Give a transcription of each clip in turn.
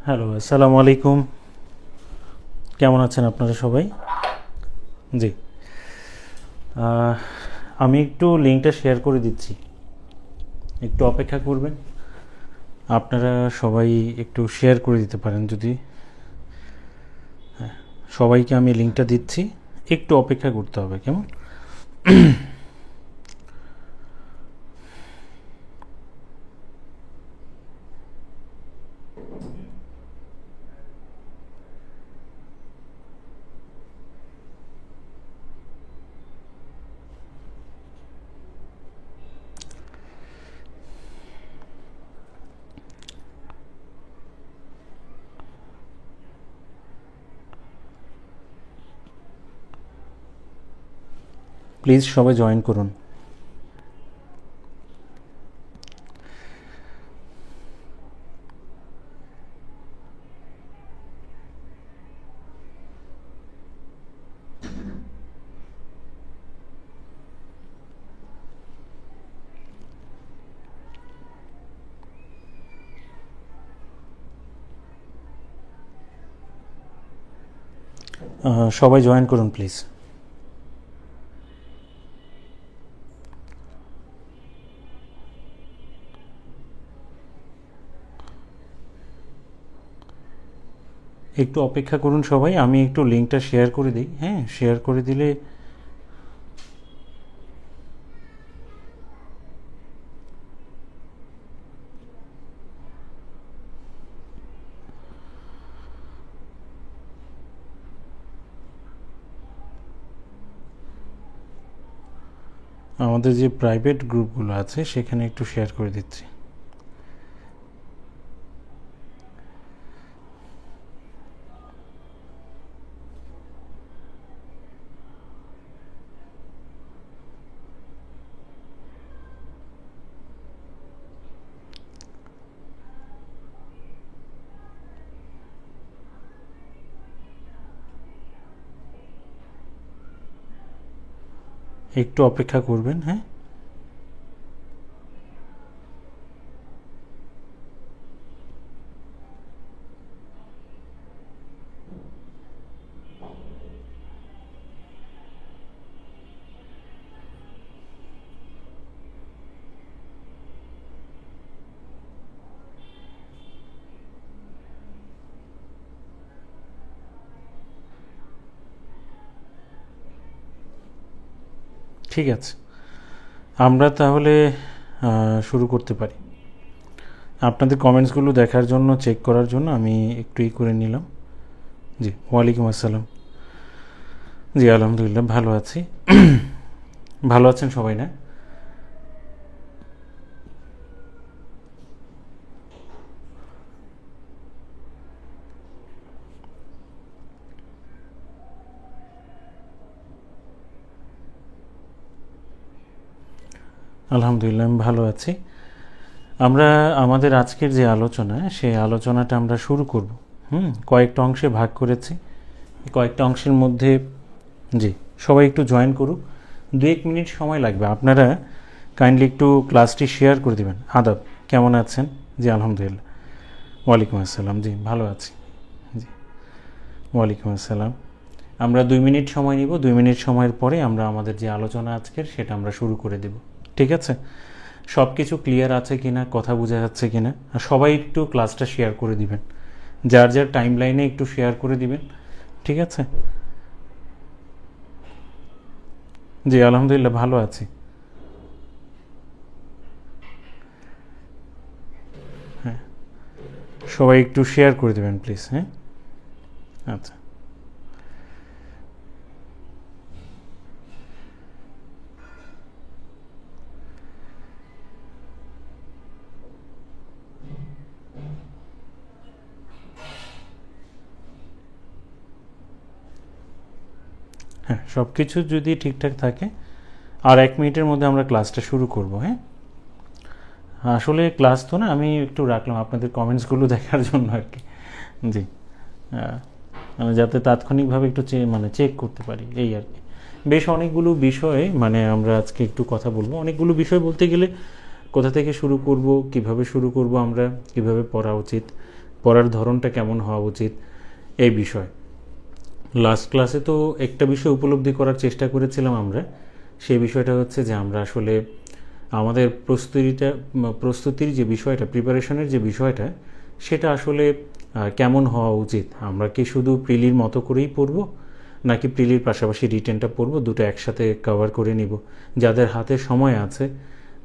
Hello, আসসালামু আলাইকুম। কেমন আছেন আপনারা সবাই? জি, আমি একটু লিঙ্কটা শেয়ার করে দিচ্ছি, একটু অপেক্ষা করবেন। আপনারা সবাই একটু শেয়ার করে দিতে পারেন যদি। সবাইকে আমি লিঙ্কটা দিচ্ছি, একটু অপেক্ষা করতে হবে, কেমন? প্লিজ সবাই জয়েন করুন। সবাই জয়েন করুন প্লিজ। একটু অপেক্ষা করুন সবাই, আমি একটু লিঙ্কটা শেয়ার করে দিই। হ্যাঁ, শেয়ার করে দিলে আমাদের যে প্রাইভেট গ্রুপগুলো আছে সেখানে একটু শেয়ার করে দিচ্ছি। একটু অপেক্ষা করবেন। হ্যাঁ, ঠিক আছে, আমরা তাহলে শুরু করতে পারি। আপনাদের কমেন্টসগুলো দেখার জন্য, চেক করার জন্য আমি একটু করে নিলাম। জি, ওয়ালাইকুম আসসালাম। জি, আলহামদুলিল্লাহ ভালো আছি। ভালো আছেন সবাই না? আলহামদুলিল্লাহ আমি ভালো আছি। আমরা আমাদের আজকের যে আলোচনা, সেই আলোচনাটা আমরা শুরু করব। কয়েকটা অংশে ভাগ করেছি। কয়েকটা অংশের মধ্যে জি, সবাই একটু জয়েন করুক। 2-1 মিনিট সময় লাগবে। আপনারা কাইন্ডলি একটু ক্লাসটি শেয়ার করে দেবেন। আদাব, কেমন আছেন? জি, আলহামদুলিল্লাহ। ওয়ালাইকুম আসসালাম। জি, ভালো আছি। জি, ওয়ালাইকুম আসসালাম। আমরা 2 মিনিট সময় নিব। 2 মিনিট সময়ের পরে আমরা আমাদের যে আলোচনা আজকের সেটা আমরা শুরু করে দেব। ঠিক আছে? সব কিছু ক্লিয়ার আছে কিনা, কথা বোঝা যাচ্ছে কিনা, আর সবাই একটু ক্লাসটা শেয়ার করে দিবেন। যার যার টাইম লাইনে একটু শেয়ার করে দিবেন। ঠিক আছে? জি, আলহামদুলিল্লাহ ভালো আছি। হ্যাঁ, সবাই একটু শেয়ার করে দেবেন প্লিজ। হ্যাঁ, আচ্ছা। হ্যাঁ, সব কিছু যদি ঠিকঠাক থাকে আর 1 মিনিটের মধ্যে আমরা ক্লাসটা শুরু করব। হ্যাঁ, আসলে ক্লাস তো না, আমি একটু রাখলাম আপনাদের কমেন্টসগুলো দেখার জন্য আর কি। জি, মানে যাতে তাৎক্ষণিকভাবে একটু মানে চেক করতে পারি, এই আর কি। বেশ অনেকগুলো বিষয় মানে আমরা আজকে একটু কথা বলবো। অনেকগুলো বিষয় বলতে গেলে কোথা থেকে শুরু করব, কিভাবে শুরু করব, আমরা কিভাবে পড়া উচিত, পড়ার ধরনটা কেমন হওয়া উচিত এই বিষয়। লাস্ট ক্লাসে তো একটা বিষয় উপলব্ধি করার চেষ্টা করেছিলাম আমরা, সেই বিষয়টা হচ্ছে যে আমরা আসলে আমাদের প্রস্তুতির যে বিষয়টা, প্রিপারেশনের যে বিষয়টা, সেটা আসলে কেমন হওয়া উচিত। আমরা কি শুধু প্রিলির মতো করেই পড়ব, নাকি প্রিলির পাশাপাশি রিটেনটা পড়ব, দুটো একসাথে কভার করে নিব? যাদের হাতে সময় আছে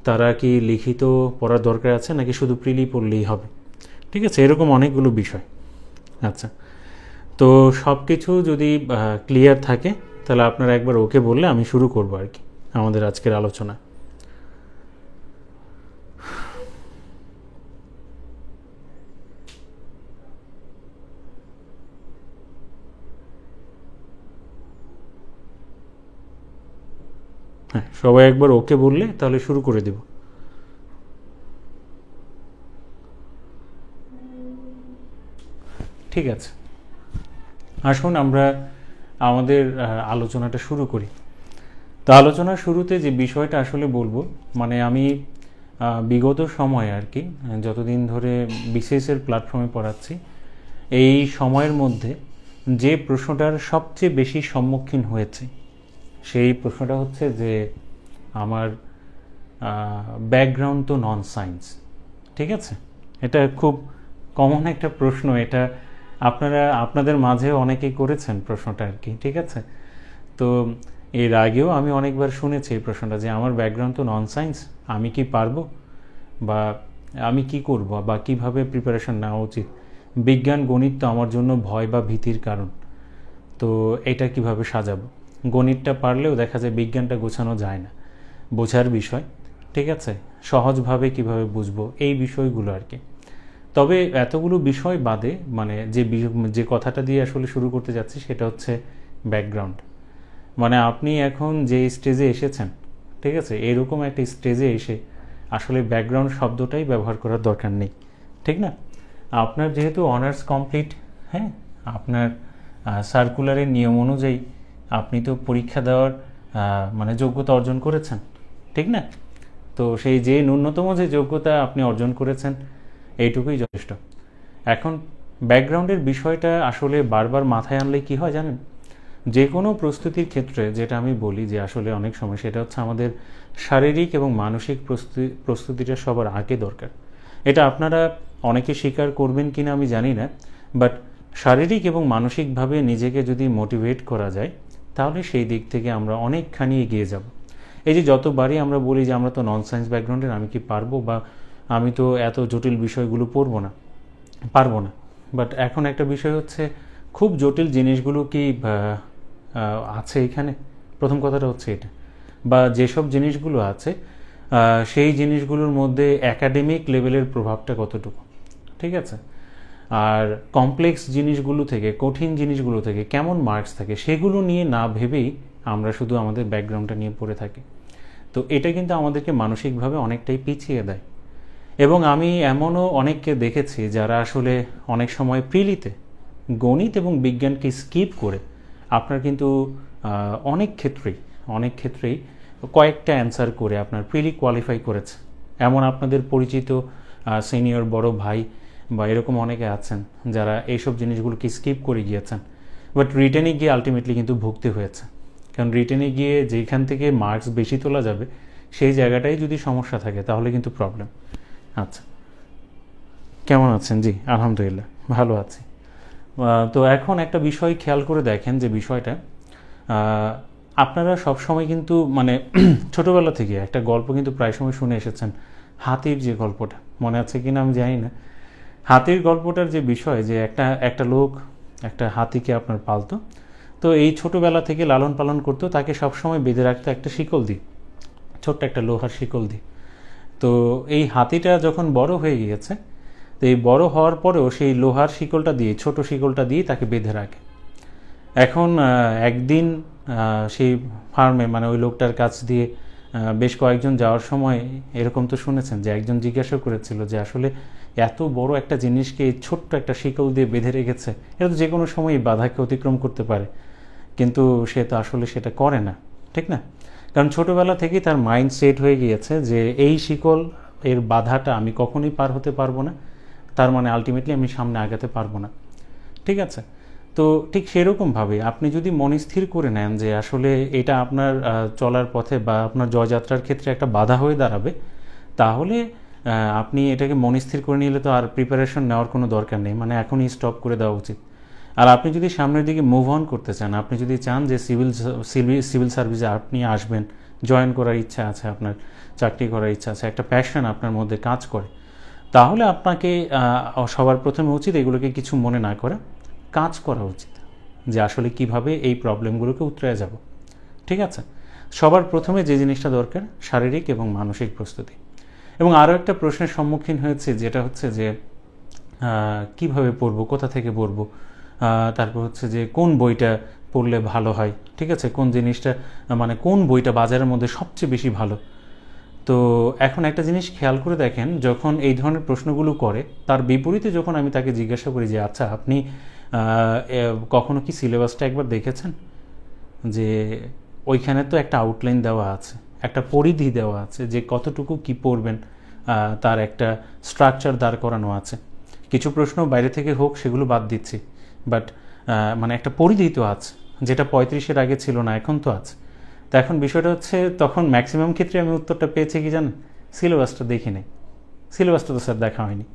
তারা কি লিখিত পড়ার দরকার আছে, নাকি শুধু প্রিলি পড়লেই হবে? ঠিক আছে, এরকম অনেকগুলো বিষয়। আচ্ছা, তো সব কিছু যদি ক্লিয়ার থাকে তাহলে আপনারা একবার ওকে বললে আমি শুরু করব আর কি আমাদের আজকের আলোচনা। হ্যাঁ, সবাই একবার ওকে বললে তাহলে শুরু করে দেব। ঠিক আছে, আসুন আমরা আমাদের আলোচনাটা শুরু করি। তো আলোচনার শুরুতে যে বিষয়টা আসলে বলবো, মানে আমি বিগত সময় আর কি, যতদিন ধরে বিসিএসের প্ল্যাটফর্মে পড়াচ্ছি, এই সময়ের মধ্যে যে প্রশ্নটার সবচেয়ে বেশি সম্মুখীন হয়েছে সেই প্রশ্নটা হচ্ছে যে আমার ব্যাকগ্রাউন্ড তো নন সায়েন্স। ঠিক আছে, এটা খুব কমন একটা প্রশ্ন, এটা আপনাদের মাঝেও অনেকেই করেছেন প্রশ্নটা আর কি। ঠিক আছে, তো এর আগেও আমি অনেকবার শুনেছি এই প্রশ্নটা যে আমার ব্যাকগ্রাউন্ড তো নন সায়েন্স, আমি কি পারবো, বা আমি কি করব, বা কিভাবে প্রিপারেশন নেওয়া উচিত। বিজ্ঞান গণিত তো আমার জন্য ভয় বা ভীতির কারণ, তো এটা কিভাবে সাজাবো। গণিতটা পারলেও দেখা যায় বিজ্ঞানটা গোছানো যায় না, বোঝার বিষয়। ঠিক আছে, সহজভাবে কিভাবে বুঝবো, এই বিষয়গুলো আর কি। তবে এতগুলো বিষয় বাদে, মানে যে কথাটা দিয়ে আসলে শুরু করতে যাচ্ছি সেটা হচ্ছে ব্যাকগ্রাউন্ড। মানে আপনি এখন যে স্টেজে এসেছেন, ঠিক আছে, এরকম একটা স্টেজে এসে আসলে ব্যাকগ্রাউন্ড শব্দটাই ব্যবহার করার দরকার নেই। ঠিক না? আপনার যেহেতু অনার্স কমপ্লিট, হ্যাঁ, আপনার সার্কুলারের নিয়ম অনুযায়ী আপনি তো পরীক্ষা দেওয়ার মানে যোগ্যতা অর্জন করেছেন, ঠিক না? তো সেই যে ন্যূনতম যে যোগ্যতা আপনি অর্জন করেছেন, এইটুকুই যথেষ্ট। এখন ব্যাকগ্রাউন্ডের বিষয়টা আসলে বারবার মাথায় আনলে কি হয় জানেন, যে কোনো প্রস্তুতির ক্ষেত্রে যেটা আমি বলি যে আসলে অনেক সময় সেটা হচ্ছে আমাদের শারীরিক এবং মানসিক প্রস্তুতিটা সবার আগে দরকার। এটা আপনারা অনেকে স্বীকার করবেন কিনা আমি জানি না, বাট শারীরিক এবং মানসিকভাবে নিজেকে যদি মোটিভেট করা যায় তাহলে সেই দিক থেকে আমরা অনেকখানি এগিয়ে যাব। এই যে যতবারই আমরা বলি যে আমরা তো নন সায়েন্স ব্যাকগ্রাউন্ডের, আমি কি পারবো, বা আমি তো এত জটিল বিষয়গুলো পারবো না, বাট এখন একটা বিষয় হচ্ছে খুব জটিল জিনিসগুলো কি আছে এখানে? প্রথম কথাটা হচ্ছে এটা। বা যেসব জিনিসগুলো আছে সেই জিনিসগুলোর মধ্যে একাডেমিক লেভেলের প্রভাবটা কতটুকু, ঠিক আছে, আর কমপ্লেক্স জিনিসগুলো থেকে, কঠিন জিনিসগুলো থেকে কেমন মার্কস থাকে সেগুলো নিয়ে না ভেবেই আমরা শুধু আমাদের ব্যাকগ্রাউন্ডটা নিয়ে পড়ে থাকি। তো এটা কিন্তু আমাদেরকে মানসিকভাবে অনেকটাই পিছিয়ে দেয়। এবং আমি এমনও অনেককে দেখেছি যারা আসলে অনেক সময় প্রিলিতে গণিত এবং বিজ্ঞানকে স্কিপ করে আপনার কিন্তু অনেক ক্ষেত্রেই কয়েকটা অ্যান্সার করে আপনার প্রিলি কোয়ালিফাই করেছে। এমন আপনাদের পরিচিত সিনিয়র বড় ভাই বা এরকম অনেকে আছেন যারা এইসব জিনিসগুলোকে স্কিপ করে গিয়েছেন, বাট রিটেনে গিয়ে আলটিমেটলি কিন্তু ভুগতে হয়েছে। কারণ রিটেনে গিয়ে যেখান থেকে মার্কস বেশি তোলা যাবে সেই জায়গাটাই যদি সমস্যা থাকে তাহলে কিন্তু প্রবলেম। আচ্ছা, কেমন আছেন? জি আলহামদুলিল্লাহ ভালো আছি। তো এখন একটা বিষয় খেয়াল করে দেখেন, যে বিষয়টা আপনারা সবসময় কিন্তু মানে ছোটোবেলা থেকে একটা গল্প কিন্তু প্রায় সময় শুনে এসেছেন, হাতির যে গল্পটা, মনে আছে কিনা আমি জানি না। হাতির গল্পটার যে বিষয়, যে একটা লোক একটা হাতিকে আপনার পালতো, তো এই ছোটোবেলা থেকে লালন পালন করতো, তাকে সবসময় বেঁধে রাখতো একটা শিকল দিয়ে, ছোট্ট একটা লোহার শিকল দিয়ে। তো এই হাতিটা যখন বড় হয়ে গিয়েছে, তো এই বড় হওয়ার পরেও সেই লোহার শিকলটা দিয়ে, ছোট শিকলটা দিয়ে তাকে বেঁধে রাখে। এখন একদিন সেই ফার্মে, মানে ওই লোকটার কাছ দিয়ে বেশ কয়েকজন যাওয়ার সময় এরকম তো শুনেছেন যে একজন জিজ্ঞাসা করেছিল যে আসলে এত বড় একটা জিনিসকে ছোট্ট একটা শিকল দিয়ে বেঁধে রেখেছে, এটা তো যে কোনো সময়ই বাধাকে অতিক্রম করতে পারে, কিন্তু সে তো আসলে সেটা করে না, ঠিক না? কারণ ছোটোবেলা থেকেই তার মাইন্ড সেট হয়ে গিয়েছে যে এই শিকল এর বাধাটা আমি কখনোই পার হতে পারবো না, তার মানে আলটিমেটলি আমি সামনে আগাতে পারবো না। ঠিক আছে, তো ঠিক সেরকমভাবে আপনি যদি মন স্থির করে নেন যে আসলে এটা আপনার চলার পথে বা আপনার জয়যাত্রার ক্ষেত্রে একটা বাধা হয়ে দাঁড়াবে, তাহলে আপনি এটাকে মন স্থির করে নিলে তো আর প্রিপারেশন নেওয়ার কোনো দরকার নেই, মানে এখনই স্টপ করে দেওয়া উচিত। আর আপনি যদি সামনের দিকে মুভ অন করতে চান, আপনি যদি চান যে সিভিল সার্ভিসে আপনি আসবেন, জয়েন করার ইচ্ছা আছে, আপনার চাকরি করার ইচ্ছা আছে, একটা প্যাশন আপনার মধ্যে কাজ করে, তাহলে আপনাকে সবার প্রথমে উচিত এগুলোকে কিছু মনে না করে কাজ করা উচিত, যে আসলে কিভাবে এই প্রবলেমগুলোকে উতরে যাব। ঠিক আছে, সবার প্রথমে যে জিনিসটা দরকার শারীরিক এবং মানসিক প্রস্তুতি। এবং আরও একটা প্রশ্নের সম্মুখীন হয়েছে, যেটা হচ্ছে যে কিভাবে পড়বো, কোথা থেকে পড়বো, তারপর হচ্ছে যে কোন বইটা পড়লে ভালো হয়। ঠিক আছে, কোন জিনিসটা মানে কোন বইটা বাজারের মধ্যে সবচেয়ে বেশি ভালো। তো এখন একটা জিনিস খেয়াল করে দেখেন, যখন এই ধরনের প্রশ্নগুলো করে, তার বিপরীতে যখন আমি তাকে জিজ্ঞাসা করি যে আচ্ছা আপনি কখনো কি সিলেবাসটা একবার দেখেছেন, যে ওইখানে তো একটা আউটলাইন দেওয়া আছে, একটা পরিধি দেওয়া আছে যে কতটুকু কি পড়বেন, তার একটা স্ট্রাকচার দাঁড় করানো আছে। কিছু প্রশ্ন বাইরে থেকে হোক সেগুলো বাদ দিচ্ছি, বাট মানে একটা পরিধি তো আছে, যেটা 35-এর আগে ছিল না, এখন তো আছে। তো এখন বিষয়টা হচ্ছে, তখন ম্যাক্সিমাম ক্ষেত্রে আমি উত্তরটা পেয়েছি কি জানেন, সিলেবাসটা দেখি নাই, সিলেবাসটা তো স্যার দেখা হয়নি।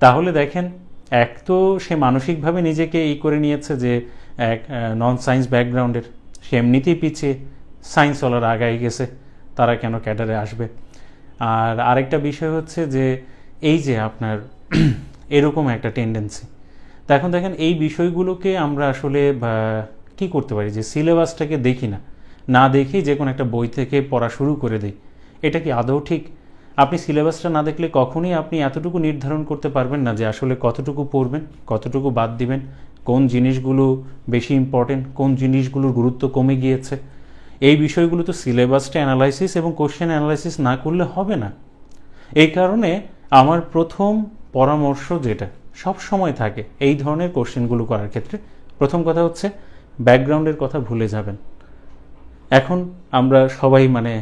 তাহলে দেখেন, এক তো সে মানসিকভাবে নিজেকে এই করে নিয়েছে যে এক নন সায়েন্স ব্যাকগ্রাউন্ডের, সে এমনিতেই পিছিয়ে, সায়েন্সওয়ালারা আগায় গেছে, তারা কেন ক্যাডারে আসবে। আর আরেকটা বিষয় হচ্ছে যে এই যে আপনার এরকম একটা টেন্ডেন্সি। তো এখন দেখেন, এই বিষয়গুলোকে আমরা আসলে কি করতে পারি, যে সিলেবাসটাকে দেখি না, না দেখেই যে কোনো একটা বই থেকে পড়া শুরু করে দিই, এটা কি আদৌ ঠিক? আপনি সিলেবাসটা না দেখলে কখনই আপনি এতটুকু নির্ধারণ করতে পারবেন না যে আসলে কতটুকু পড়বেন, কতটুকু বাদ দিবেন, কোন জিনিসগুলো বেশি ইম্পর্টেন্ট, কোন জিনিসগুলোর গুরুত্ব কমে গিয়েছে। এই বিষয়গুলো তো সিলেবাসটা অ্যানালাইসিস এবং কোশ্চেন অ্যানালাইসিস না করলে হবে না। এই কারণে আমার প্রথম পরামর্শ যেটা সব সময় থাকে এই ধরনের কোশ্চেনগুলো করার ক্ষেত্রে, প্রথম কথা হচ্ছে ব্যাকগ্রাউন্ডের কথা ভুলে যাবেন। এখন আমরা সবাই মানে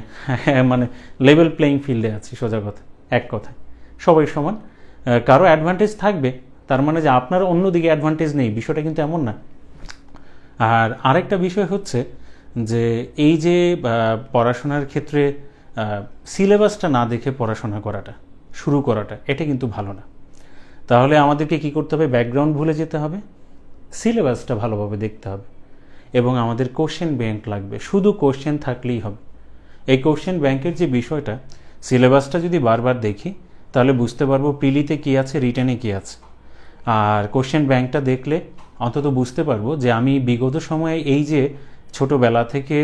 মানে লেভেল প্লেয়িং ফিল্ডে আছি, সোজা কথা, এক কথায় সবাই সমান। কারো অ্যাডভান্টেজ থাকবে, তার মানে যে আপনার অন্যদিকে অ্যাডভান্টেজ নেই, বিষয়টা কিন্তু এমন না। আর আরেকটা বিষয় হচ্ছে যে এই যে পড়াশোনার ক্ষেত্রে সিলেবাসটা না দেখে পড়াশোনা করাটা, শুরু করাটা, এটা কিন্তু ভালো না। তাহলে আমাদেরকে কি করতে হবে, ব্যাকগ্রাউন্ড ভুলে যেতে হবে, সিলেবাসটা ভালোভাবে দেখতে হবে, এবং আমাদের কোশ্চেন ব্যাংক লাগবে। শুধু কোশ্চেন থাকলেই হবে। এই কোশ্চেন ব্যাংকের যে বিষয়টা, সিলেবাসটা যদি বারবার দেখি তাহলে বুঝতে পারবো প্রিলিতে কী আছে, রিটেনে কী আছে। আর কোশ্চেন ব্যাংকটা দেখলে অন্তত বুঝতে পারবো যে আমি বিগত সময়ে এই যে ছোটোবেলা থেকে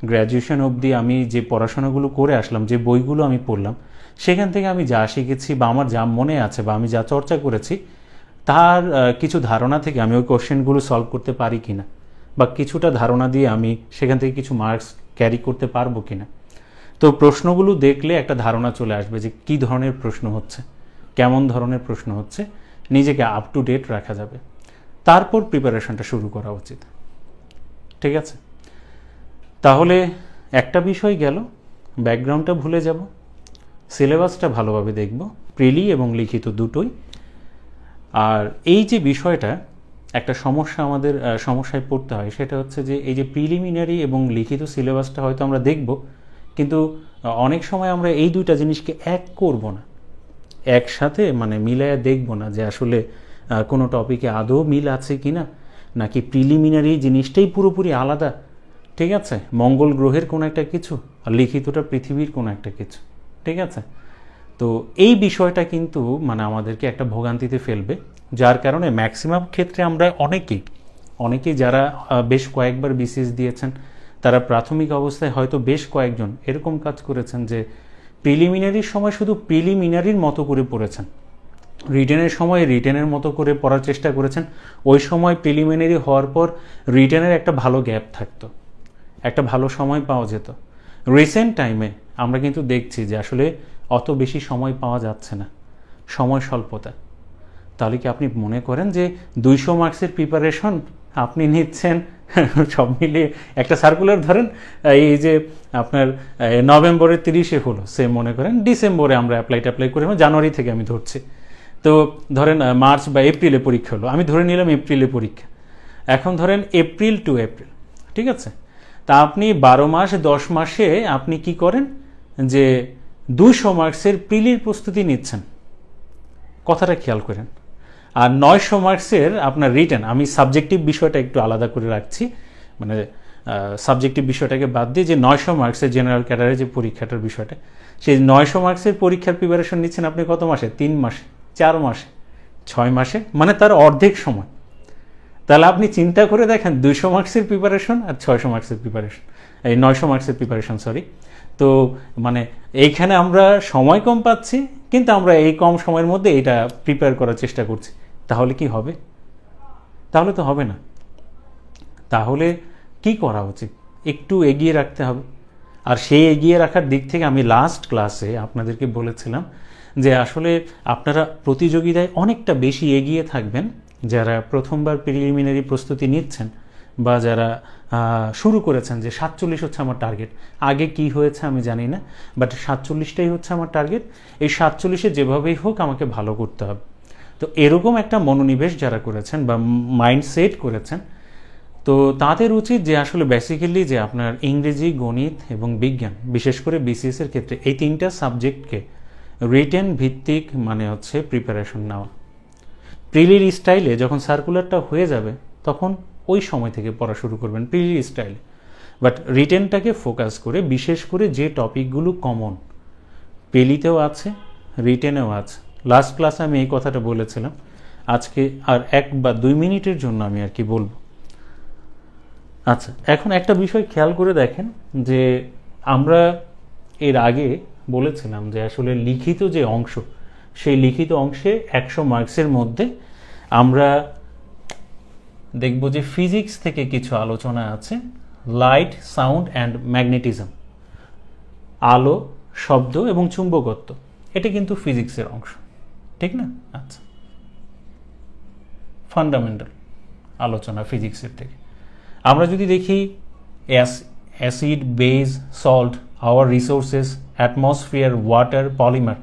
গ্র্যাজুয়েশন অবধি আমি যে পড়াশোনাগুলো করে আসলাম, যে বইগুলো আমি পড়লাম, সেখান থেকে আমি যা শিখেছি বা আমার যা মনে আছে বা আমি যা চর্চা করেছি, তার কিছু ধারণা থেকে আমি ওই কোশ্চেনগুলো সলভ করতে পারি কি না, বা কিছুটা ধারণা দিয়ে আমি সেখান থেকে কিছু মার্কস ক্যারি করতে পারবো কি না। তো প্রশ্নগুলো দেখলে একটা ধারণা চলে আসবে যে কী ধরনের প্রশ্ন হচ্ছে, কেমন ধরনের প্রশ্ন হচ্ছে, নিজেকে আপ টু ডেট রাখা যাবে। তারপর প্রিপারেশনটা শুরু করা উচিত। ঠিক আছে, তাহলে একটা বিষয় গেল, ব্যাকগ্রাউন্ডটা ভুলে যাব, সিলেবাসটা ভালোভাবে দেখব, প্রিলি এবং লিখিত দুটোই। আর এই যে বিষয়টা, একটা সমস্যা আমাদের সমস্যায় পড়তে হয়, সেটা হচ্ছে যে এই যে প্রিলিমিনারি এবং লিখিত সিলেবাসটা হয়তো আমরা দেখব, কিন্তু অনেক সময় আমরা এই দুইটা জিনিসকে এক করব না, একসাথে মানে মিলাইয়া দেখব না যে আসলে কোনো টপিকে আদৌ মিল আছে কি না, নাকি প্রিলিমিনারি জিনিসটাই পুরোপুরি আলাদা। ঠিক আছে, মঙ্গল গ্রহের কোনো একটা কিছু আর লিখিতটা পৃথিবীর কোনো একটা কিছু। ঠিক আছে, তো এই বিষয়টা কিন্তু মানে আমাদেরকে একটা ভোগান্তিতে ফেলবে, যার কারণে ম্যাক্সিমাম ক্ষেত্রে আমরা অনেকেই যারা বেশ কয়েকবার বিসিএস দিয়েছেন, তারা প্রাথমিক অবস্থায় হয়তো বেশ কয়েকজন এরকম কাজ করেছেন যে প্রিলিমিনারির সময় শুধু প্রিলিমিনারির মতো করে পড়েছেন, রিটেনের সময় রিটেনের মতো করে পড়ার চেষ্টা করেছেন। ওই সময় প্রিলিমিনারি হওয়ার পর রিটেনের একটা ভালো গ্যাপ থাকতো, একটা ভালো সময় পাওয়া যেত। রিসেন্ট টাইমে আমরা কিন্তু দেখছি যে আসলে অত বেশি সময় পাওয়া যাচ্ছে না, সময় স্বল্পতা। তাহলে কি আপনি মনে করেন যে 200 মার্কসের প্রিপারেশন আপনি নিচ্ছেন, সব মিলিয়ে একটা সার্কুলার ধরেন, এই যে আপনার নভেম্বরের 30-এ হলো, সে মনে করেন ডিসেম্বরে আমরা অ্যাপ্লাই করে, জানুয়ারি থেকে আমি ধরছি, তো ধরেন মার্চ বা এপ্রিলে পরীক্ষা হলো, আমি ধরে নিলাম এপ্রিলে পরীক্ষা, এখন ধরেন এপ্রিল টু এপ্রিল, ঠিক আছে। তা আপনি 12 মাস 10 মাসে আপনি কি করেন যে 200 মার্কসের প্রিলির প্রস্তুতি নিচ্ছেন, কথাটা খেয়াল করেন। আর 900 মার্কসের আপনার রিটেন, আমি সাবজেক্টিভ বিষয়টা একটু আলাদা করে রাখছি, মানে সাবজেক্টিভ বিষয়টাকে বাদ দিয়ে যে 900 মার্কসের জেনারেল ক্যাডারের যে পরীক্ষাটার বিষয়টা, সেই 900 মার্কসের পরীক্ষার প্রিপারেশন নিচ্ছেন আপনি কত মাসে? 3 মাসে, 4 মাসে, 6 মাসে, মানে তার অর্ধেক সময়। তাহলে আপনি চিন্তা করে দেখেন 200 মার্কসের প্রিপারেশন আর 600 মার্কসের প্রিপারেশন, এই 900 মার্কসের প্রিপারেশন, সরি। তো মানে এইখানে আমরা সময় কম পাচ্ছি, কিন্তু আমরা এই কম সময়ের মধ্যে এটা প্রিপেয়ার করার চেষ্টা করছি। তাহলে কি হবে? তাহলে তো হবে না। তাহলে কি করা উচিত? একটু এগিয়ে রাখতে হবে। আর সেই এগিয়ে রাখার দিক থেকে আমি লাস্ট ক্লাসে আপনাদেরকে বলেছিলাম যে আসলে আপনারা প্রতিযোগিতায় অনেকটা বেশি এগিয়ে থাকবেন যারা প্রথমবার প্রিলিমিনারি প্রস্তুতি নিচ্ছেন, বা যারা শুরু করেছেন যে 47 হচ্ছে আমার টার্গেট। আগে কি হয়েছে আমি জানি না, বাট 47টাই হচ্ছে আমার টার্গেট। এই 47-এ যেভাবেই হোক আমাকে ভালো করতে হবে। তো এরকম একটা মনোনিবেশ যারা করেছেন বা মাইন্ডসেট করেছেন, তো তাদের উচিত যে আসলে বেসিক্যালি যে আপনার ইংরেজি, গণিত এবং বিজ্ঞান, বিশেষ করে বিসিএস এর ক্ষেত্রে এই 3টা সাবজেক্টকে রিটেন ভিত্তিক মানে হচ্ছে প্রিপারেশন নেওয়া। প্রিলির স্টাইলে যখন সার্কুলারটা হয়ে যাবে তখন ওই সময় থেকে পড়া শুরু করবেন প্রিলির স্টাইলে, বাট রিটেনটাকে ফোকাস করে, বিশেষ করে যে টপিকগুলো কমন প্রিলিতেও আছে, রিটেনেও আছে। লাস্ট ক্লাসে আমি এই কথাটা বলেছিলাম, আজকে আর 1 বা 2 মিনিটের জন্য আমি আর কি বলবো। আচ্ছা, এখন একটা বিষয় খেয়াল করে দেখেন যে আমরা এর আগে বলেছিলাম যে আসলে লিখিত যে অংশ, সেই লিখিত অংশে 100 মার্কসের মধ্যে আমরা দেখব যে ফিজিক্স থেকে কিছু আলোচনা আছে, লাইট, সাউন্ড অ্যান্ড ম্যাগনেটিজম, আলো, শব্দ এবং চুম্বকত্ব। এটা কিন্তু ফিজিক্সের অংশ, ঠিক না? আচ্ছা, ফান্ডামেন্টাল আলোচনা ফিজিক্সের থেকে। আমরা যদি দেখি acid, base, salt, our resources, atmosphere, water, polymer,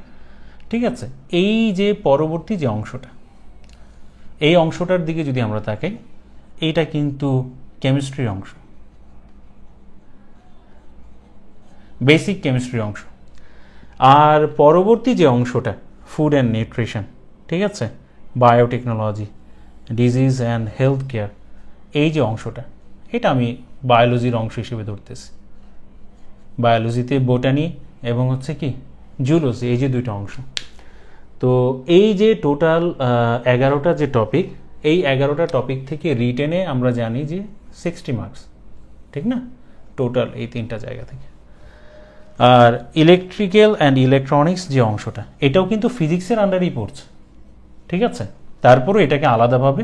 ঠিক আছে, এই যে পরবর্তী যে অংশটা, এই অংশটার দিকে যদি আমরা তাকাই, এইটা কিন্তু কেমিস্ট্রির অংশ, বেসিক কেমিস্ট্রির অংশ। আর পরবর্তী যে অংশটা ফুড অ্যান্ড নিউট্রিশন, ঠিক আছে, biotechnology, disease and health care, এই যে অংশটা, এটা আমি বায়োলজির অংশ হিসেবে ধরতেছি। বায়োলজিতে বোটানি এবং হচ্ছে কি জুলজি, এই যে 2টা অংশ। তো এই যে টোটাল 11টা যে টপিক, এই 11টা টপিক থেকে রিটেনে আমরা জানি যে 60 মার্কস, ঠিক না? টোটাল এই 3টা জায়গা থেকে। আর ইলেকট্রিক্যাল অ্যান্ড ইলেকট্রনিক্স যে অংশটা, এটাও কিন্তু ফিজিক্সের আন্ডারেই পড়ছে, ঠিক আছে। তারপরও এটাকে আলাদাভাবে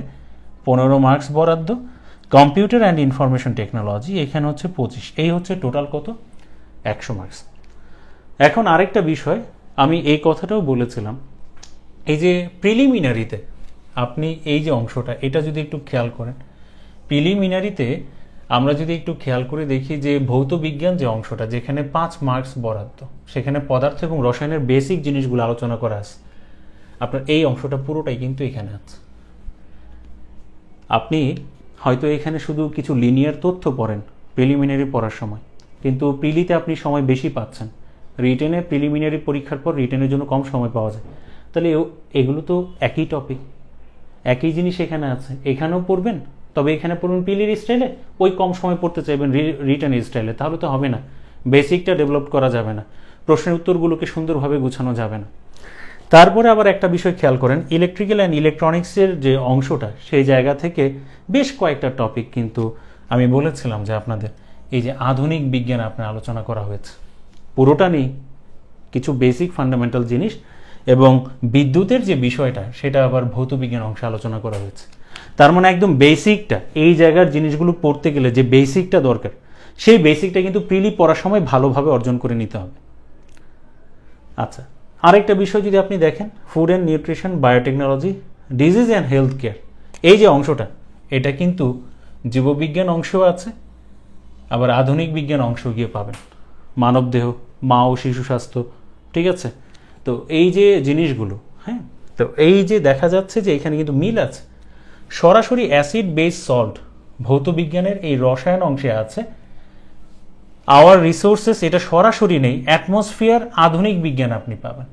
15 মার্কস বরাদ্দ। কম্পিউটার অ্যান্ড ইনফরমেশন টেকনোলজি, এখানে হচ্ছে 25। এই হচ্ছে টোটাল কত? 100 মার্কস। এখন আরেকটা বিষয়, আমি এই কথাটাও বলেছিলাম, এই যে প্রিলিমিনারিতে আপনি এই যে অংশটা, এটা যদি একটু খেয়াল করেন, প্রিলিমিনারিতে আমরা যদি একটু খেয়াল করে দেখি যে ভৌত বিজ্ঞান যে অংশটা, যেখানে 5 মার্কস বরাদ্দ, সেখানে পদার্থ এবং রসায়নের বেসিক জিনিসগুলো আলোচনা করা আছে। আপনার এই অংশটা পুরোটাই কিন্তু এখানে আছে। আপনি হয়তো এখানে শুধু কিছু লিনিয়ার তথ্য পড়েন প্রিলিমিনারি পড়ার সময়, কিন্তু প্রিলিতে আপনি সময় বেশি পাচ্ছেন। রিটেনে প্রিলিমিনারি পরীক্ষার পর রিটেনের জন্য কম সময় পাওয়া যায়। তাহলে এগুলো তো একই টপিক, একই জিনিস এখানে আছে, এখানেও পড়বেন, তবে এখানে পড়বেন প্রিলির স্টাইলে, ওই কম সময় পড়তে চাইবেন রিটেনের স্টাইলে, তাহলে তো হবে না। বেসিকটা ডেভেলপ করা যাবে না, প্রশ্নের উত্তরগুলোকে সুন্দরভাবে গুছানো যাবে না। তারপরে আবার একটা বিষয় খেয়াল করেন, ইলেকট্রিক্যাল অ্যান্ড ইলেকট্রনিক্সের যে অংশটা, সেই জায়গা থেকে বেশ কয়েকটা টপিক কিন্তু আমি বলেছিলাম যে আপনাদের এই যে আধুনিক বিজ্ঞান আপনার আলোচনা করা হয়েছে, পুরোটা নেই, কিছু বেসিক ফান্ডামেন্টাল জিনিস, এবং বিদ্যুতের যে বিষয়টা, সেটা আবার ভৌত বিজ্ঞান অংশে আলোচনা করা হয়েছে। তার মানে একদম বেসিকটা, এই জায়গার জিনিসগুলো পড়তে গেলে যে বেসিকটা দরকার, সেই বেসিকটা কিন্তু প্রিলি পড়ার সময় ভালোভাবে অর্জন করে নিতে হবে। আচ্ছা, আরেকটা বিষয় যদি আপনি দেখেন, food and nutrition, biotechnology, disease and health care, এই যে অংশটা, এটা কিন্তু জীববিজ্ঞান অংশও আছে, আবার আধুনিক বিজ্ঞান অংশ গিয়ে পাবেন, মানবদেহ, মা ও শিশু স্বাস্থ্য, ঠিক আছে। তো এই যে জিনিসগুলো, হ্যাঁ, তো এই যে দেখা যাচ্ছে যে এখানে কিন্তু মিল আছে, সরাসরি অ্যাসিড বেস সল্ট ভৌতবিজ্ঞানের এই রসায়ন অংশে আছে। আওয়ার রিসোর্সেস এটা সরাসরি নেই, অ্যাটমসফিয়ার আধুনিক বিজ্ঞান আপনি পাবেন।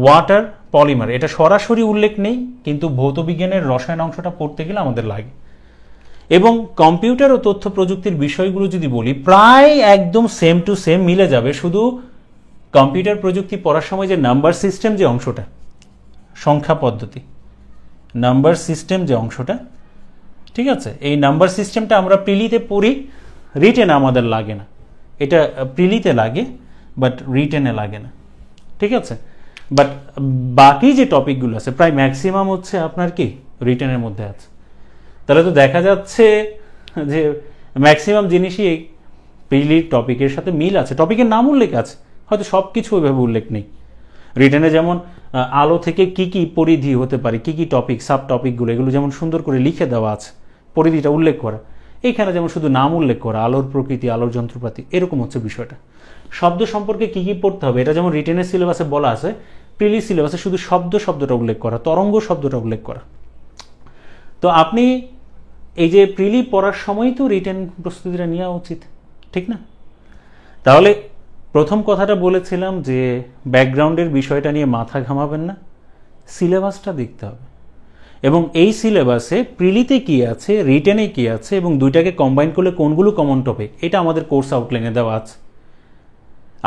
ওয়াটার পলিমার এটা সরাসরি উল্লেখ নেই, কিন্তু ভৌতবিজ্ঞানের রসায়ন অংশটা পড়তে গেলে আমাদের লাগে। এবং কম্পিউটার ও তথ্য প্রযুক্তির বিষয়গুলো যদি বলি প্রায় একদম সেম টু সেম মিলে যাবে, শুধু কম্পিউটার প্রযুক্তি পড়ার সময় যে নাম্বার সিস্টেম যে অংশটা, সংখ্যা পদ্ধতি নাম্বার সিস্টেম যে অংশটা, ঠিক আছে, এই নাম্বার সিস্টেমটা আমরা প্রিলিতে পড়ি, রিটেনে আমাদের লাগে না। এটা প্রিলিতে লাগে বাট রিটেনে লাগে না, ঠিক আছে। বাট বাকি যে টপিকগুলো আছে প্রায় ম্যাক্সিমাম হচ্ছে আপনার কি রিটেনের মধ্যে আছে। তাহলে তো দেখা যাচ্ছে যে ম্যাক্সিমাম জিনিসই এই প্রিলির টপিকের সাথে মিল আছে, টপিকের নাম উল্লেখ আছে, হয়তো সব কিছু ওইভাবে উল্লেখ নেই। রিটেনে যেমন আলো থেকে কি কি পরিধি হতে পারে, কি কি টপিক সাব টপিকগুলো, এগুলো যেমন সুন্দর করে লিখে দেওয়া আছে, পরিধিটা উল্লেখ করা। এইখানে যেমন শুধু নাম উল্লেখ করা, আলোর প্রকৃতি, আলোর যন্ত্রপাতি, এরকম হচ্ছে বিষয়টা। শব্দ সম্পর্কে কি কি পড়তে হবে এটা যেমন রিটেনের সিলেবাসে বলা আছে, প্রিলি সিলেবাসে শুধু শব্দটা উল্লেখ করা, তরঙ্গ শব্দটা উল্লেখ করা। তো আপনি এই যে প্রিলি পড়ার সময় তো রিটেন প্রস্তুতিটা নেওয়া উচিত, ঠিক না? তাহলে প্রথম কথাটা বলেছিলাম যে ব্যাকগ্রাউন্ডের বিষয়টা নিয়ে মাথা ঘামাবেন না, সিলেবাসটা দেখতে হবে। এবং এই সিলেবাসে প্রিলিতে কি আছে, রিটেনে কি আছে, এবং দুইটাকে কম্বাইন করলে কোনগুলো কমন টপিক, এটা আমাদের কোর্স আউটলাইনে দেওয়া আছে।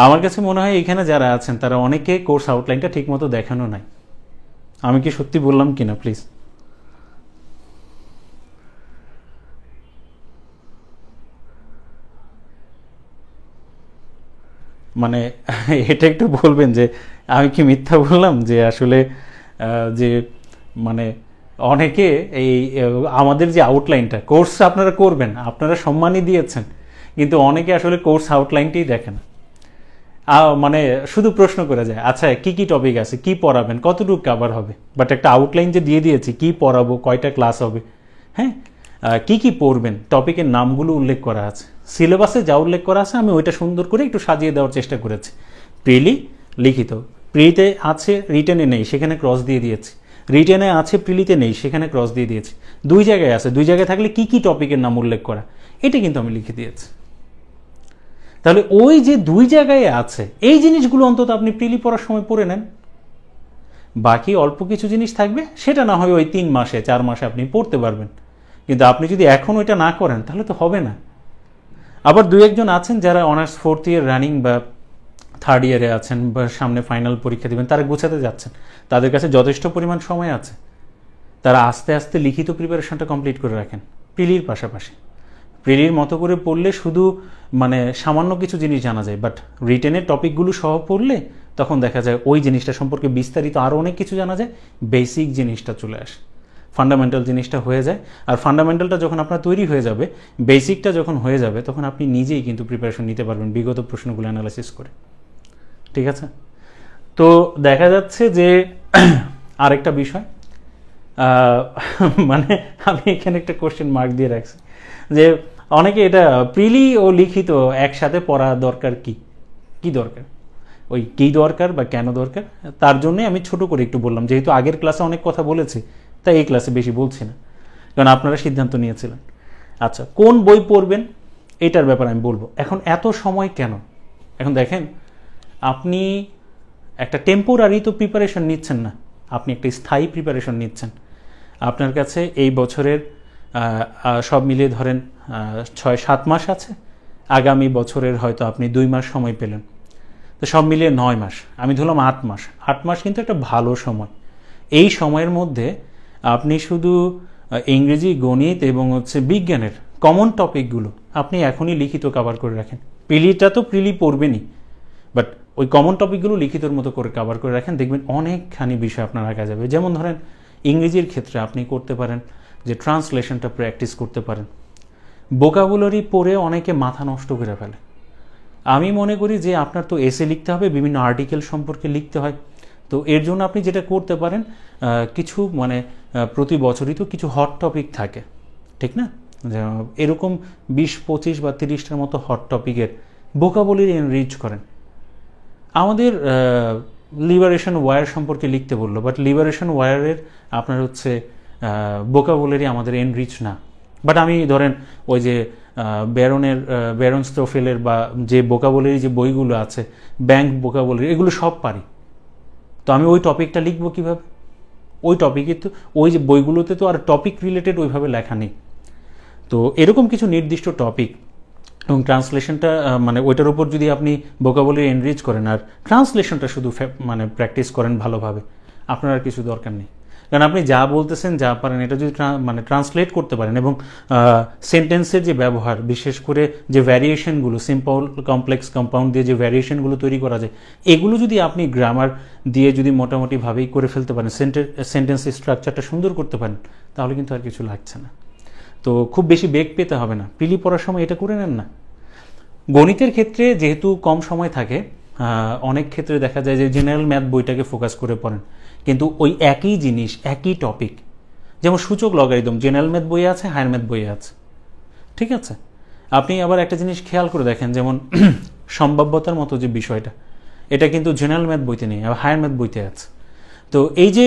আমার কাছে মনে হয় এখানে যারা আছেন তারা অনেকে কোর্স আউটলাইনটা ঠিকমতো দেখানো নাই। আমি কি সত্যি বললাম কিনা প্লিজ? মানে এটা একটু বলবেন যে আমি কি মিথ্যা বললাম, যে আসলে যে মানে অনেকে এই আমাদের যে আউটলাইনটা কোর্স আপনারা করবেন, আপনারা সম্মানই দিয়েছেন, কিন্তু অনেকে আসলে কোর্স আউটলাইনটাই দেখে না। মানে শুধু প্রশ্ন করে যায়, আচ্ছা কি কি টপিক আছে, কি পড়াবেন, কতটুকু কভার হবে, বাট একটা আউটলাইন যে দিয়ে দিয়েছি, কি পড়াবো, কয়টা ক্লাস হবে, হ্যাঁ, কি কি পড়বেন, টপিকের নামগুলো উল্লেখ করা আছে, সিলেবাসে যা উল্লেখ করা আছে আমি ওইটা সুন্দর করে একটু সাজিয়ে দেওয়ার চেষ্টা করেছি। প্রিলি লিখিত, প্রিলিতে আছে রিটেনে নেই, সেখানে ক্রস দিয়ে দিয়েছি, রিটেনে আছে প্রিলিতে নেই, সেখানে ক্রস দিয়ে দিয়েছি। দুই জায়গায় আছে, দুই জায়গায় থাকলে কি কি টপিকের নাম উল্লেখ করা, এটা কিন্তু আমি লিখে দিয়েছি। তাহলে ওই যে দুই জায়গায় আছে এই জিনিসগুলো অন্তত আপনি প্রিলি পড়ার সময় পড়ে নেন। বাকি অল্প কিছু জিনিস থাকবে, সেটা না হয় ওই 3 মাসে 4 মাসে আপনি পড়তে পারবেন, কিন্তু আপনি যদি এখন ওইটা না করেন তাহলে তো হবে না। আবার দু একজন আছেন যারা অনার্স 4th ইয়ার রানিং বা 3rd ইয়ারে আছেন বা সামনে ফাইনাল পরীক্ষা দেবেন, তারা গোছাতে যাচ্ছেন, তাদের কাছে যথেষ্ট পরিমাণ সময় আছে, তারা আস্তে আস্তে লিখিত প্রিপারেশনটা কমপ্লিট করে রাখেন প্রিলির পাশাপাশি। প্রিলির মতো করে পড়লে শুধু মানে সামান্য কিছু জিনিস জানা যায়, বাট রিটেনের টপিকগুলো সহ পড়লে তখন দেখা যায় ওই জিনিসটা সম্পর্কে বিস্তারিত আরও অনেক কিছু জানা যায়, বেসিক জিনিসটা চলে আসে, ফান্ডামেন্টাল জিনিসটা হয়ে যায়। আর ফান্ডামেন্টালটা যখন আপনার তৈরি হয়ে যাবে, বেসিকটা যখন হয়ে যাবে, তখন আপনি নিজেই কিন্তু প্রিপারেশন নিতে পারবেন বিগত প্রশ্নগুলো অ্যানালাইসিস করে, ঠিক আছে? তো দেখা যাচ্ছে যে আরেকটা বিষয়, মানে আমি এখানে একটা কোশ্চেন মার্ক দিয়ে রাখছি যে অনেকে এটা প্রিলি ও লিখিত একসাথে পড়া দরকার, কি দরকার, ওই কি দরকার বা কেন দরকার, তার জন্যই আমি ছোট করে একটু বললাম, যেহেতু আগের ক্লাসে অনেক কথা বলেছি তাই এই ক্লাসে বেশি বলছি না, কারণ আপনারা সিদ্ধান্ত নিয়েছিলেন। আচ্ছা, কোন বই পড়বেন এটার ব্যাপারে আমি বলবো। এখন এত সময় কেন? এখন দেখেন, আপনি একটা টেম্পোরারি তো প্রিপারেশন নিচ্ছেন না, আপনি একটা স্থায়ী প্রিপারেশন নিচ্ছেন। আপনার কাছে এই বছরের সব মিলিয়ে ধরেন 6-7 মাস আছে, আগামী বছরের হয়তো আপনি 2 মাস সময় পেলেন, তো সব মিলিয়ে 9 মাস, আমি ধরলাম 8 মাস। 8 মাস কিন্তু একটা ভালো সময়। এই সময়ের মধ্যে আপনি শুধু ইংরেজি, গণিত এবং বিজ্ঞানের কমন টপিকগুলো আপনি এখনই লিখিত কভার করে রাখেন। প্রিলিটা তো প্রিলি পড়বেনই, বাট ওই কমন টপিকগুলো লিখিতর মতো করে কভার করে রাখেন, দেখবেন অনেকখানি বিষয় আপনার আঁকা যাবে। যেমন ধরেন ইংরেজির ক্ষেত্রে আপনি করতে পারেন যে ট্রান্সলেশনটা প্র্যাকটিস করতে পারেন। ভোকাবুলারি পড়ে অনেকে মাথা নষ্ট করে ফেলে। আমি মনে করি যে আপনার তো এসে লিখতে হবে, বিভিন্ন আর্টিকেল সম্পর্কে লিখতে হয়, তো এর জন্য আপনি যেটা করতে পারেন, কিছু মানে প্রতি বছরই তো কিছু হট টপিক থাকে, ঠিক না? এরকম 20, 25 বা 30টার মতো হট টপিকের ভোকাবুলারি এনরিচ করেন। আমাদের লিবারেশন ওয়ার সম্পর্কে লিখতে বললো, বাট লিবারেশন ওয়ারের আপনার হচ্ছে ভোকাবুলারি আমাদের এনরিচ না। বাট আমি ধরেন ওই যে ব্যারন স্টোফেলের বা যে ভোকাবুলারি যে বইগুলো আছে, ব্যাংক ভোকাবুলারি, এগুলো সব পারি। তো আমি ওই টপিকটা লিখবো কীভাবে? ওই টপিকে তো ওই যে বইগুলোতে তো আর টপিক রিলেটেড ওইভাবে লেখা নেই। তো এরকম কিছু নির্দিষ্ট টপিক এবং ট্রান্সলেশনটা মানে ওইটার উপর যদি আপনি ভোকাবুলারি এনরিচ করেন আর ট্রান্সলেশনটা শুধু মানে প্র্যাকটিস করেন ভালোভাবে, আপনার আর কিছু দরকার নেই। কারণ আপনি যা বলতেছেন, যা পারেন, এটা যদি মানে ট্রান্সলেট করতে পারেন এবং সেন্টেন্সের যে ব্যবহার, বিশেষ করে যে ভ্যারিয়েশনগুলো, সিম্পল, কমপ্লেক্স, কম্পাউন্ড দিয়ে যে ভ্যারিয়েশনগুলো তৈরি করা যায়, এগুলো যদি আপনি গ্রামার দিয়ে যদি মোটামুটিভাবেই করে ফেলতে পারেন, সেন্টেন্স স্ট্রাকচারটা সুন্দর করতে পারেন, তাহলে কিন্তু আর কিছু লাগছে না। তো খুব বেশি বেগ পেতে হবে না, প্রিলি পড়ার সময় এটা করে নেন না। গণিতের ক্ষেত্রে যেহেতু কম সময় থাকে, অনেক ক্ষেত্রে দেখা যায় যে জেনারেল ম্যাথ বইটাকে ফোকাস করে পড়েন, কিন্তু ওই একই জিনিস, একই টপিক, যেমন সূচক লগারিদম জেনারেল ম্যাথ বইয়ে আছে, হায়ার ম্যাথ বইয়ে আছে, ঠিক আছে? আপনি আবার একটা জিনিস খেয়াল করে দেখেন, যেমন সম্ভাব্যতার মতো যে বিষয়টা, এটা কিন্তু জেনারেল ম্যাথ বইতে নেই, আবার হায়ার ম্যাথ বইতে আছে। তো এই যে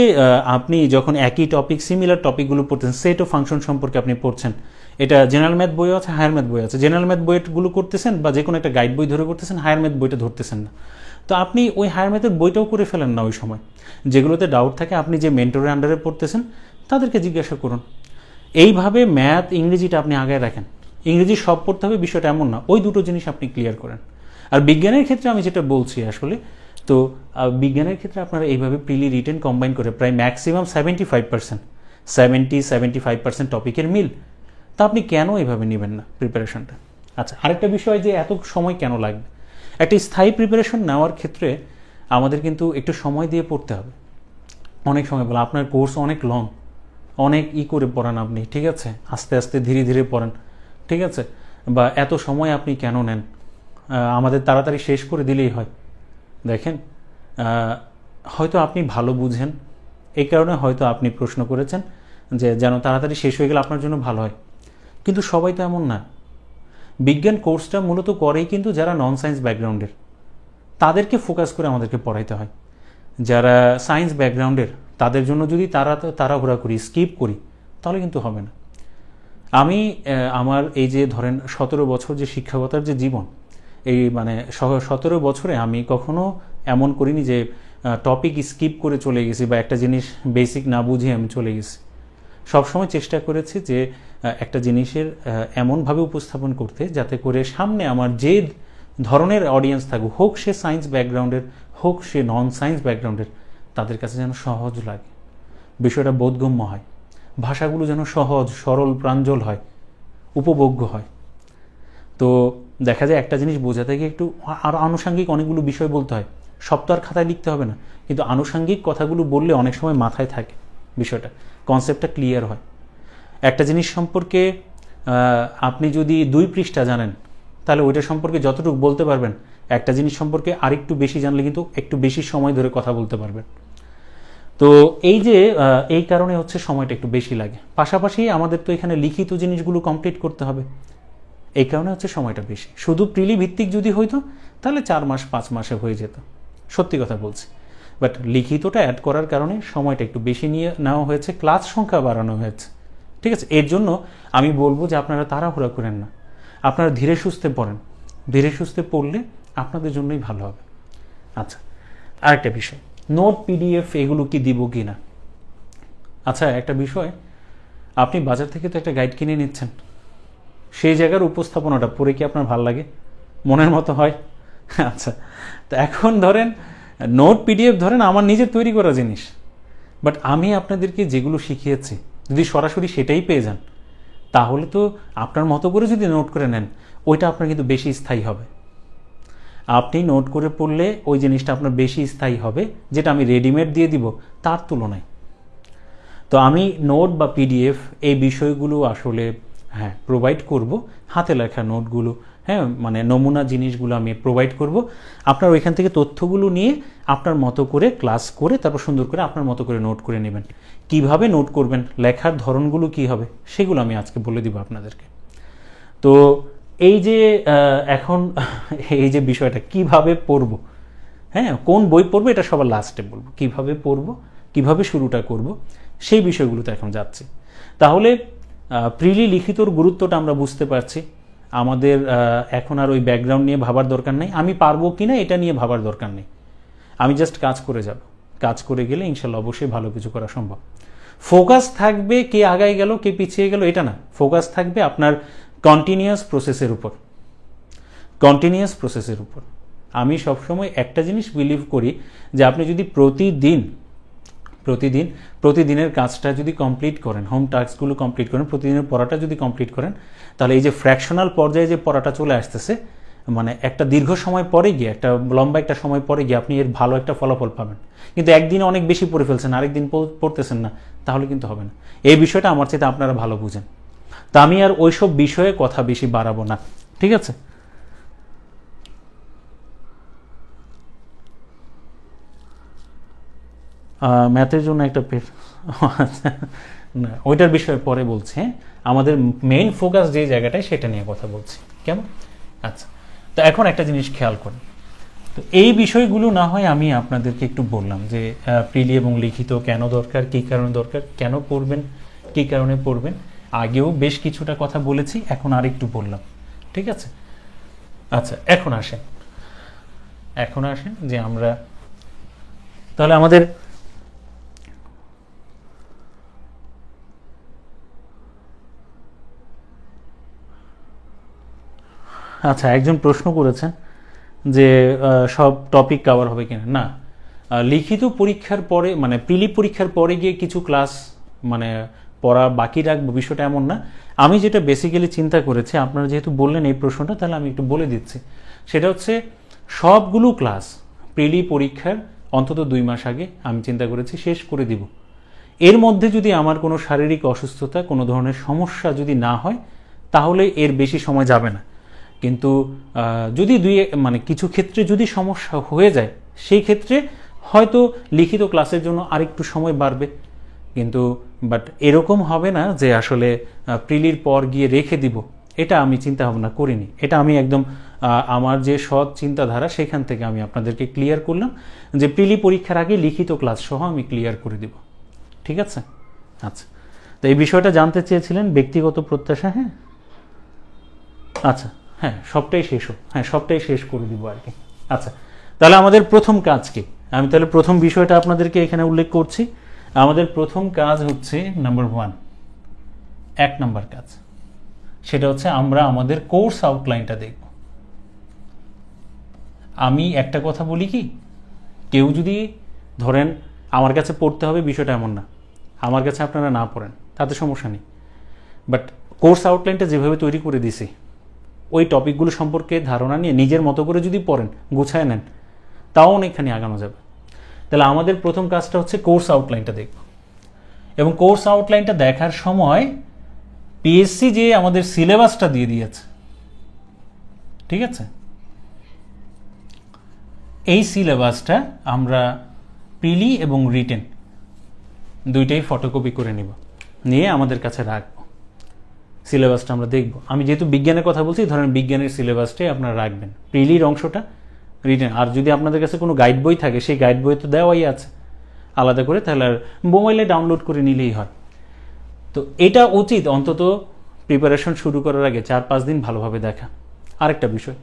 আপনি যখন একই টপিক, সিমিলার টপিকগুলো পড়তেন, সেট ও ফাংশন সম্পর্কে আপনি পড়ছেন, এটা জেনারেল ম্যাথ বই আছে, হায়ার ম্যাথ বই আছে। জেনারেল ম্যাথ বইগুলো করতেছেন বা যে কোনো একটা গাইড বই ধরে করতেছেন, হায়ার ম্যাথ বইটা ধরতেছেন না। তো আপনি ওই হায়ার ম্যাথের বইটাও করে ফেলেন না ওই সময়। যেগুলোতে ডাউট থাকে, আপনি যে মেন্টরের আন্ডারে পড়তেছেন তাদেরকে জিজ্ঞাসা করুন। এইভাবে ম্যাথ, ইংরেজিটা আপনি আগায় রাখেন। ইংরেজি সব পড়তে হবে বিষয়টা এমন না, ওই দুটো জিনিস আপনি ক্লিয়ার করেন। আর বিজ্ঞানের ক্ষেত্রে আমি যেটা বলছি আসলে, তো বিজ্ঞানের ক্ষেত্রে আপনারা এইভাবে প্রিলি রিটেন কম্বাইন করে প্রায় ম্যাক্সিমাম 75% টপিকের মিল, তা আপনি কেন এইভাবে নেবেন না প্রিপারেশনটা? আচ্ছা, আরেকটা বিষয় যে এত সময় কেন লাগবে? একটা স্থায়ী প্রিপারেশন নেওয়ার ক্ষেত্রে আমাদের কিন্তু একটু সময় দিয়ে পড়তে হবে। অনেক সময় বলে আপনার কোর্স অনেক লং, অনেক করে পড়ান আপনি, ঠিক আছে, আস্তে আস্তে ধীরে ধীরে পড়েন, ঠিক আছে, বা এত সময় আপনি কেন নেন? আমাদের তাড়াতাড়ি শেষ করে দিলেই হয়। দেখেন, হয়তো আপনি ভালো বুঝেন, এই কারণে হয়তো আপনি প্রশ্ন করেছেন যে যেন তাড়াতাড়ি শেষ হয়ে গেলে আপনার জন্য ভালো হয়, কিন্তু সবাই তো এমন না। বিজ্ঞান কোর্সটা মূলত করেই কিন্তু যারা নন সায়েন্স ব্যাকগ্রাউন্ডের, তাদেরকে ফোকাস করে আমাদেরকে পড়াইতে হয়। যারা সায়েন্স ব্যাকগ্রাউন্ডের, তাদের জন্য যদি তাড়াহুড়া করি, স্কিপ করি, তাহলে কিন্তু হবে না। আমি আমার এই যে ধরেন 17 বছর যে শিক্ষকতার যে জীবন, এই মানে 17 বছরে আমি কখনো এমন করিনি যে টপিক স্কিপ করে চলে গেছি বা একটা জিনিস বেসিক না বুঝে আমি চলে গেছি। সবসময় চেষ্টা করেছি যে একটা জিনিসের এমনভাবে উপস্থাপন করতে যাতে করে সামনে আমার যে ধরনের অডিয়েন্স থাকুক, হোক সে সায়েন্স ব্যাকগ্রাউন্ডের, হোক সে নন সায়েন্স ব্যাকগ্রাউন্ডের, তাদের কাছে যেন সহজ লাগে, বিষয়টা বোধগম্য হয়, ভাষাগুলো যেন সহজ, সরল, প্রাঞ্জল হয়, উপভোগ্য হয়। তো দেখা যায় একটা জিনিস বোঝাতে গিয়ে একটু আরও আনুষঙ্গিক অনেকগুলো বিষয় বলতে হয়। সব তো আর খাতায় লিখতে হবে না, কিন্তু আনুষঙ্গিক কথাগুলো বললে অনেক সময় মাথায় থাকে, বিষয়টা, কনসেপ্টটা ক্লিয়ার হয়। একটা জিনিস সম্পর্কে আপনি যদি 2 পৃষ্ঠা জানেন, তাহলে ওইটা সম্পর্কে যতটুকু বলতে পারবেন, একটা জিনিস সম্পর্কে আরেকটু বেশি জানলে কিন্তু একটু বেশি সময় ধরে কথা বলতে পারবেন। তো এই যে এই কারণে হচ্ছে সময়টা একটু বেশি লাগে। পাশাপাশি আমাদের তো এখানে লিখিত জিনিসগুলো কমপ্লিট করতে হবে, এই কারণে হচ্ছে সময়টা বেশি। শুধু প্রিলি ভিত্তিক যদি হইতো তাহলে 4 মাস 5 মাসে হয়ে যেত, সত্যি কথা বলছি। বাট লিখিতটা অ্যাড করার কারণে সময়টা একটু বেশি নিয়ে নেওয়া হয়েছে, ক্লাস সংখ্যা বাড়ানো হয়েছে, ঠিক আছে? এর জন্য আমি বলবো যে আপনারা তাড়াহুড়া করেন না, আপনারা ধীরে সুস্থে পড়েন। ধীরে সুস্থে পড়লে আপনাদের জন্যই ভালো হবে। আচ্ছা, আরেকটা বিষয়, নোট, পিডিএফ এগুলো কি দিব কি না? আচ্ছা, একটা বিষয়, আপনি বাজার থেকে তো একটা গাইড কিনে নিচ্ছেন, সেই জায়গার উপস্থাপনাটা পড়ে কি আপনার ভালো লাগে, মনের মতো হয়? আচ্ছা, তো এখন ধরেন নোট, পিডিএফ ধরেন আমার নিজের তৈরি করা জিনিস, বাট আমি আপনাদেরকে যেগুলো শিখিয়েছি যদি সরাসরি সেটাই পেয়ে যান, তাহলে তো আপনার মতো করে যদি নোট করে নেন, ওইটা আপনার কিন্তু বেশি স্থায়ী হবে। আপনি নোট করে পড়লে ওই জিনিসটা আপনার বেশি স্থায়ী হবে, যেটা আমি রেডিমেড দিয়ে দিব তার তুলনায়। তো আমি নোট বা পিডিএফ এই বিষয়গুলো আসলে প্রোভাইড করব, হাতে লেখা নোটগুলো, মানে নমুনা জিনিসগুলো আমি প্রোভাইড করব। আপনার ওইখান থেকে তথ্যগুলো নিয়ে আপনার মতো করে ক্লাস করে তারপর সুন্দর করে আপনার মতো করে নোট করে নেবেন। কিভাবে নোট করবেন, লেখার ধরনগুলো কী হবে, সেগুলো আমি আজকে বলে দিব আপনাদেরকে। তো এই যে এখন এই যে বিষয়টা কিভাবে পড়ব, হ্যাঁ, কোন বই পড়বো এটা সবার লাস্টে বলবো, কিভাবে পড়বো, কিভাবে শুরুটা করব, সেই বিষয়গুলোতে এখন যাচ্ছি। তাহলে প্রিলি লিখিতর গুরুত্বটা আমরা বুঝতে পারছি। আমাদের এখন আর ওই ব্যাকগ্রাউন্ড নিয়ে ভাবার দরকার নেই, আমি পারবো কি না এটা নিয়ে ভাবার দরকার নেই, আমি জাস্ট কাজ করে যাব। কাজ করে গেলে ইনশাল্লাহ অবশ্যই ভালো কিছু করা সম্ভব। ফোকাস থাকবে কে আগায় গেল কে পিছিয়ে গেল এটা না, ফোকাস থাকবে আপনার কন্টিনিউয়াস প্রসেসের উপর, কন্টিনিউয়াস প্রসেসের উপর। আমি সবসময় একটা জিনিস বিলিভ করি যে আপনি যদি প্রতিদিনের কাজটা যদি কমপ্লিট করেন, হোম টাস্কগুলো কমপ্লিট করেন, প্রতিদিনের পড়াটা যদি কমপ্লিট করেন, তাহলে এই যে ফ্র্যাকশনাল পর্যায়ে যে পড়াটা চলে আসতেছে, মানে একটা দীর্ঘ সময় পরে গিয়ে, একটা লম্বা একটা সময় পরে গিয়ে আপনি এর ভালো একটা ফলাফল পাবেন। কিন্তু একদিনে অনেক বেশি পড়ে ফেলছেন, আরেকদিন পড়তেছেন না, তাহলে কিন্তু হবে না। এই বিষয়টা আমার চাইতে আপনারা ভালো বুঝেন। তা আমি আর ওইসব বিষয়ে কথা বেশি বাড়াবো না, ঠিক আছে? ম্যাথের জন্য একটা না, ওইটার বিষয়ে পরে বলছি। হ্যাঁ, আমাদের মেইন ফোকাস যে জায়গাটায় সেটা নিয়ে কথা বলছি, কেমন? আচ্ছা, তো এখন একটা জিনিস খেয়াল করুন। তো এই বিষয়গুলো না হয় আমি আপনাদেরকে একটু বললাম যে প্রিলি এবং লিখিত কেন দরকার, কী কারণে দরকার, কেন পড়বেন, কী কারণে পড়বেন। আগেও বেশ কিছুটা কথা বলেছি, এখন আর একটু বললাম, ঠিক আছে? আচ্ছা, এখন আসেন যে আমরা তাহলে আমাদের আচ্ছা, একজন প্রশ্ন করেছেন যে সব টপিক কভার হবে কিনা। না, লিখিত পরীক্ষার পরে মানে প্রিলি পরীক্ষার পরে গিয়ে কিছু ক্লাস মানে পড়া বাকি রাখবো বিষয়টা এমন না। আমি যেটা বেসিক্যালি চিন্তা করেছি, আপনারা যেহেতু বললেন এই প্রশ্নটা, তাহলে আমি একটু বলে দিচ্ছি। সেটা হচ্ছে সবগুলো ক্লাস প্রিলি পরীক্ষার অন্তত 2 মাস আগে আমি চিন্তা করেছি শেষ করে দিব। এর মধ্যে যদি আমার কোনো শারীরিক অসুস্থতা, কোনো ধরনের সমস্যা যদি না হয়, তাহলে এর বেশি সময় যাবে না। কিন্তু যদি মানে কিছু ক্ষেত্রে যদি সমস্যা হয়ে যায়, সেই ক্ষেত্রে হয়তো লিখিত ক্লাসের জন্য আরেকটু সময় বাড়বে। কিন্তু বাট এরকম হবে না যে আসলে প্রিলির পর গিয়ে রেখে দিব, এটা আমি চিন্তা ভাবনা করিনি। এটা আমি একদম আমার যে সৎ চিন্তাধারা সেখান থেকে আমি আপনাদেরকে ক্লিয়ার করলাম যে প্রিলি পরীক্ষার আগে লিখিত ক্লাস সহ আমি ক্লিয়ার করে দিব, ঠিক আছে? আচ্ছা, তো এই বিষয়টা জানতে চেয়েছিলেন, ব্যক্তিগত প্রত্যাশা। হ্যাঁ, আচ্ছা, হ্যাঁ, সবটাই শেষ করে দিব আর কি। আচ্ছা, তাহলে আমাদের প্রথম কাজ কি? আমি তাহলে প্রথম বিষয়টা আপনাদেরকে এখানে উল্লেখ করছি। আমাদের প্রথম কাজ হচ্ছে নাম্বার 1, 1 নাম্বার কাজ, সেটা হচ্ছে আমরা আমাদের কোর্স আউটলাইনটা দেখব। আমি একটা কথা বলি কি, কেউ যদি ধরেন আমার কাছে পড়তে হবে বিষয়টা এমন না, আমার কাছে আপনারা না পড়েন তাতে সমস্যা নেই, বাট কোর্স আউটলাইনটা যেভাবে তৈরি করে দিছি, ওই টপিকগুলো সম্পর্কে ধারণা নিয়ে নিজের মতো করে যদি পড়েন, গুছায় নেন, তাও অনেকখানি আগানো যাবে। তাহলে আমাদের প্রথম কাজটা হচ্ছে কোর্স আউটলাইনটা দেখব। এবং কোর্স আউটলাইনটা দেখার সময় পিএসসি যে আমাদের সিলেবাসটা দিয়ে দিয়েছে, ঠিক আছে, এই সিলেবাসটা আমরা প্রিলি এবং রিটেন দুইটাই ফটোকপি করে নিব, নিয়ে আমাদের কাছে রাখবো। সিলেবাসটা আমরা দেখব। আমি যেহেতু বিজ্ঞানের কথা বলছি, ধরেন বিজ্ঞানের সিলেবাসটাই আপনারা রাখবেন, প্রিলির অংশটা রিটেন। আর যদি আপনাদের কাছে কোনো গাইড বই থাকে, সেই গাইড বই তো দেওয়াই আছে আলাদা করে, তাহলে আর মোবাইলে ডাউনলোড করে নিলেই হয়। তো এটা উচিত অন্তত প্রিপারেশন শুরু করার আগে 4-5 দিন ভালোভাবে দেখা। আরেকটা বিষয়,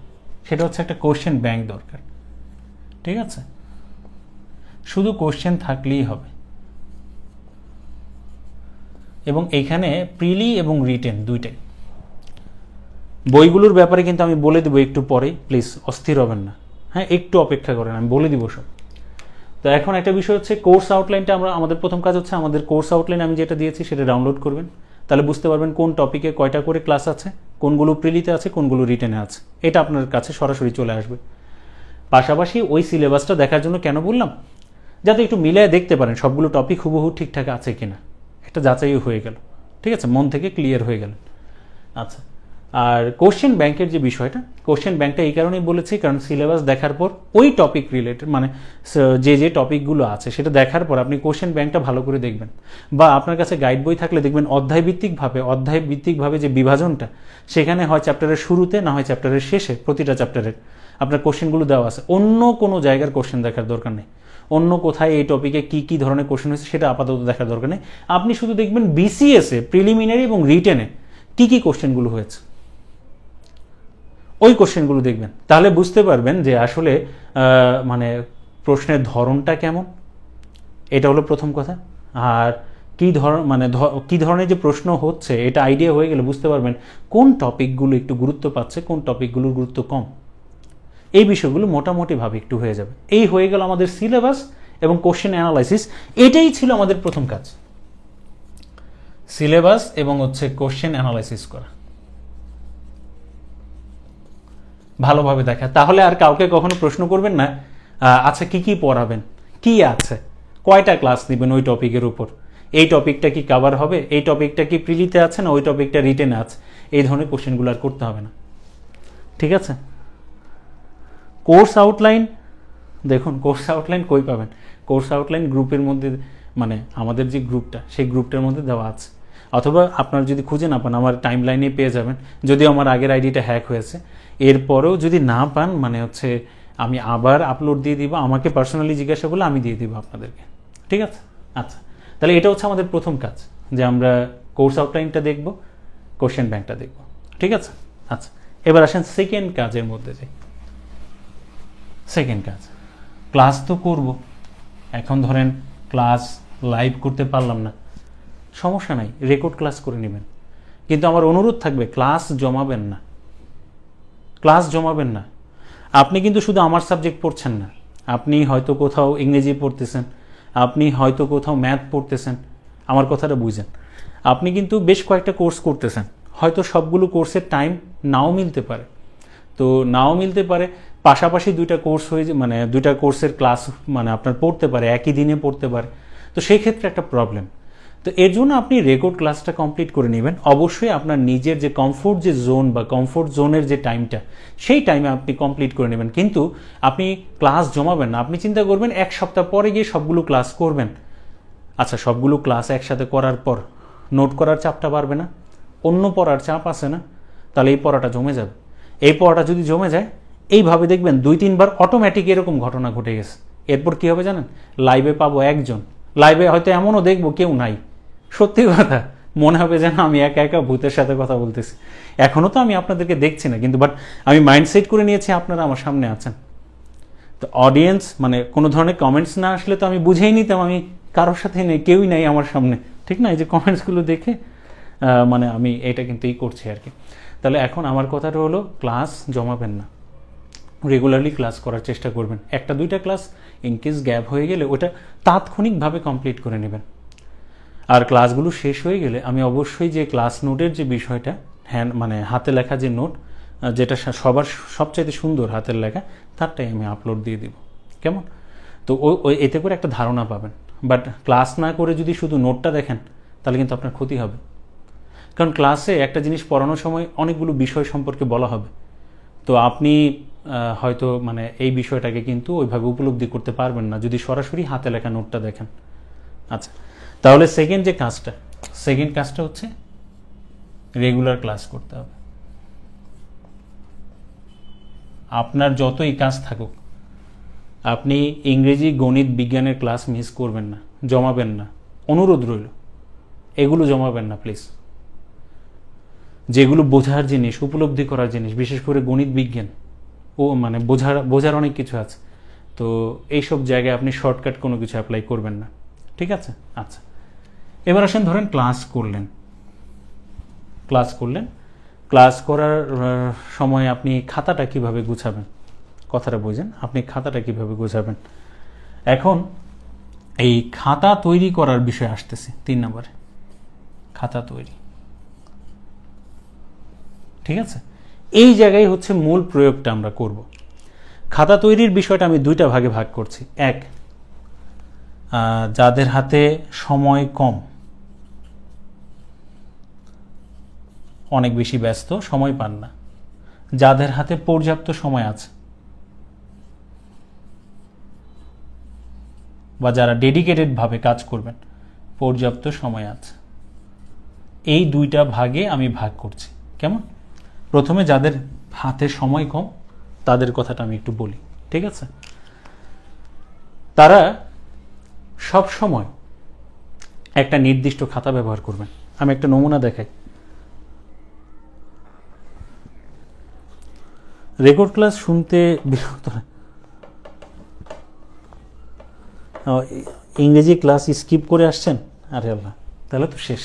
সেটা হচ্ছে একটা কোশ্চেন ব্যাংক দরকার, ঠিক আছে? শুধু কোশ্চেন থাকলেই হবে। এবং এখানে প্রিলি এবং রিটেন দুইটাই, বইগুলোর ব্যাপারে কিন্তু আমি বলে দেবো একটু পরেই, প্লিজ অস্থির হবেন না, হ্যাঁ, একটু অপেক্ষা করেন, আমি বলে দিব সব। তো এখন একটা বিষয় হচ্ছে কোর্স আউটলাইনটা আমাদের প্রথম কাজ হচ্ছে আমাদের কোর্স আউটলাইন আমি যেটা দিয়েছি সেটা ডাউনলোড করবেন। তাহলে বুঝতে পারবেন কোন টপিকে কয়টা করে ক্লাস আছে, কোনগুলো প্রিলিতে আছে, কোনগুলো রিটেনে আছে, এটা আপনার কাছে সরাসরি চলে আসবে। পাশাপাশি ওই সিলেবাসটা দেখার জন্য কেন বললাম, যাতে একটু মিলিয়ে দেখতে পারেন সবগুলো টপিক হুবহু ঠিকঠাক আছে কিনা, একটা যাচাইও হয়ে গেল, ঠিক আছে, মন থেকে ক্লিয়ার হয়ে গেল। আচ্ছা, আর কোশ্চেন ব্যাংকের যে বিষয়টা, কোশ্চেন ব্যাংকটা এই কারণেই বলেছি কারণ সিলেবাস দেখার পর ওই টপিক রিলেটেড মানে যে টপিকগুলো আছে সেটা দেখার পর আপনি কোশ্চেন ব্যাংকটা ভালো করে দেখবেন, বা আপনার কাছে গাইড বই থাকলে দেখবেন অধ্যায় ভিত্তিকভাবে যে বিভাজনটা, সেখানে হয় চ্যাপ্টারের শুরুতে, না হয় চ্যাপ্টারের শেষে, প্রতিটা চ্যাপ্টারের আপনার কোশ্চেনগুলো দেওয়া আছে, অন্য কোনো জায়গার কোশ্চেন দেখার দরকার নেই, অন্য কোথায় এই টপিকে কি ধরনের কোশ্চেন হয়েছে সেটা আপাতত দেখার দরকার নেই। আপনি শুধু দেখবেন বিসিএসে প্রিলিমিনারি এবং রিটেনে কি কোশ্চেনগুলো হয়েছে, ওই কোশ্চেনগুলো দেখবেন, তাহলে বুঝতে পারবেন যে আসলে মানে প্রশ্নের ধরনটা কেমন। এটা হলো প্রথম কথা। আর কি ধরনের যে প্রশ্ন হচ্ছে এটা আইডিয়া হয়ে গেলে বুঝতে পারবেন কোন টপিকগুলো একটু গুরুত্ব পাচ্ছে, কোন টপিকগুলোর গুরুত্ব কম। এই বিষয়গুলো মোটামুটিভাবে একটু হয়ে যাবে। এই হয়ে গেল আমাদের সিলেবাস এবং কোশ্চেন অ্যানালাইসিস। এটাই ছিল আমাদের প্রথম কাজ, সিলেবাস এবং হচ্ছে কোশ্চেন অ্যানালাইসিস করা, ভালোভাবে দেখা। তাহলে আর কাউকে কখনো প্রশ্ন করবেন না আচ্ছা কি পড়াবেন, কি আছে, কয়টা ক্লাস নেবেন ওই টপিকের উপর, এই টপিকটা কি কভার হবে, এই টপিকটা কি প্রিলিতে আছে না ওই টপিকটা রিটেনে আছে, এই ধরনের কোশ্চেনগুলো আর করতে হবে না। ঠিক আছে। কোর্স আউটলাইন দেখুন, কোর্স আউটলাইন কই পাবেন? কোর্স আউটলাইন গ্রুপের মধ্যে, মানে আমাদের যে গ্রুপটা সেই গ্রুপটার মধ্যে দেওয়া আছে, অথবা আপনার যদি খুঁজে না পান আমার টাইম লাইনে পেয়ে যাবেন। যদিও আমার আগের আইডিটা হ্যাক হয়েছে, এরপরেও যদি না পান মানে হচ্ছে আমি আবার আপলোড দিয়ে দিব, আমাকে পার্সোনালি জিজ্ঞাসা করলে আমি দিয়ে দিব আপনাদেরকে। ঠিক আছে। আচ্ছা, তাহলে এটা হচ্ছে আমাদের প্রথম কাজ, যে আমরা কোর্স আউটলাইনটা দেখব, কোশ্চেন ব্যাংকটা দেখব। ঠিক আছে। আচ্ছা, এবার আসেন সেকেন্ড কাজের মধ্যে যাই। সেকেন্ড কাজ, ক্লাস তো করব, এখন ধরেন ক্লাস লাইভ করতে পারলাম না, সমস্যা নাই, রেকর্ড ক্লাস করে নেবেন। কিন্তু আমার অনুরোধ থাকবে ক্লাস জমাবেন না, ক্লাস জমাবেন না। আপনি কিন্তু শুধু আমার সাবজেক্ট পড়ছেন না, আপনি হয়তো কোথাও ইংরেজি পড়তেছেন, আপনি হয়তো কোথাও ম্যাথ পড়তেছেন, আমার কথাটা বুঝেন। আপনি কিন্তু বেশ কয়েকটা কোর্স করতেছেন, হয়তো সবগুলো কোর্সের টাইম নাও মিলতে পারে, তো নাও মিলতে পারে, পাশাপাশি দুইটা কোর্স হয়ে মানে দুইটা কোর্সের ক্লাস মানে আপনার পড়তে পারে, একই দিনে পড়তে পারে, তো সেই ক্ষেত্রে একটা প্রবলেম। তো এর জন্য আপনি রেকর্ড ক্লাসটা কমপ্লিট করে নেবেন। অবশ্যই আপনার নিজের যে কমফোর্ট যে জোন বা কমফোর্ট জোনের যে টাইমটা, সেই টাইমে আপনি কমপ্লিট করে নেবেন, কিন্তু আপনি ক্লাস জমাবেন না। আপনি চিন্তা করবেন এক সপ্তাহ পরে গিয়ে সবগুলো ক্লাস করবেন। আচ্ছা, সবগুলো ক্লাস একসাথে করার পর নোট করার চাপটা বাড়বে না, অন্য পড়ার চাপ আছে না, তাহলে এই পড়াটা জমে যাবে। এই পড়াটা যদি জমে যায়, এইভাবে দেখবেন 2-3 বার অটোমেটিক এরকম ঘটনা ঘটে গেছে। এরপর কি হবে জানেন? লাইভে পাবো একজন, লাইভে হয়তো এমনও দেখবো কেউ নাই, সত্যি কথা মনে হবে যেন আমি একা একা ভূতের সাথে কথা বলতেছি। এখনো তো আমি আপনাদেরকে দেখছি না, কিন্তু বাট আমি মাইন্ডসেট করে নিয়েছি আপনারা আমার সামনে আছেন। তো অডিয়েন্স মানে কোনো ধরনের কমেন্টস না আসলে তো আমি বুঝেই নিতাম আমি কারোর সাথে নেই, কেউই নাই আমার সামনে, ঠিক না? এই যে কমেন্টসগুলো দেখে মানে আমি এটা কিন্তু করছি আর কি। তাহলে এখন আমার কথাটা হলো ক্লাস জমাবেন না, রেগুলারলি ক্লাস করার চেষ্টা করবেন। 1-2টা ক্লাস ইনকেস গ্যাপ হয়ে গেলে ওটা তাৎক্ষণিকভাবে কমপ্লিট করে নেবেন। আর ক্লাসগুলো শেষ হয়ে গেলে আমি অবশ্যই যে ক্লাস নোটের যে বিষয়টা, মানে হাতে লেখা যে নোট, যেটা সবার সবচাইতে সুন্দর হাতের লেখা, তারটাই আমি আপলোড দিয়ে দিব। কেমন? তো ওই এতে করে একটা ধারণা পাবেন। বাট ক্লাস না করে যদি শুধু নোটটা দেখেন তাহলে কিন্তু আপনার ক্ষতি হবে। কারণ ক্লাসে একটা জিনিস পড়ানোর সময় অনেকগুলো বিষয় সম্পর্কে বলা হবে, তো আপনি হয়তো মানে এই বিষয়টাকে কিন্তু ওইভাবে উপলব্ধি করতে পারবেন না যদি সরাসরি হাতে লেখা নোটটা দেখেন। আচ্ছা, তাহলে সেকেন্ড কাজটা হচ্ছে রেগুলার ক্লাস করতে হবে। আপনার যতই কাজ থাকুক, আপনি ইংরেজি, গণিত, বিজ্ঞানের ক্লাস মিস করবেন না, জমাবেন না, অনুরোধ রইল, এগুলো জমাবেন না প্লিজ। যেগুলো বোঝার জিনিস, উপলব্ধি করার জিনিস, বিশেষ করে গণিত, বিজ্ঞান, মানে বোঝার অনেক কিছু আছে, তো এইসব জায়গায় আপনি শর্টকাট কোনো কিছু অ্যাপ্লাই করবেন না। ঠিক আছে। আচ্ছা, এবার আসেন ধরেন ক্লাস করলেন, ক্লাস করার সময় আপনি খাতাটা কিভাবে গুছাবেন, কথাটা বুঝেন, আপনি খাতাটা কিভাবে গুছাবেন। এখন এই খাতা তৈরি করার বিষয় আসতেছে 3 নম্বরে, খাতা তৈরি। ঠিক আছে, এই জায়গায় হচ্ছে মূল প্রয়োগটা আমরা করব। খাতা তৈরির বিষয়টা আমি 2টা ভাগে ভাগ করছি। এক, যাদের হাতে সময় কম, অনেক বেশি ব্যস্ত, সময় পান না, যাদের হাতে পর্যাপ্ত সময় আছে, বা যারা ডেডিকেটেড ভাবে কাজ করবেন, পর্যাপ্ত সময় আছে, এই 2টা ভাগে আমি ভাগ করছি। কেমন? প্রথমে যাদের হাতে সময় কম তাদের কথাটা আমি একটু বলি, ঠিক আছে? তারা সব সময় একটা নির্দিষ্ট খাতা ব্যবহার করবেন। আমি একটা নমুনা দেখাই। রেকর্ড ক্লাস শুনতে বিরক্ত না? ইংরেজি ক্লাস স্কিপ করে আসছেন? আরে আল্লাহ, তাহলে তো শেষ।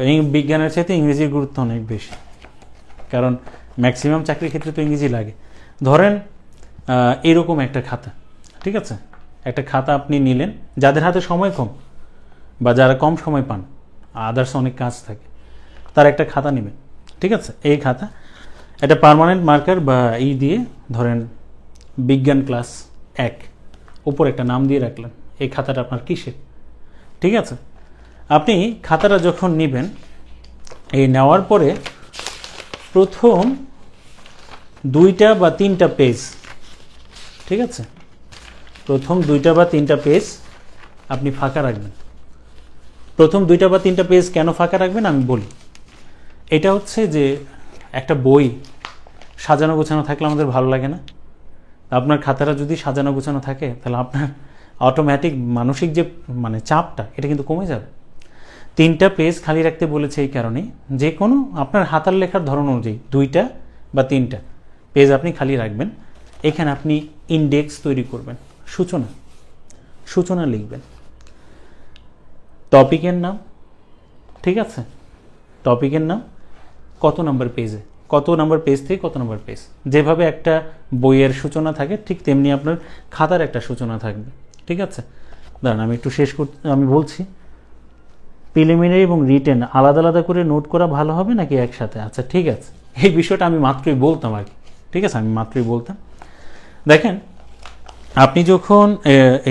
এই বিজ্ঞানের চাইতে ইংরেজির গুরুত্ব অনেক বেশি, কারণ ম্যাক্সিমাম চাকরির ক্ষেত্রে তো ইংরেজি লাগে। ধরেন এরকম একটা খাতা, ঠিক আছে? একটা খাতা আপনি নিলেন, যাদের হাতে সময় কম বা যারা কম সময় পান, আদার্স অনেক কাজ থাকে, তার একটা খাতা নেবেন, ঠিক আছে? এই খাতা একটা পার্মানেন্ট মার্কার বা দিয়ে ধরেন বিজ্ঞান ক্লাস 1 উপর একটা নাম দিয়ে রাখলেন। এই খাতাটা আপনার কিসের, ঠিক আছে? আপনি খাতাটা যখন নেবেন, এই নেওয়ার পরে প্রথম 2টা বা 3টা পেজ, ঠিক আছে, প্রথম 2টা বা 3টা পেজ আপনি ফাঁকা রাখবেন। প্রথম 2টা বা 3টা পেজ কেন ফাঁকা রাখবেন আমি বলি। এটা হচ্ছে যে একটা বই সাজানো গোছানো থাকলে আমাদের ভালো লাগে না? আপনার খাতাটা যদি সাজানো গোছানো থাকে, তাহলে আপনার অটোমেটিক মানসিক যে চাপটা, এটা কিন্তু কমে যাবে। 3টা পেজ খালি রাখতে বলেছে এই কারণেই, যে কোনো আপনার হাতার লেখার ধরন অনুযায়ী 2টা বা 3টা পেজ আপনি খালি রাখবেন। এখানে আপনি ইন্ডেক্স তৈরি করবেন, সূচনা লিখবেন, টপিকের নাম, ঠিক আছে? টপিকের নাম, কত নম্বর পেজে, কত নম্বর পেজ থেকে কত নম্বর পেজ। যেভাবে একটা বইয়ের সূচনা থাকে, ঠিক তেমনি আপনার খাতার একটা সূচনা থাকবে, ঠিক আছে? দাঁড়ান আমি একটু শেষ করতে, আমি বলছি। প্রিলিমিনারি এবং রিটেন আলাদা আলাদা করে নোট করা ভালো হবে নাকি একসাথে? আচ্ছা ঠিক আছে, এই বিষয়টা আমি মাত্রই বলতাম আর কি, ঠিক আছে? আমি মাত্রই বলতাম। দেখেন, আপনি যখন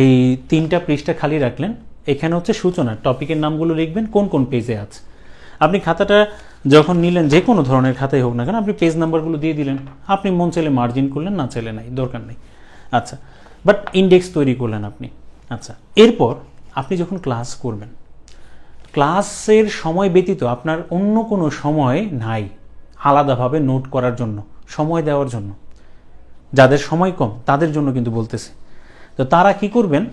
এই 3টা পৃষ্ঠা খালি রাখলেন, এখানে হচ্ছে সূচনা, টপিকের নামগুলো লিখবেন কোন কোন পেজে আছে। আপনি খাতাটা যখন নিলেন, যে কোনো ধরনের খাতাই হোক না কেন, আপনি পেজ নাম্বারগুলো দিয়ে দিলেন। আপনি মন চাইলে মার্জিন করলেন, না চাইলে নাই, দরকার নেই। আচ্ছা, বাট ইন্ডেক্স তৈরি করলেন আপনি। আচ্ছা, এরপর আপনি যখন ক্লাস করবেন, ক্লাসের সময় ব্যতীত আপনার অন্য কোনো সময় নাই আলাদাভাবে নোট করার জন্য, সময় দেওয়ার জন্য। যাদের সময় কম তাদের জন্য কিন্তু বলতেছি। তো তারা কি করবেন,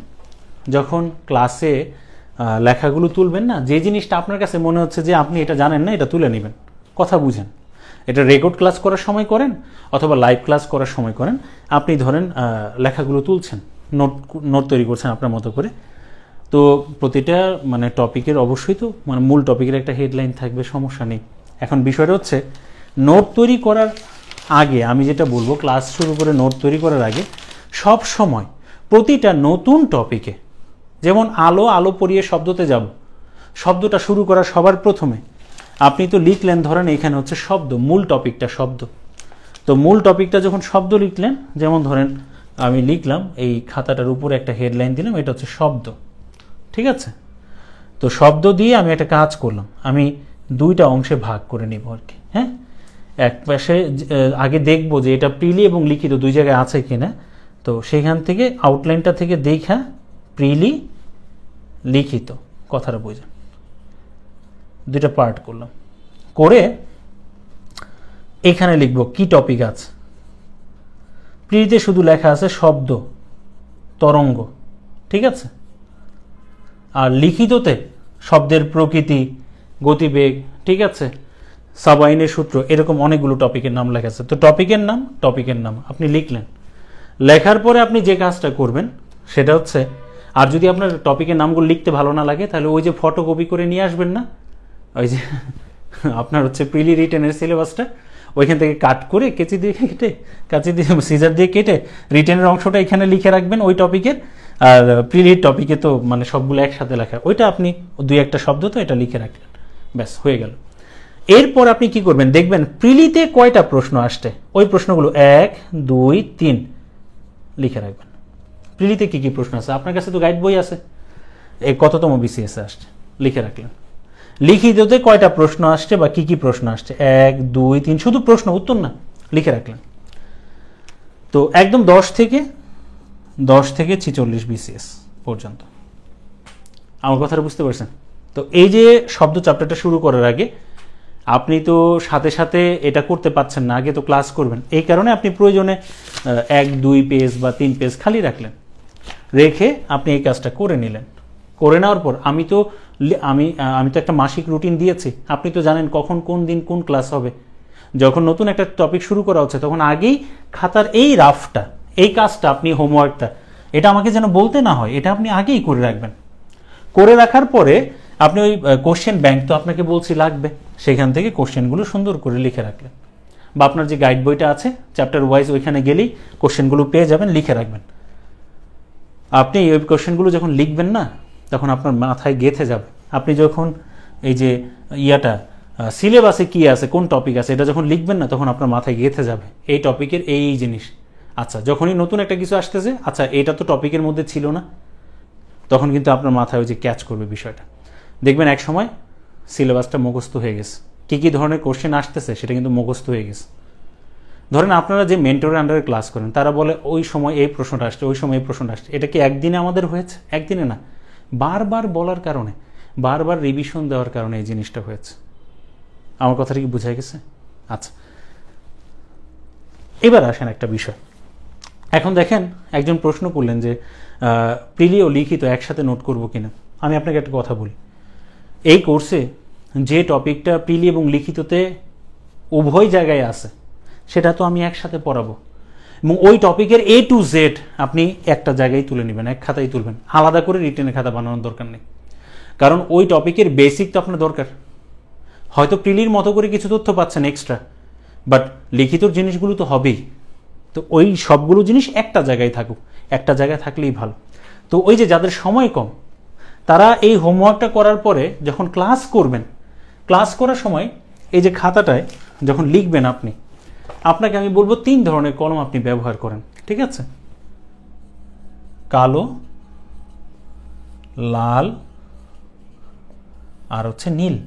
যখন ক্লাসে লেখাগুলো তুলবেন না, যে জিনিসটা আপনার কাছে মনে হচ্ছে যে আপনি এটা জানেন না, এটা তুলে নেবেন। কথা বুঝেন, এটা রেকর্ড ক্লাস করার সময় করেন অথবা লাইভ ক্লাস করার সময় করেন। আপনি ধরেন লেখাগুলো তুলছেন, নোট তৈরি করছেন আপনার মতো করে। তো প্রতিটা টপিকের অবশ্যই তো মূল টপিকের একটা হেডলাইন থাকবে, সমস্যা নেই। এখন বিষয়টা হচ্ছে, নোট তৈরি করার আগে আমি যেটা বলবো, ক্লাস শুরু করে নোট তৈরি করার আগে সব সময় প্রতিটা নতুন টপিকে, যেমন আলো, আলো পড়িয়ে শব্দতে যাব, শব্দটা শুরু করা সবার প্রথমে আপনি তো লিখলেন, ধরেন এখানে হচ্ছে শব্দ, মূল টপিকটা শব্দ। তো মূল টপিকটা যখন শব্দ লিখলেন, যেমন ধরেন আমি লিখলাম এই খাতাটার উপরে একটা হেডলাইন দিলাম, এটা হচ্ছে শব্দ, ঠিক আছে? তো শব্দ দিয়ে আমি একটা কাজ করলাম, আমি 2টা অংশে ভাগ করে নেব আর কি। হ্যাঁ, এক পাশে আগে দেখব যে এটা প্রিলি এবং লিখিত 2 জায়গায় আছে কিনা। তো সেখান থেকে আউটলাইনটা থেকে দেখা প্রিলি লিখিত কথাটা বুঝেন, 2টা পার্ট করলাম। করে এখানে লিখব কি টপিক আছে। প্রিলিতে শুধু লেখা আছে শব্দ, তরঙ্গ, ঠিক আছে? আর লিখিততে শব্দের প্রকৃতি, গতিবেগ, ঠিক আছে, সাবাইনের সূত্র, এরকম অনেকগুলো টপিকের নাম লেখা আছে। তো টপিকের নাম আপনি লিখলেন। লেখার পরে আপনি যে কাজটা করবেন সেটা হচ্ছে, আর যদি আপনার টপিকের নামগুলো লিখতে ভালো না লাগে, তাহলে ওই যে ফটোকপি করে নিয়ে আসবেন না, ওই যে আপনার হচ্ছে প্রিলি রিটেনের সিলেবাসটা, ওইখান থেকে কাট করে কাঁচি দিয়ে সিজার দিয়ে কেটে রিটেনের অংশটা এখানে লিখে রাখবেন ওই টপিকের। আর প্রিলির টপিকে তো সবগুলো একসাথে লেখা, ওইটা আপনি 2-1টা শব্দ তো এটা লিখে রাখলেন, ব্যাস হয়ে গেল। এরপর আপনি কি করবেন, দেখবেন প্রিলিতে কয়টা প্রশ্ন আসছে, ওই প্রশ্নগুলো 1, 2, 3 লিখে রাখবেন। প্রিলিতে কি কি প্রশ্ন আছে, আপনার কাছে তো গাইড বই আছে, এই কততম বিসিএস আসছে লিখে রাখলেন। লিখিততে কয়টা প্রশ্ন আসছে বা কি কি প্রশ্ন আসছে, 1, 2, 3, শুধু প্রশ্ন, উত্তর না, লিখে রাখলেন। তো একদম 10 থেকে 46 বিসিএস পর্যন্ত। আমার কথাটা বুঝতে পারছেন? তো এই যে শব্দ চ্যাপ্টারটা শুরু করার আগে আপনি তো সাথে সাথে এটা করতে পারছেন না, আগে তো ক্লাস করবেন, এই কারণে আপনি প্রয়োজনে 1-2 পেজ বা 3 পেজ খালি রাখলেন, রেখে আপনি এই কাজটা করে নিলেন। করে নেওয়ার পর আমি তো একটা মাসিক রুটিন দিয়েছি, আপনি তো জানেন কখন কোন দিন কোন ক্লাস হবে। যখন নতুন একটা টপিক শুরু করা হচ্ছে তখন আগেই খাতার এই রাফটা, এই কাজটা, আপনি হোমওয়ার্কটা, এটা আমাকে যেন বলতে না হয়, এটা আপনি আগেই করে রাখবেন। করে রাখার পরে আপনি ওই কোশ্চেন ব্যাংক তো আপনাকে বলছি লাগবে, সেখান থেকে কোশ্চেনগুলো সুন্দর করে লিখে রাখলেন, বা আপনার যে গাইড বইটা আছে চ্যাপ্টার ওয়াইজ ওইখানে গেলেই কোশ্চেনগুলো পেয়ে যাবেন, লিখে রাখবেন। আপনি ওই কোশ্চেনগুলো যখন লিখবেন না তখন আপনার মাথায় গেঁথে যাবে। আপনি যখন এই যে সিলেবাসে কি আছে, কোন টপিক আছে, এটা যখন লিখবেন না তখন আপনার মাথায় গেঁথে যাবে এই টপিকের এই জিনিস। আচ্ছা, যখনই নতুন একটা কিছু আসতেছে, আচ্ছা এটা তো টপিকের মধ্যে ছিল না, তখন কিন্তু আপনার মাথায় ওই যে ক্যাচ করবে বিষয়টা। দেখবেন এক সময় সিলেবাসটা মুখস্থ হয়ে গেছে, কী কী ধরনের কোশ্চেন আসতেছে সেটা কিন্তু মুখস্থ হয়ে গেছে। ধরেন আপনারা যে মেন্টরের আন্ডারে ক্লাস করেন, তারা বলে ওই সময় এই প্রশ্নটা আসছে, ওই সময় এই প্রশ্নটা আসছে। এটা কি একদিনে আমাদের হয়েছে? একদিনে না, বারবার বলার কারণে, বারবার রিভিশন দেওয়ার কারণে এই জিনিসটা হয়েছে। আমার কথাটা কি বোঝা গেছে? আচ্ছা, এবার আসেন একটা বিষয়। এখন দেখেন, একজন প্রশ্ন করলেন যে প্রিলি ও লিখিত একসাথে নোট করব কিনা। আমি আপনাকে একটা কথা বলি, এই কোর্সে যে টপিকটা প্রিলি এবং লিখিততে উভয় জায়গায় আছে সেটা তো আমি একসাথে পড়াবো, এবং ওই টপিকের A to Z আপনি একটা জায়গায় তুলে নেবেন, এক খাতায় তুলবেন, আলাদা করে রিটেনের খাতা বানানোর দরকার নেই। কারণ ওই টপিকের বেসিক তো আপনার দরকার। হয়তো প্রিলির মতো করে কিছু তথ্য পাচ্ছেন এক্সট্রা, বাট লিখিতর জিনিসগুলো তো হবেই। তো ওই সবগুলো জিনিস একটা জায়গায় থাকুক, একটা জায়গায় থাকলেই ভালো। তো ওই যে যাদের সময় কম, তারা এই হোমওয়ার্কটা করার পরে যখন ক্লাস করবেন, ক্লাস করার সময় এই যে খাতাটায় যখন লিখবেন, আপনাকে আমি বলবো 3 ধরনের কলম আপনি ব্যবহার করেন, ঠিক আছে? কালো, লাল আর হচ্ছে নীল।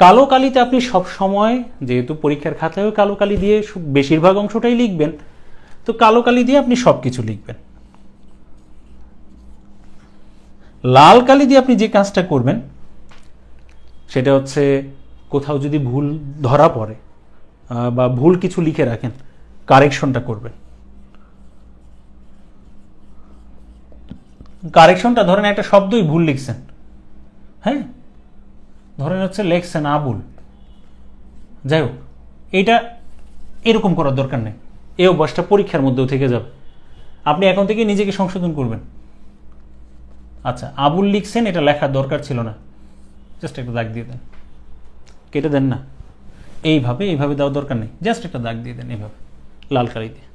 কালো কালিতে আপনি সব সময়, যেহেতু পরীক্ষার খাতায়ও কালো কালি দিয়ে বেশিরভাগ অংশটাই লিখবেন, তো কালো কালি দিয়ে আপনি সব কিছু লিখবেন। লাল কালি দিয়ে আপনি যে কাজটা করবেন সেটা হচ্ছে কোথাও যদি ভুল ধরা পড়ে বা ভুল কিছু লিখে রাখেন, কারেকশনটা করবেন। কারেকশনটা ধরেন একটা শব্দই ভুল লিখছেন, হ্যাঁ, ধরেন হচ্ছে লেখছেন আবুল, যাই হোক, এইটা এরকম করার দরকার নেই। এই অভ্যাসটা পরীক্ষার মধ্যেও থেকে যাবে, আপনি এখন থেকে নিজেকে সংশোধন করবেন। আচ্ছা, আবুল লিখছেন, এটা লেখার দরকার ছিল না, জাস্ট একটা দাগ দিয়ে দেন, কেটে দেন না, এইভাবে দেওয়ার দরকার নেই, জাস্ট একটা দাগ দিয়ে দেন এইভাবে লাল কালি দিয়ে,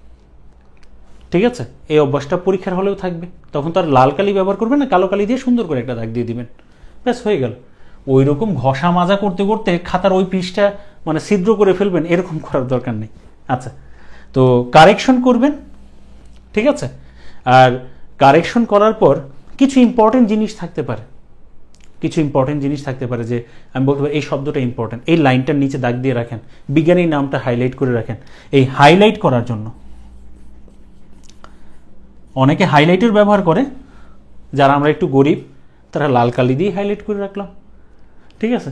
ঠিক আছে? এই অভ্যাসটা পরীক্ষার হলেও থাকবে, তখন তার লাল কালি ব্যবহার করবেন না, কালো কালি দিয়ে সুন্দর করে একটা দাগ দিয়ে দিবেন, ব্যাস হয়ে গেল। ওই রকম ঘষা মাজা করতে করতে খাতার ওই পৃষ্ঠা ছিদ্র করে ফেলবেন, এরকম করার দরকার নেই। আচ্ছা, তো কারেকশন করবেন, ঠিক আছে? আর কারেকশন করার পর কিছু ইম্পর্টেন্ট জিনিস থাকতে পারে, যে আমি বলতে পারি এই শব্দটা ইম্পর্টেন্ট, এই লাইনটার নিচে দাগ দিয়ে রাখেন, বিজ্ঞানীর নামটা হাইলাইট করে রাখেন। এই হাইলাইট করার জন্য অনেকে হাইলাইটের ব্যবহার করে, যারা আমরা একটু গরিব তারা লাল কালি দিয়ে হাইলাইট করে রাখলাম, ঠিক আছে?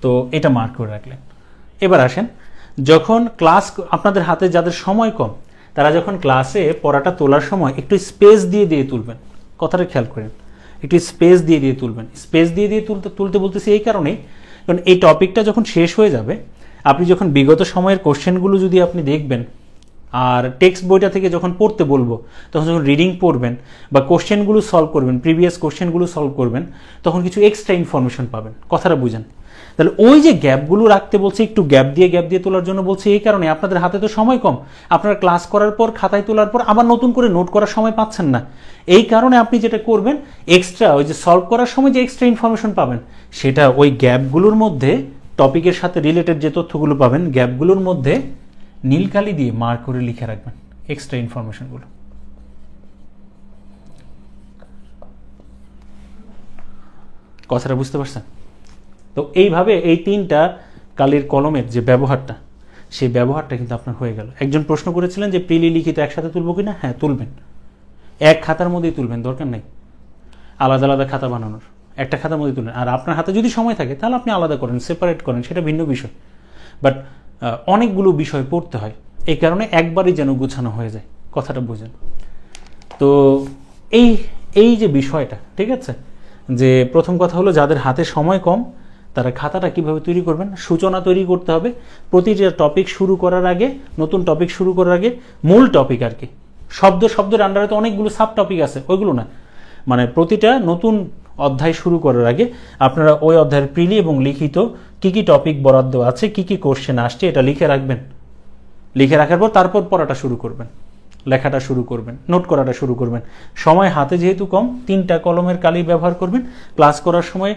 তো এটা মার্ক করে রাখলেন। এবার আসেন, যখন ক্লাস আপনাদের হাতে যাদের সময় কম, তারা যখন ক্লাসে পড়াটা তোলার সময় একটু স্পেস দিয়ে তুলবেন, কথাটা খেয়াল করেন, একটু স্পেস দিয়ে তুলবেন। স্পেস দিয়ে তুলতে বলতেছি এই কারণেই, কারণ এই টপিকটা যখন শেষ হয়ে যাবে, আপনি যখন বিগত সময়ের কোশ্চেনগুলো যদি আপনি দেখবেন, আর টেক্সট বইটা থেকে যখন পড়তে বলবো, তখন যখন রিডিং পড়বেন বা কোশ্চেনগুলো সলভ করবেন, প্রিভিয়াস কোশ্চেনগুলো সলভ করবেন, তখন কিছু এক্সট্রা ইনফরমেশন পাবেন। কথাটা বুঝেন? তাহলে ওই যে গ্যাপগুলো রাখতে বলছে, একটু গ্যাপ দিয়ে তোলার জন্য বলছে এই কারণে, আপনাদের হাতে তো সময় কম, আপনারা ক্লাস করার পর খাতায় তোলার পর আবার নতুন করে নোট করার সময় পাচ্ছেন না। এই কারণে আপনি যেটা করবেন, এক্সট্রা ওই যে সলভ করার সময় যে এক্সট্রা ইনফরমেশন পাবেন, সেটা ওই গ্যাপগুলোর মধ্যে, টপিকের সাথে রিলেটেড যে তথ্যগুলো পাবেন, গ্যাপগুলোর মধ্যে নীল কালি দিয়ে মার্ক করে লিখে রাখবেন এক্সট্রা ইনফরমেশনগুলো। কথাটা বুঝতে পারছেন? তো এইভাবে এই 3টা কালির কলমের যে ব্যবহারটা, সেই ব্যবহারটা কিন্তু আপনার হয়ে গেল। একজন প্রশ্ন করেছিলেন যে প্রিলি লিখিত একসাথে তুলবো কিনা? হ্যাঁ, তুলবেন, এক খাতার মধ্যেই তুলবেন, দরকার নেই আলাদা আলাদা খাতা বানানোর। একটা খাতার মধ্যে তুললেন। আর আপনার হাতে যদি সময় থাকে তাহলে আপনি আলাদা করেন, সেপারেট করেন, সেটা ভিন্ন বিষয়। বাট অনেকগুলো বিষয় পড়তে হয়, এই কারণে একবারই যেন গুছানো হয়ে যায়, কথাটা বোঝেন। তো এই যে বিষয়টা, ঠিক আছে, যে প্রথম কথা হলো যাদের হাতে সময় কম তারা খাতাটা কিভাবে তৈরি করবেন, সূচনা তৈরি করতে হবে। প্রতিটা টপিক শুরু করার আগে, নতুন টপিক শুরু করার আগে মূল টপিক আর কি, শব্দের আন্ডারে তো অনেকগুলো সাব টপিক আছে, ওইগুলো না, মানে প্রতিটা নতুন অধ্যায় শুরু করার আগে আপনারা ওই অধ্যায়ের প্রিলি এবং লিখিত কি কি টপিক বরাদ্দ আছে, কি কি কোশ্চেন আসছে, এটা লিখে রাখবেন। লিখে রাখার পর তারপর পড়াটা শুরু করবেন, লেখাটা শুরু করবেন, নোট করাটা শুরু করবেন। সময় হাতে যেহেতু কম, 3টা কলমের কালি ব্যবহার করবেন। ক্লাস করার সময়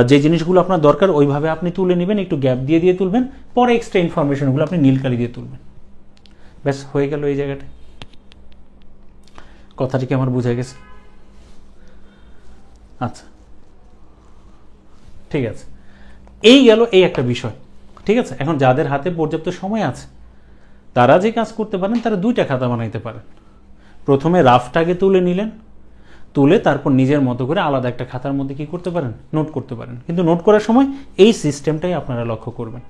যে জিনিসগুলো আপনার দরকার ওইভাবে আপনি তুলে নেবেন, একটু গ্যাপ দিয়ে দিয়ে তুলবেন, পরে এক্সট্রা ইনফরমেশনগুলো আপনি নীল কালি দিয়ে তুলবেন। ব্যাস হয়ে গেল এই জায়গাটা। কথাটি কি আমার বোঝা গেছে? আচ্ছা, ঠিক আছে, এই গেল এই একটা বিষয়, ঠিক আছে। এখন যাদের হাতে পর্যাপ্ত সময় আছে তারা যে কাজ করতে পারেন, তারা 2টা খাতা বানাইতে পারেন। প্রথমে রাফটাকে তুলে নিলেন, তুলে তারপর নিজের মতো করে আলাদা একটা খাতার মধ্যে কি করতে পারেন, নোট করতে পারেন। কিন্তু নোট করার সময় এই সিস্টেমটাই আপনারা লক্ষ্য করবেন,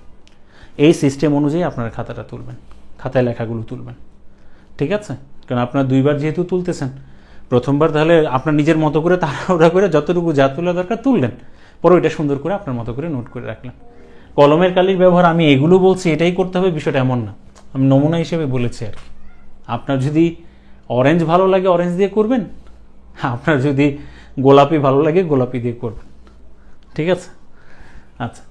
এই সিস্টেম অনুযায়ী আপনারা খাতাটা তুলবেন, খাতায় লেখাগুলো তুলবেন, ঠিক আছে। কারণ আপনারা 2বার যেহেতু তুলতেছেন, প্রথমবার তাহলে আপনার নিজের মতো করে তাড়াহুড়া করে যতটুকু যা তোলা দরকার তুললেন, পরে ওইটা সুন্দর করে আপনার মতো করে নোট করে রাখলেন। কলমের কালির ব্যবহার আমি এগুলো বলছি এটাই করতে হবে বিষয়টা এমন না, আমি নমুনা হিসেবে বলেছি আর কি। আপনার যদি অরেঞ্জ ভালো লাগে অরেঞ্জ দিয়ে করবেন, আপনার যদি গোলাপি ভালো লাগে গোলাপি দিয়ে করবেন, ঠিক আছে। আচ্ছা,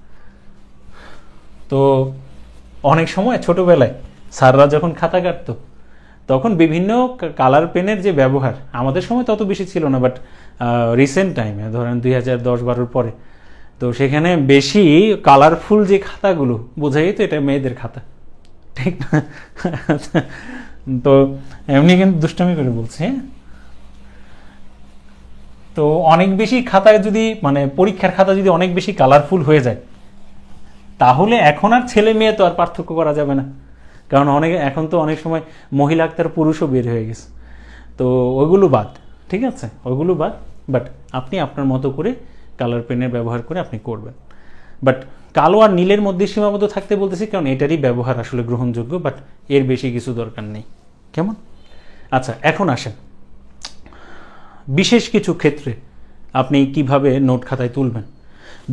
তো অনেক সময় ছোটবেলায় স্যাররা যখন খাতা কাটতো তখন বিভিন্ন কালার পেনের যে ব্যবহার, আমাদের সময় তত বেশি ছিল না, বাট রিসেন্ট টাইমে ধরেন 2010-12 পরে, তো সেখানে বেশি কালারফুল যে খাতাগুলো বোঝাই তো এটা মেয়েদের খাতা, ঠিক না? তো এমনি কিন্তু দুষ্টামি করে বলছি, হ্যাঁ। তো অনেক বেশি খাতায় যদি মানে পরীক্ষার খাতা যদি অনেক বেশি কালারফুল হয়ে যায় তাহলে এখন আর ছেলে মেয়ে তো আর পার্থক্য করা যাবে না, কারণ এখন তো অনেক সময় মহিলা আক্তার পুরুষও বের হয়ে গেছে। তো ওইগুলো বাদ, ঠিক আছে, ওইগুলো বাদ। বাট আপনি আপনার মতো করে কালার পেনের ব্যবহার করে আপনি করবেন। বাট কালো আর নীলের মধ্যে সীমাবদ্ধ থাকতে বলতেছি কারণ এটারই ব্যবহার আসলে গ্রহণযোগ্য, বাট এর বেশি কিছু দরকার নেই, কেমন? আচ্ছা, এখন আসেন বিশেষ কিছু ক্ষেত্রে আপনি কিভাবে নোট খাতায় তুলবেন।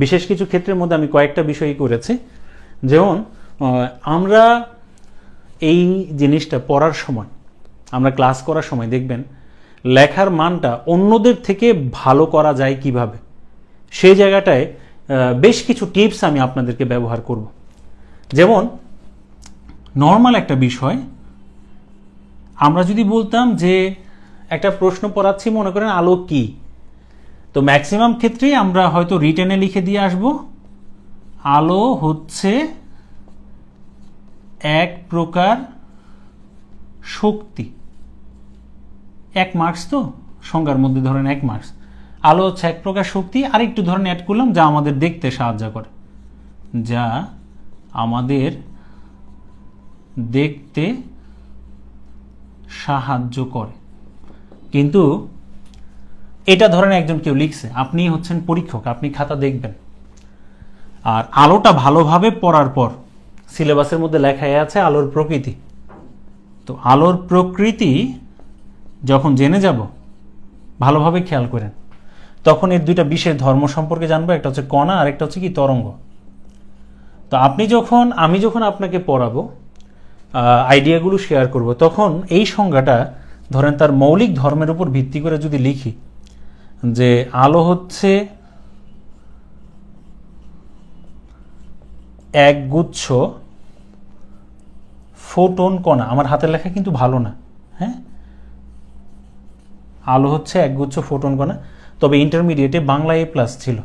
বিশেষ কিছু ক্ষেত্রের মধ্যে আমি কয়েকটা বিষয়ই করেছি। যেমন আমরা এই জিনিসটা পড়ার সময়, আমরা ক্লাস করার সময় দেখবেন লেখার মানটা অন্যদের থেকে ভালো করা যায় কিভাবে, সেই জায়গাটায় বেশ কিছু টিপস আমি আপনাদেরকে ব্যবহার করব। যেমন নর্মাল একটা বিষয়, আমরা যদি বলতাম যে একটা প্রশ্ন পড়াচ্ছি, মনে করেন আলো কি, তো ম্যাক্সিমাম ক্ষেত্রেই আমরা হয়তো রিটেনে লিখে দিয়ে আসব আলো হচ্ছে এক প্রকার শক্তি। 1 মার্কস, তো সংজ্ঞার মধ্যে ধরেন 1 মার্কস। আলো হচ্ছে এক প্রকার শক্তি, আর একটু ধরেন অ্যাড করলাম যা আমাদের দেখতে সাহায্য করে, যা আমাদের দেখতে সাহায্য করে। কিন্তু এটা ধরেন একজন কেউ লিখছে, আপনি হচ্ছেন পরীক্ষক, আপনি খাতা দেখবেন, আর আলোটা ভালোভাবে পড়ার পর সিলেবাসের মধ্যে লেখাই আছে আলোর প্রকৃতি। তো আলোর প্রকৃতি যখন জেনে যাব, ভালোভাবে খেয়াল করেন, তখন এর 2টা বিশেষ ধর্ম সম্পর্কে জানবো, একটা হচ্ছে কণা আর একটা হচ্ছে কি তরঙ্গ। তো আমি যখন আপনাকে পড়াবো, আইডিয়াগুলো শেয়ার করব, তখন এই সংজ্ঞাটা ধরেন তার মৌলিক ধর্মের উপর ভিত্তি করে যদি লিখি যে আলো হচ্ছে একগুচ্ছ ফোটন কণা, আমার হাতের লেখা কিন্তু ভালো না, হ্যাঁ, আলো হচ্ছে একগুচ্ছ ফোটন কণা। তবে ইন্টারমিডিয়েটে বাংলা A+ ছিল,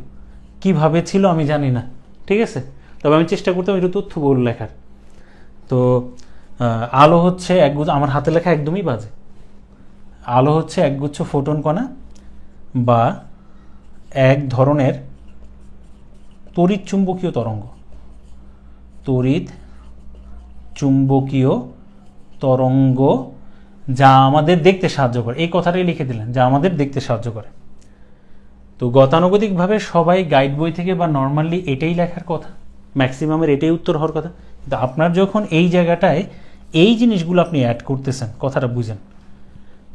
কিভাবে ছিল আমি জানি না, ঠিক আছে, তবে আমি চেষ্টা করতাম একটু তথ্যবহুল লেখার। তো আলো হচ্ছে একগুচ্ছ, আমার হাতের লেখা একদমই বাজে, আলো হচ্ছে একগুচ্ছ ফোটন কণা বা এক ধরনের তড়িৎ চুম্বকীয় তরঙ্গ, তড়িৎ চুম্বকীয় তরঙ্গ যা আমাদের দেখতে সাহায্য করে। এই কথাটাই লিখে দিলেন, যা আমাদের দেখতে সাহায্য করে। তো গতানুগতিকভাবে সবাই গাইড বই থেকে বা নর্মালি এটাই লেখার কথা, ম্যাক্সিমামের এটাই উত্তর হওয়ার কথা। কিন্তু আপনার যখন এই জায়গাটায় এই জিনিসগুলো আপনি অ্যাড করতেছেন, কথাটা বুঝেন,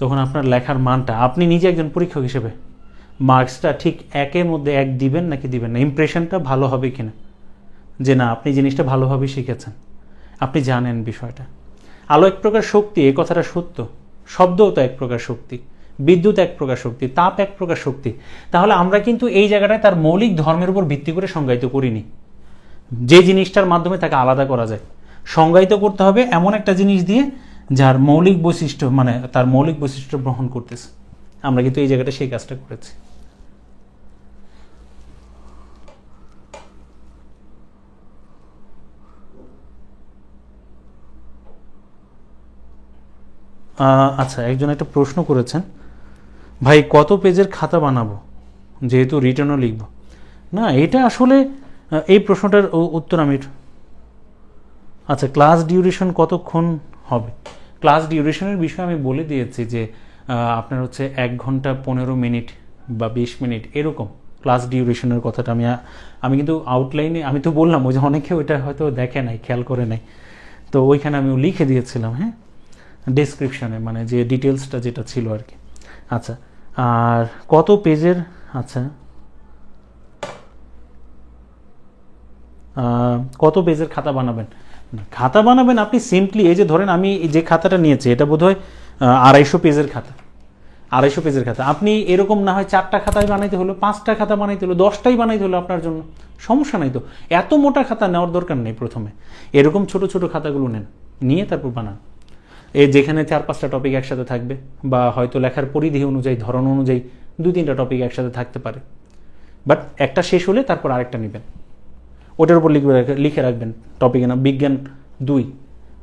তখন আপনার লেখার মানটা, আপনি নিজে একজন পরীক্ষক হিসেবে মার্কসটা ঠিক একের মধ্যে এক দিবেন নাকি দিবেন না, ইমপ্রেশনটা ভালো হবে কিনা, যে না আপনি জিনিসটা ভালোভাবে শিখেছেন, আপনি জানেন বিষয়টা। আলো এক প্রকার শক্তি, এই কথাটা সত্য। শব্দও তো এক প্রকার শক্তি, বিদ্যুৎ এক প্রকার শক্তি, তাপ এক প্রকার শক্তি। তাহলে আমরা কিন্তু এই জায়গাটায় তার মৌলিক ধর্মের উপর ভিত্তি করে সংজ্ঞায়িত করিনি। যে জিনিসটার মাধ্যমে তাকে আলাদা করা যায়, সংজ্ঞায়িত করতে হবে এমন একটা জিনিস দিয়ে যার মৌলিক বৈশিষ্ট্য, মানে তার মৌলিক বৈশিষ্ট্য গ্রহণ করতেছে। আমরা কিন্তু এই জায়গাটা সেই কাজটা করেছি। আচ্ছা, একজন একটা প্রশ্ন করেছেন, ভাই কত পেজের খাতা বানাবো যেহেতু রিটার্নও লিখব? না, এটা আসলে এই প্রশ্নটার উত্তর আমি, আচ্ছা ক্লাস ডিউরেশন কতক্ষণ হবে? ক্লাস ডিউরেশনের বিষয়ে আমি বলে দিয়েছি যে আপনার হচ্ছে 1 ঘন্টা 15 মিনিট বা 20 মিনিট এরকম ক্লাস ডিউরেশনের কথাটা আমি কিন্তু আউটলাইনে আমি তো বললাম, ওই যে অনেকে ওইটা হয়তো দেখে নাই, খেয়াল করে নাই, তো ওইখানে আমি লিখে দিয়েছিলাম, হ্যাঁ, ডেসক্রিপশনে, মানে যে ডিটেলসটা যেটা ছিল আর কি। আচ্ছা, আর কত পেজের, আচ্ছা কত পেজের খাতা বানাবেন? খাতা বানাবেন আপনি সিম্পলি, এই যে ধরেন আমি যে খাতাটা নিয়েছি এটা বোধহয় 250 পেজের খাতা, 250 পেজের খাতা। আপনি এরকম না হয় 4টা খাতায় বানাইতে হলো, 5টা খাতা বানাইতে হলো, 10টাই বানাইতে হলো, আপনার জন্য সমস্যা নাই তো। এত মোটা খাতা নেওয়ার দরকার নেই, প্রথমে এরকম ছোট ছোট খাতাগুলো নেন, নিয়ে তারপর বানান। যেখানে 4-5টা টপিক একসাথে থাকবে, বা হয়তো লেখার পরিধি অনুযায়ী, ধরন অনুযায়ী 2-3টা টপিক একসাথে থাকতে পারে, বাট একটা শেষ হলে তারপর আরেকটা নেবেন, ওটার উপর লিখে রাখবেন টপিকে না বিজ্ঞান 2,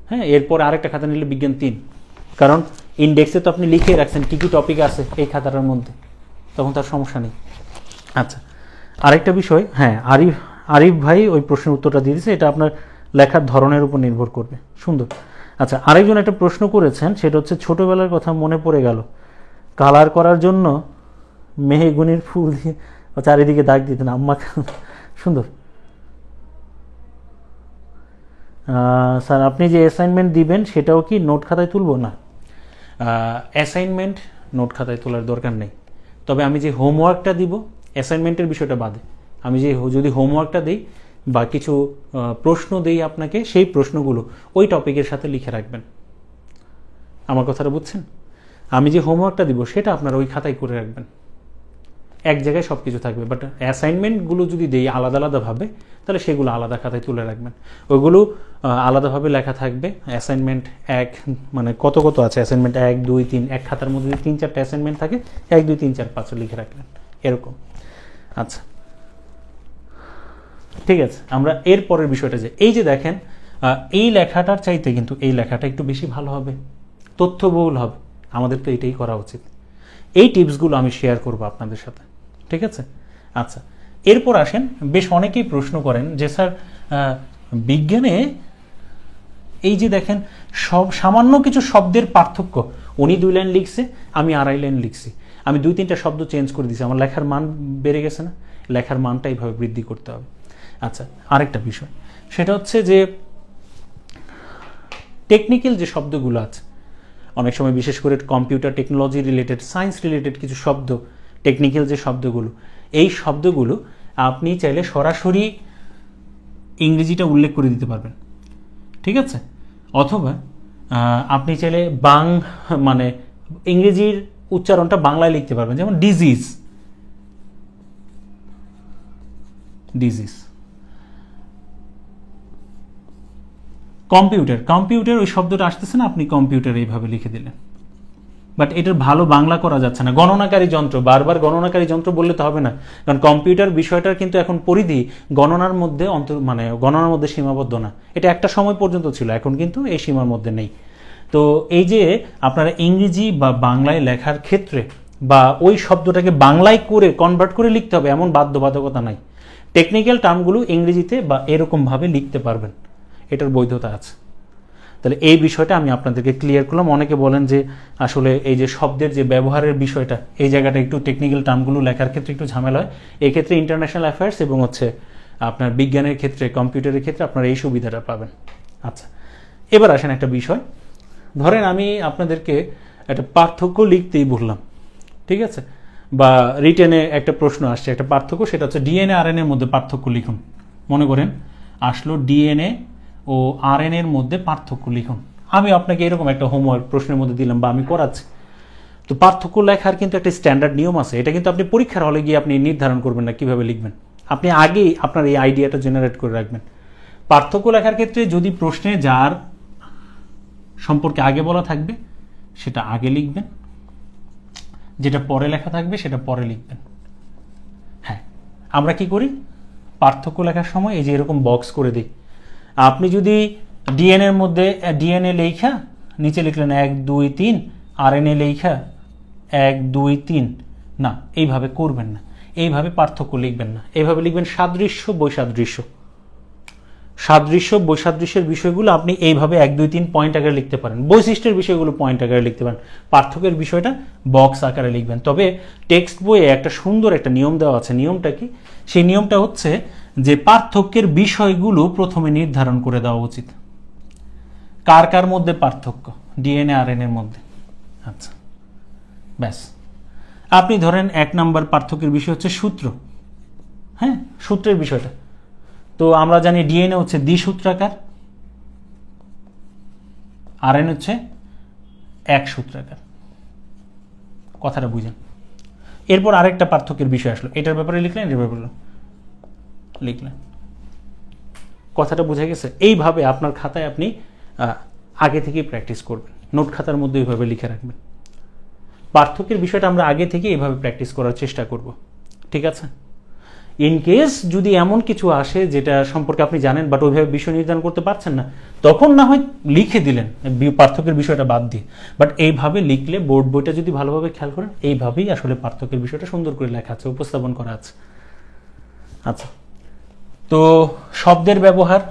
হ্যাঁ, এরপর আরেকটা খাতা নিলে বিজ্ঞান 3, কারণ ইন্ডেক্সে তো আপনি লিখে রাখছেন কী কী টপিক আছে এই খাতাটার মধ্যে, তখন তার সমস্যা নেই। আচ্ছা, আরেকটা বিষয়, হ্যাঁ, আরিফ ভাই ওই প্রশ্নের উত্তরটা দিয়ে দিয়েছে, এটা আপনার লেখার ধরনের উপর নির্ভর করবে। সুন্দর। আচ্ছা, আরেকজন একটা প্রশ্ন করেছেন, সেটা হচ্ছে ছোটবেলার কথা মনে পড়ে গেল, কালার করার জন্য মেহগুনির ফুল দিয়ে চারিদিকে দাগ দিতেন আম্মা। সুন্দর। স্যার আপনি যে অ্যাসাইনমেন্ট দিবেন সেটাও কি নোট খাতায় তুলব? না, অ্যাসাইনমেন্ট নোট খাতায় তোলার দরকার নেই। তবে আমি যে হোমওয়ার্কটা দিব, অ্যাসাইনমেন্টের বিষয়টা বাদে, আমি যে যদি হোমওয়ার্কটা দিই বা কিছু প্রশ্ন দিই আপনাকে, সেই প্রশ্নগুলো ওই টপিকের সাথে লিখে রাখবেন। আমার কথাটা বুঝছেন? আমি যে হোমওয়ার্কটা দিব সেটা আপনারা ওই খাতায় করে রাখবেন, এক জায়গায় সব কিছু থাকবে। বাট অ্যাসাইনমেন্টগুলো যদি দিই আলাদা আলাদাভাবে, তাহলে সেগুলো আলাদা খাতায় তুলে রাখবেন, ওইগুলো আলাদাভাবে লেখা থাকবে। অ্যাসাইনমেন্ট 1 মানে কত কত আছে, অ্যাসাইনমেন্ট 1, 2, 3, এক খাতার মধ্যে যদি 3-4টা অ্যাসাইনমেন্ট থাকে, 1, 2, 3, 4, 5 লিখে রাখলেন, এরকম। আচ্ছা, ঠিক আছে, আমরা এর পরের বিষয়টা, যে এই যে দেখেন এই লেখাটার চাইতে কিন্তু এই লেখাটা একটু বেশি ভালো হবে, তথ্যবহুল হবে, আমাদের তো এটাই করা উচিত। এই টিপসগুলো আমি শেয়ার করব আপনাদের সাথে, ঠিক আছে? আচ্ছা, এরপর আসেন, বেশ অনেকেই প্রশ্ন করেন যে স্যার বিজ্ঞানে এই যে দেখেন সামান্য কিছু শব্দের পার্থক্য, উনি 2 লাইন লিখছে, আমি 2.5 লাইন লিখছি, আমি 2-3টা শব্দ চেঞ্জ করে দিয়েছি, আমার লেখার মান বেড়ে গেছে না? লেখার মানটা এইভাবে বৃদ্ধি করতে হবে। আচ্ছা, আরেকটা বিষয়, সেটা হচ্ছে যে টেকনিক্যাল যে শব্দগুলো আছে, অনেক সময় বিশেষ করে computer technology related, science related কিছু শব্দ, টেকনিক্যাল যে শব্দগুলো, এই শব্দগুলো আপনি চাইলে সরাসরি ইংরেজিটা উল্লেখ করে দিতে পারবেন, ঠিক আছে? অথবা আপনি চাইলে মানে ইংরেজির উচ্চারণটা বাংলায় লিখতে পারবেন, যেমন ডিজিজ, কম্পিউটার ওই শব্দটা আসতেছে না, আপনি কম্পিউটার এইভাবে লিখে দিলেন, বাট এটার ভালো বাংলা করা যাচ্ছে না। গণনাকারী যন্ত্র, বারবার গণনাকারী যন্ত্র বললে তো হবে না, কারণ কম্পিউটার বিষয়টার কিন্তু এখন পরিধি গণনার মধ্যে মানে গণনার মধ্যে সীমাবদ্ধ না, এটা একটা সময় পর্যন্ত ছিল, এখন কিন্তু এই সীমার মধ্যে নেই। তো এই যে আপনারা ইংরেজি বা বাংলায় লেখার ক্ষেত্রে, বা ওই শব্দটাকে বাংলায় করে কনভার্ট করে লিখতে হবে এমন বাধ্যবাধকতা নাই। টেকনিক্যাল টার্মগুলো ইংরেজিতে বা এরকমভাবে লিখতে পারবেন, এটার বৈধতা আছে। তাহলে এই বিষয়টা আমি আপনাদেরকে ক্লিয়ার করলাম। অনেকে বলেন যে আসলে এই যে শব্দের যে ব্যবহারের বিষয়টা, এই জায়গাটা একটু টেকনিক্যাল টার্মগুলো লেখার ক্ষেত্রে একটু ঝামেলা হয়। এই ক্ষেত্রে ইন্টারন্যাশনাল অ্যাফেয়ার্স এবং আপনার বিজ্ঞানের ক্ষেত্রে, কম্পিউটারের ক্ষেত্রে আপনারা এই সুবিধাটা পাবেন। আচ্ছা, এবার আসেন একটা বিষয়। ধরেন আমি আপনাদেরকে একটা পার্থক্য লিখতেই বললাম, ঠিক আছে, বা রিটেনে একটা প্রশ্ন আসছে, একটা পার্থক্য, সেটা হচ্ছে ডিএনএ আরএনএ এর মধ্যে পার্থক্য লিখুন। মনে করেন আসলো ডিএনএ ও আরএনএ এর মধ্যে পার্থক্য লিখুন। আমি আপনাকে এরকম একটা হোমওয়ার্ক প্রশ্নের মধ্যে দিলাম বা আমি করাচ্ছি। তো পার্থক্য লেখার কিন্তু একটা স্ট্যান্ডার্ড নিয়ম আছে। এটা কিন্তু আপনি পরীক্ষার হলে গিয়ে আপনি নির্ধারণ করবেন না কিভাবে লিখবেন। আপনি আগেই আপনার এই আইডিয়াটা জেনারেট করে রাখবেন। পার্থক্য লেখার ক্ষেত্রে যদি প্রশ্নে যার সম্পর্কে আগে বলা থাকবে সেটা আগে লিখবেন, যেটা পরে লেখা থাকবে সেটা পরে লিখবেন। হ্যাঁ, আমরা কি করি পার্থক্য লেখার সময় এই যে এরকম বক্স করে দিই। আপনি যদি ডিএনএর মধ্যে ডিএনএ লেখা নিচে লিখলেন 1 2 3, আরএনএ লেখা 1 2 3, না, এইভাবে করবেন না। এইভাবে পার্থক্য লিখবেন না, এইভাবে লিখবেন সাদৃশ্য বৈসাদৃশ্য। সাদৃশ্য বৈসাদৃশ্যের বিষয়গুলো আপনি এইভাবে 1 2 3 পয়েন্ট আকারে লিখতে পারেন, বৈশিষ্ট্যের বিষয়গুলো পয়েন্ট আকারে লিখতে পারেন, পার্থক্যের বিষয়টা বক্স আকারে লিখবেন। তবে টেক্সট বইয়ে একটা সুন্দর একটা নিয়ম দেওয়া আছে। নিয়মটা কি? সেই নিয়মটা হচ্ছে যে পার্থক্যের বিষয়গুলো প্রথমে নির্ধারণ করে দেওয়া উচিত। কার কার মধ্যে পার্থক্য? ডিএনএ আরএনএ এর মধ্যে। আচ্ছা, ব্যাস। আপনি ধরেন 1 নম্বর পার্থক্যের বিষয় হচ্ছে সূত্র। হ্যাঁ, সূত্রের বিষয়টা তো আমরা জানি ডিএনএ হচ্ছে দ্বিসূত্রাকার, আরএনএ হচ্ছে এক সূত্রাকার। কথাটা বুঝেন। এরপর আরেকটা পার্থক্যের বিষয় আসলো, এটার ব্যাপারে লিখলেন, এটার ব্যাপারে লিখলেন। কথাটা বুঝে গেছে? এইভাবে আপনার খাতায় আপনি আগে থেকেই প্র্যাকটিস করবেন, নোট খাতার মধ্যে এইভাবে লিখে রাখবেন। পার্থক্যের বিষয়টা আমরা আগে থেকে এইভাবে প্র্যাকটিস করার চেষ্টা করব, ঠিক আছে? ইন কেস যদি এমন কিছু আসে যেটা সম্পর্কে আপনি জানেন বাট ওইভাবে বিষয় নির্ধারণ করতে পারছেন না, তখন না হয় লিখে দিলেন পার্থক্যের বিষয়টা বাদ দিয়ে। বাট এইভাবে লিখলে, বোর্ড বইটা যদি ভালোভাবে খেয়াল করেন, এইভাবেই আসলে পার্থক্যের বিষয়টা সুন্দর করে লেখা আছে, উপস্থাপন করা আছে। আচ্ছা, তো শব্দের ব্যবহার,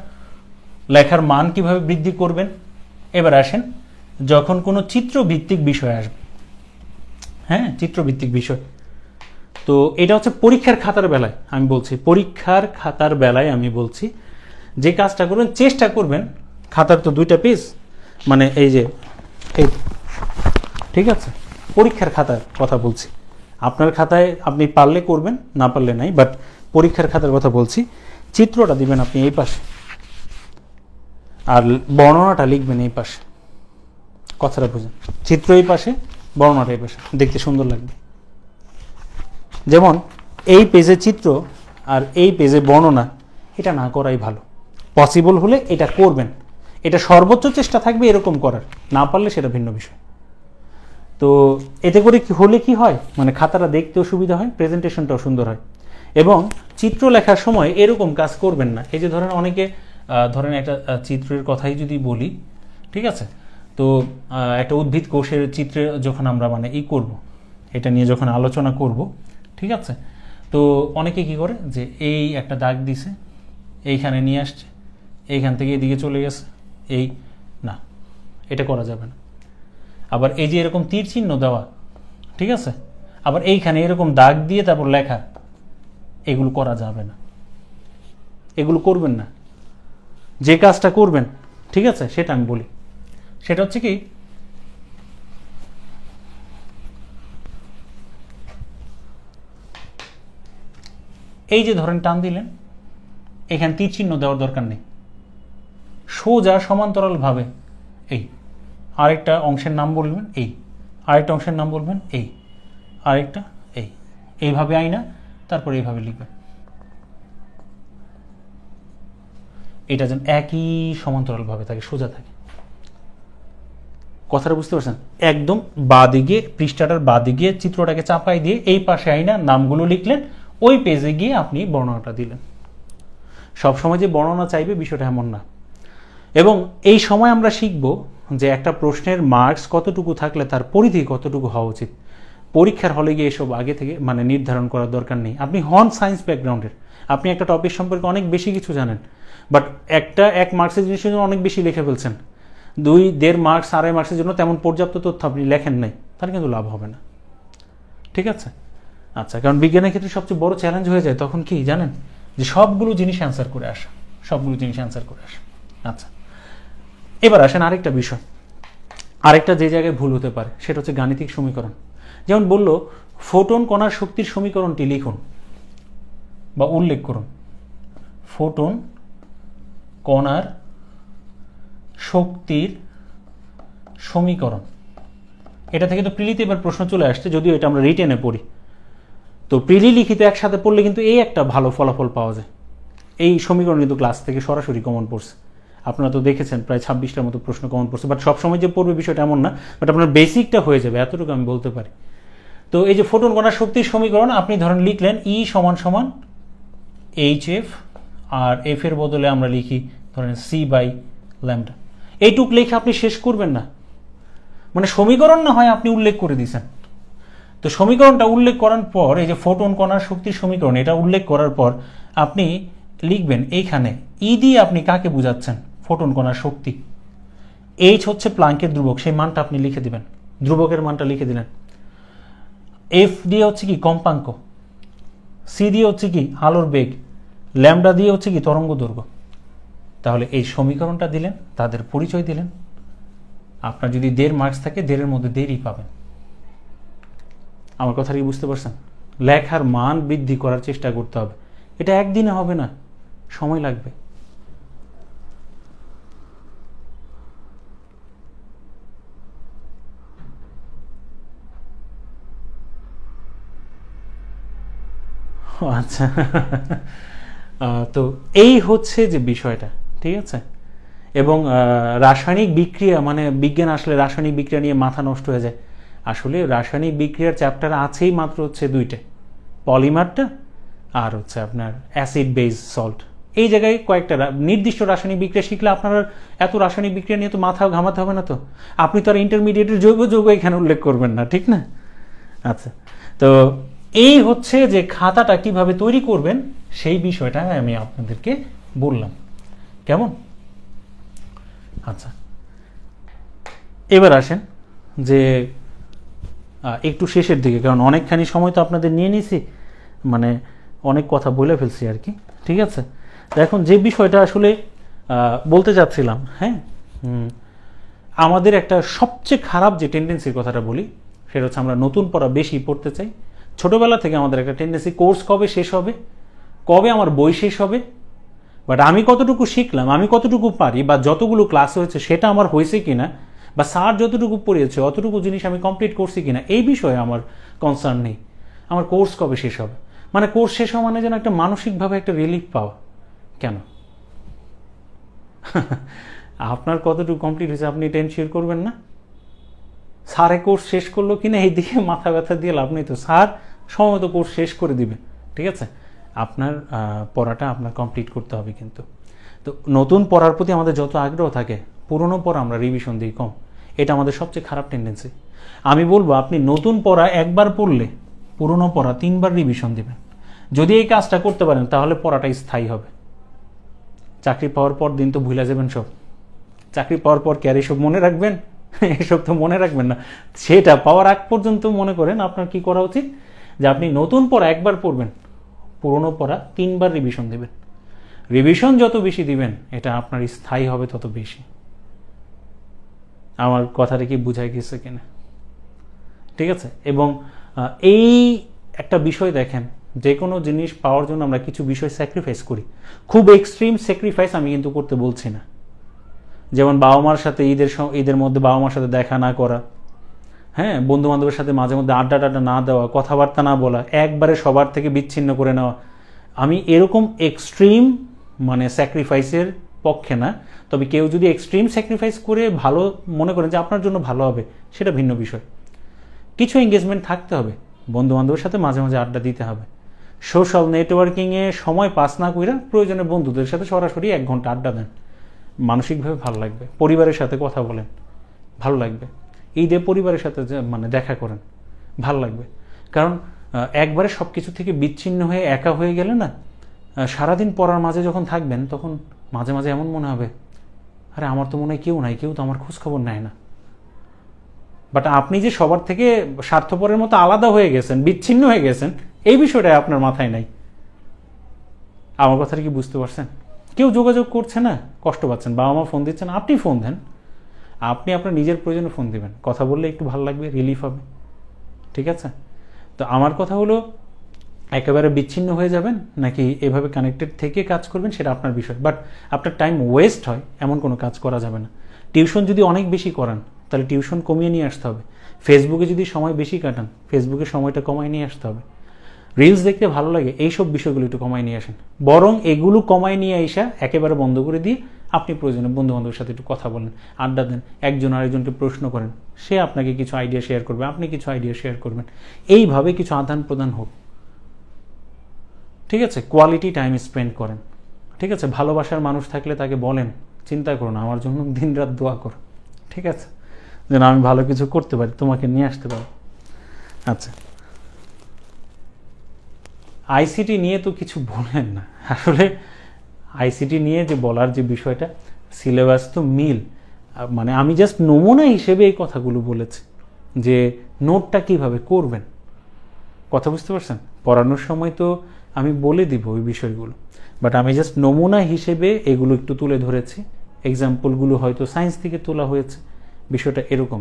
লেখার মান কিভাবে বৃদ্ধি করবেন। এবার আসেন যখন কোনো চিত্রভিত্তিক বিষয় আসবে। হ্যাঁ, চিত্রভিত্তিক বিষয় তো এটা হচ্ছে পরীক্ষার খাতার বেলায় আমি বলছি, পরীক্ষার খাতার বেলায় আমি বলছি যে কাজটা করবেন, চেষ্টা করবেন, খাতার তো 2টা পেজ, মানে এই যে এই, ঠিক আছে, পরীক্ষার খাতার কথা বলছি। আপনার খাতায় আপনি পারলে করবেন, না পারলে নাই, বাট পরীক্ষার খাতার কথা বলছি। চিত্রটা দিবেন আপনি এই পাশে, আর বর্ণনাটা লিখবেন এই পাশে। কথাটা বুঝেন? চিত্র এই পাশে, বর্ণনাটা এই পাশে, দেখতে সুন্দর লাগবে। যেমন এই পেজে চিত্র আর এই পেজে বর্ণনা, এটা না করাই ভালো। পসিবল হলে এটা করবেন, এটা সর্বোচ্চ চেষ্টা থাকবে এরকম করার, না পারলে সেটা ভিন্ন বিষয়। তো এতে করে কি হলে কি হয়, মানে খাতাটা দেখতেও সুবিধা হয়, প্রেজেন্টেশনটাও সুন্দর হয়। এবং চিত্র লেখার সময় এরকম কাজ করবেন না। এই যে ধরেন অনেকে ধরেন একটা চিত্রের কথাই যদি বলি, ঠিক আছে, তো একটা উদ্ভিদ কোষের চিত্রে যখন আমরা মানে করব, এটা নিয়ে যখন আলোচনা করব, ঠিক আছে, তো অনেকে কি করে যে এই একটা দাগ দিছে, এইখানে নিয়ে আসছে, এইখান থেকে এদিকে চলে গেছে, এই না, এটা করা যাবে না। আবার এই যে এরকম তীর চিহ্ন দেওয়া, ঠিক আছে, আবার এইখানে এরকম দাগ দিয়ে তারপর লেখা, এগুলো করা যাবে না, এগুলো করবেন না। যে কাজটা করবেন, ঠিক আছে, সেটা আমি বলি, সেটা হচ্ছে কি, এই যে ধরেন টান দিলেন, এখানে তীর চিহ্ন দেওয়ার দরকার নেই, সোজা সমান্তরাল ভাবে এই আরেকটা অংশের নাম বলবেন, এই আরেকটা অংশের নাম বলবেন, এই আরেকটা, এইভাবে আইনা, তারপর এইভাবে লিখবেন। এটা যেন একই সমান্তরাল ভাবে থাকে, সোজা থাকে। কথাটা বুঝতে পারছেন? একদম বাদিকে, পৃষ্ঠাটার বাদিকে চিত্রটাকে চাপাই দিয়ে এই পাশে আইনা নামগুলো লিখলেন, ওই পেজে গিয়ে আপনি বর্ণনাটা দিলেন। সবসময় যে বর্ণনা চাইবে বিষয়টা এমন না। এবং এই সময় আমরা শিখব যে একটা প্রশ্নের মার্কস কতটুকু থাকলে তার পরিধি কতটুকু হওয়া উচিত। পরীক্ষার হলে গিয়ে এসব আগে থেকে মানে নির্ধারণ করার দরকার নেই। আপনি হন সায়েন্স ব্যাকগ্রাউন্ডের, আপনি একটা টপিক সম্পর্কে অনেক বেশি কিছু জানেন, বাট এক মার্কসের জিনিসের জন্য অনেক বেশি লিখে ফেলছেন, 2.5 মার্কস 2.5 মার্কসের জন্য তেমন পর্যাপ্ত তথ্য আপনি লেখেন নাই, তাহলে কিন্তু লাভ হবে না। ঠিক আছে? আচ্ছা, কারণ বিজ্ঞানের ক্ষেত্রে সবচেয়ে বড় চ্যালেঞ্জ হয়ে যায় তখন কি জানেন, যে সবগুলো জিনিস অ্যান্সার করে আসা, আচ্ছা, এবার আসেন আরেকটা বিষয়, আরেকটা যে জায়গায় ভুল হতে পারে সেটা হচ্ছে গাণিতিক সমীকরণ। যেমন বলল ফোটন কণার শক্তির সমীকরণটি লিখুন বা উল্লেখ করুন। ফোটন কণার শক্তির সমীকরণ, এটা থেকে তো প্রিলিতে এবার প্রশ্ন চলে আসছে, যদিও এটা আমরা রিটেনে পড়ি। তো প্রিলি লিখিত একসাথে পড়লে কিন্তু এই একটা ভালো ফলাফল পাওয়া যায়। এই সমীকরণ কিন্তু ক্লাস থেকে সরাসরি কমন পড়ছে, আপনারা তো দেখেছেন প্রায় 26টার মতো প্রশ্ন কমন পড়ছে, বাট সবসময় যে পড়বে বিষয়টা এমন না, বাট আপনার বেসিকটা হয়ে যাবে, এতটুকু আমি বলতে পারি। তো এই যে ফোটন কণার শক্তির সমীকরণ আপনি ধরেন লিখলেন ই সমান সমান HF, আর এফ এর বদলে আমরা লিখি ধরেন C/λ। এইটুক লেখে আপনি শেষ করবেন না, মানে সমীকরণ না হয় আপনি উল্লেখ করে দিয়েছেন। তো সমীকরণটা উল্লেখ করার পর এই যে ফোটন কণার শক্তির সমীকরণ এটা উল্লেখ করার পর আপনি লিখবেন এইখানে ই দিয়ে আপনি কাকে বোঝাচ্ছেন, ফোটন কণার শক্তি। এইচ হচ্ছে প্লাঙ্কের ধ্রুবক, সেই মানটা আপনি লিখে দিবেন, ধ্রুবকের মানটা লিখে দিলেন। এফ দিয়ে হচ্ছে কি কম্পাঙ্ক, সি দিয়ে হচ্ছে কি আলোর বেগ, ল্যামডা দিয়ে হচ্ছে কি তরঙ্গ দৈর্ঘ্য। তাহলে এই সমীকরণটা দিলেন, তাদের পরিচয় দিলেন। আপনার যদি 1.5 মার্কস থাকে 1.5-এর মধ্যে 1.5ই পাবেন। আমার কথা কি বুঝতে পারছেন? লেখার মান বৃদ্ধি করার চেষ্টা করতে হবে, এটা একদিনে হবে না, সময় লাগবে। আচ্ছা, তো এই হচ্ছে যে বিষয়টা, ঠিক আছে। এবং রাসায়নিক বিক্রিয়া, মানে বিজ্ঞান আসলে রাসায়নিক বিক্রিয়া নিয়ে মাথা নষ্ট হয়ে যায়। আসলে রাসায়নিক বিক্রিয়ার চ্যাপ্টার আছেই মাত্র হচ্ছে 2টে, পলিমারটা আর হচ্ছে আপনার অ্যাসিড বেস সল্ট। এই জায়গায় কয়েকটা নির্দিষ্ট রাসায়নিক বিক্রিয়া শিখলে আপনার এত রাসায়নিক বিক্রিয়া নিয়ে তো মাথা ঘামাতে হবে না। তো আপনি তো আর ইন্টারমিডিয়েটের জৈব যৌগ এখানে উল্লেখ করবেন না, ঠিক না? আচ্ছা, তো এই হচ্ছে যে খাতাটা কিভাবে তৈরি করবেন সেই বিষয়টা আমি আপনাদেরকে বললাম, কেমন? আচ্ছা, এবার আসেন যে একটু শেষের দিকে, কারণ অনেকখানি সময় তো আপনাদের নিয়ে নিছি, মানে অনেক কথা বলে ফেলছি আর কি, ঠিক আছে। এখন যে বিষয়টা আসলে বলতে চাচ্ছিলাম, হ্যাঁ, আমাদের একটা সবচেয়ে খারাপ যে টেন্ডেন্সির কথাটা বলি, সেটা হচ্ছে আমরা নতুন পড়া বেশি পড়তে চাই। ছোটবেলা থেকে আমাদের একটা টেন্ডেন্সি, কোর্স কবে শেষ হবে, কবে আমার বই শেষ হবে, বাট আমি কতটুকু শিখলাম, আমি কতটুকু পারি, বা যতগুলো ক্লাস হয়েছে সেটা আমার হয়েছে কিনা, বা স্যার যতটুকু পড়িয়েছে অতটুকু জিনিস আমি কমপ্লিট করছি কিনা, এই বিষয়ে আমার কনসার্ন নেই। আমার কোর্স কবে শেষ হবে, মানে কোর্স শেষ হওয়া মানে যেন একটা মানসিকভাবে একটা রিলিফ পাওয়া। কেন? আপনার কতটুকু কমপ্লিট হয়েছে আপনি টেনশন করবেন না। স্যারে কোর্স শেষ করলো কিনা এই দিকে মাথা ব্যথা দিয়ে লাভ নেই, তো স্যার সময়মত কোর্স শেষ করে দিবে, ঠিক আছে। আপনার পড়াটা আপনার কমপ্লিট করতে হবে। কিন্তু তো নতুন পড়ার প্রতি আমাদের যত আগ্রহ থাকে, পুরনো পড়া আমরা রিভিশন দিই কম, এটা আমাদের সবচেয়ে খারাপ টেন্ডেন্সি। আমি বলবো আপনি নতুন পড়া একবার পড়লে পুরনো পড়া 3বার রিভিশন দিবেন। যদি এই কাজটা করতে পারেন তাহলে পড়াটা স্থায়ী হবে। চাকরি পাওয়ার পর দিন তো ভুলে যাবেন সব, চাকরি পাওয়ার পর কি আর এসব মনে রাখবেন? এসব তো মনে রাখবেন না। সেটা পাওয়ার আগ পর্যন্ত মনে করেন আপনার কি করা উচিত, যে আপনি নতুন পড়া একবার পড়বেন, পুরনো পড়া 3বার রিভিশন দেবেন। রিভিশন যত বেশি দিবেন এটা আপনার স্থায়ী হবে তত বেশি। আমার কথাটা কি বুঝাই গেছে কিনা? ঠিক আছে। এবং এই একটা বিষয় দেখেন, যে কোনো জিনিস পাওয়ার জন্য আমরা কিছু বিষয় স্যাক্রিফাইস করি। খুব এক্সট্রিম স্যাক্রিফাইস আমি কিন্তু করতে বলছি না, যেমন বাবা মার সাথে ঈদের মধ্যে বাবা মার সাথে দেখা না করা, হ্যাঁ, বন্ধু বান্ধবের সাথে মাঝে মধ্যে আড্ডা টাড্ডা না দেওয়া, কথাবার্তা না বলা, একবারে সবার থেকে বিচ্ছিন্ন করে নেওয়া। আমি এরকম এক্সট্রিম মানে স্যাক্রিফাইসের পক্ষে না। তবে কেউ যদি এক্সট্রিম স্যাক্রিফাইস করে ভালো মনে করেন যে আপনার জন্য ভালো হবে, সেটা ভিন্ন বিষয়। কিছু এঙ্গেজমেন্ট থাকতে হবে, বন্ধু বান্ধবের সাথে মাঝে মাঝে আড্ডা দিতে হবে। সোশ্যাল নেটওয়ার্কিংয়ে সময় পাস না করে প্রয়োজনে বন্ধুদের সাথে সরাসরি 1 ঘন্টা আড্ডা দেন, মানসিকভাবে ভালো লাগবে। পরিবারের সাথে কথা বলেন, ভালো লাগবে। ঈদে পরিবারের সাথে মানে দেখা করেন, ভালো লাগবে। কারণ একবারে সব কিছু থেকে বিচ্ছিন্ন হয়ে একা হয়ে গেলে না, সারাদিন পড়ার মাঝে যখন থাকবেন তখন মাঝে মাঝে এমন মনে হবে আরে আমার তো মনে হয় কেউ নাই, কেউ তো আমার খোঁজ খবর নেয় না। বাট আপনি যে সবার থেকে স্বার্থপরের মতো আলাদা হয়ে গেছেন, বিচ্ছিন্ন হয়ে গেছেন, এই বিষয়টা আপনার মাথায় নাই। আমার কথাটা কি বুঝতে পারছেন? কেউ যোগাযোগ করছে না, কষ্ট পাচ্ছেন, বাবা মা ফোন দিচ্ছেন, আপনি ফোন দেন। আপনি আপনার নিজের প্রয়োজনে ফোন দিবেন, কথা বললে একটু ভালো লাগবে, রিলিফ হবে। ঠিক আছে? তো আমার কথা হলো, একেবারে বিচ্ছিন্ন হয়ে যাবেন নাকি এভাবে কানেক্টেড থেকে কাজ করবেন সেটা আপনার বিষয়, বাট আপনার টাইম ওয়েস্ট হয় এমন কোনো কাজ করা যাবে না। টিউশন যদি অনেক বেশি করান তাহলে টিউশন কমিয়ে নিয়ে আসতে হবে। ফেসবুকে যদি সময় বেশি কাটান, ফেসবুকে সময়টা কমায় নিয়ে আসতে হবে। রিলস দেখতে ভালো লাগে, এইসব বিষয়গুলো একটু কমায় নিয়ে আসেন। বরং এগুলো কমায় নিয়ে আসা একেবারে বন্ধ করে দিয়ে আপনি প্রয়োজনে বন্ধু বান্ধবের সাথে একটু কথা বলেন, আড্ডা দেন, একজন আরেকজনকে প্রশ্ন করেন, সে আপনাকে কিছু আইডিয়া শেয়ার করবে, আপনি কিছু আইডিয়া শেয়ার করবেন। এইভাবে কিছু আদান প্রদান হোক। ঠিক আছে? কোয়ালিটি টাইম স্পেন্ড করেন। ঠিক আছে? ভালোবাসার মানুষ থাকলে তাকে বলেন, চিন্তা করো না, আমার জন্য দিন রাত দোয়া করো। ঠিক আছে? যেন আমি ভালো কিছু করতে পারি, তোমাকে নিয়ে আসতে পারি। আচ্ছা, আইসিটি নিয়ে তো কিছু বলেন না আসলে। আইসিটি নিয়ে যে বলার যে বিষয়টা, সিলেবাস তো মিল, মানে আমি জাস্ট নমুনা হিসেবে এই কথাগুলো বলেছি যে নোটটা কিভাবে করবেন। কথা বুঝতে পারছেন? পড়ানোর সময় তো আমি বলে দিব ওই বিষয়গুলো, বাট আমি জাস্ট নমুনা হিসেবে এগুলো একটু তুলে ধরেছি। এক্সাম্পলগুলো হয়তো সায়েন্স থেকে তোলা হয়েছে, বিষয়টা এরকম।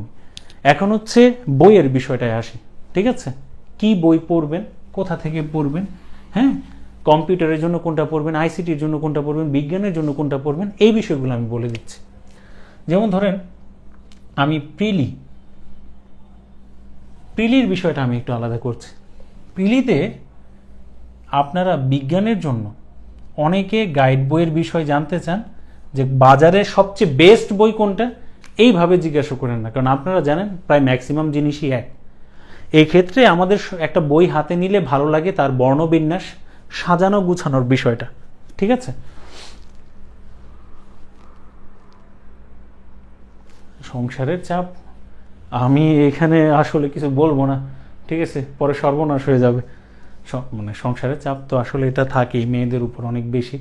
এখন হচ্ছে বইয়ের বিষয়টায় আসি। ঠিক আছে? কি বই পড়বেন, কোথা থেকে পড়বেন, হ্যাঁ, কম্পিউটারের জন্য কোনটা পড়বেন, আইসিটির জন্য কোনটা পড়বেন, বিজ্ঞানের জন্য কোনটা পড়বেন, এই বিষয়গুলো আমি বলে দিচ্ছি। যেমন ধরেন আমি প্রিলির বিষয়টা আমি একটু আলাদা করছি। প্রিলিতে আপনারা বিজ্ঞানের জন্য অনেকে গাইড বইয়ের বিষয় জানতে চান, যে বাজারে সবচেয়ে বেস্ট বই কোনটা, এইভাবে জিজ্ঞাসা করেন না, কারণ আপনারা জানেন প্রায় ম্যাক্সিমাম জিনিসই এক। এই ক্ষেত্রে আমাদের একটা বই হাতে নিলে ভালো লাগে তার বর্ণবিন্যাস, সাজানো গুছানোর বিষয়টা। ঠিক আছে? সংসারের চাপ, আমি এখানে আসলে কিছু বলবো না। ঠিক আছে? পরে সর্বনাশ হয়ে যাবে। মানে সংসারের চাপ তো আসলে এটা থাকেই মেয়েদের উপর অনেক বেশি।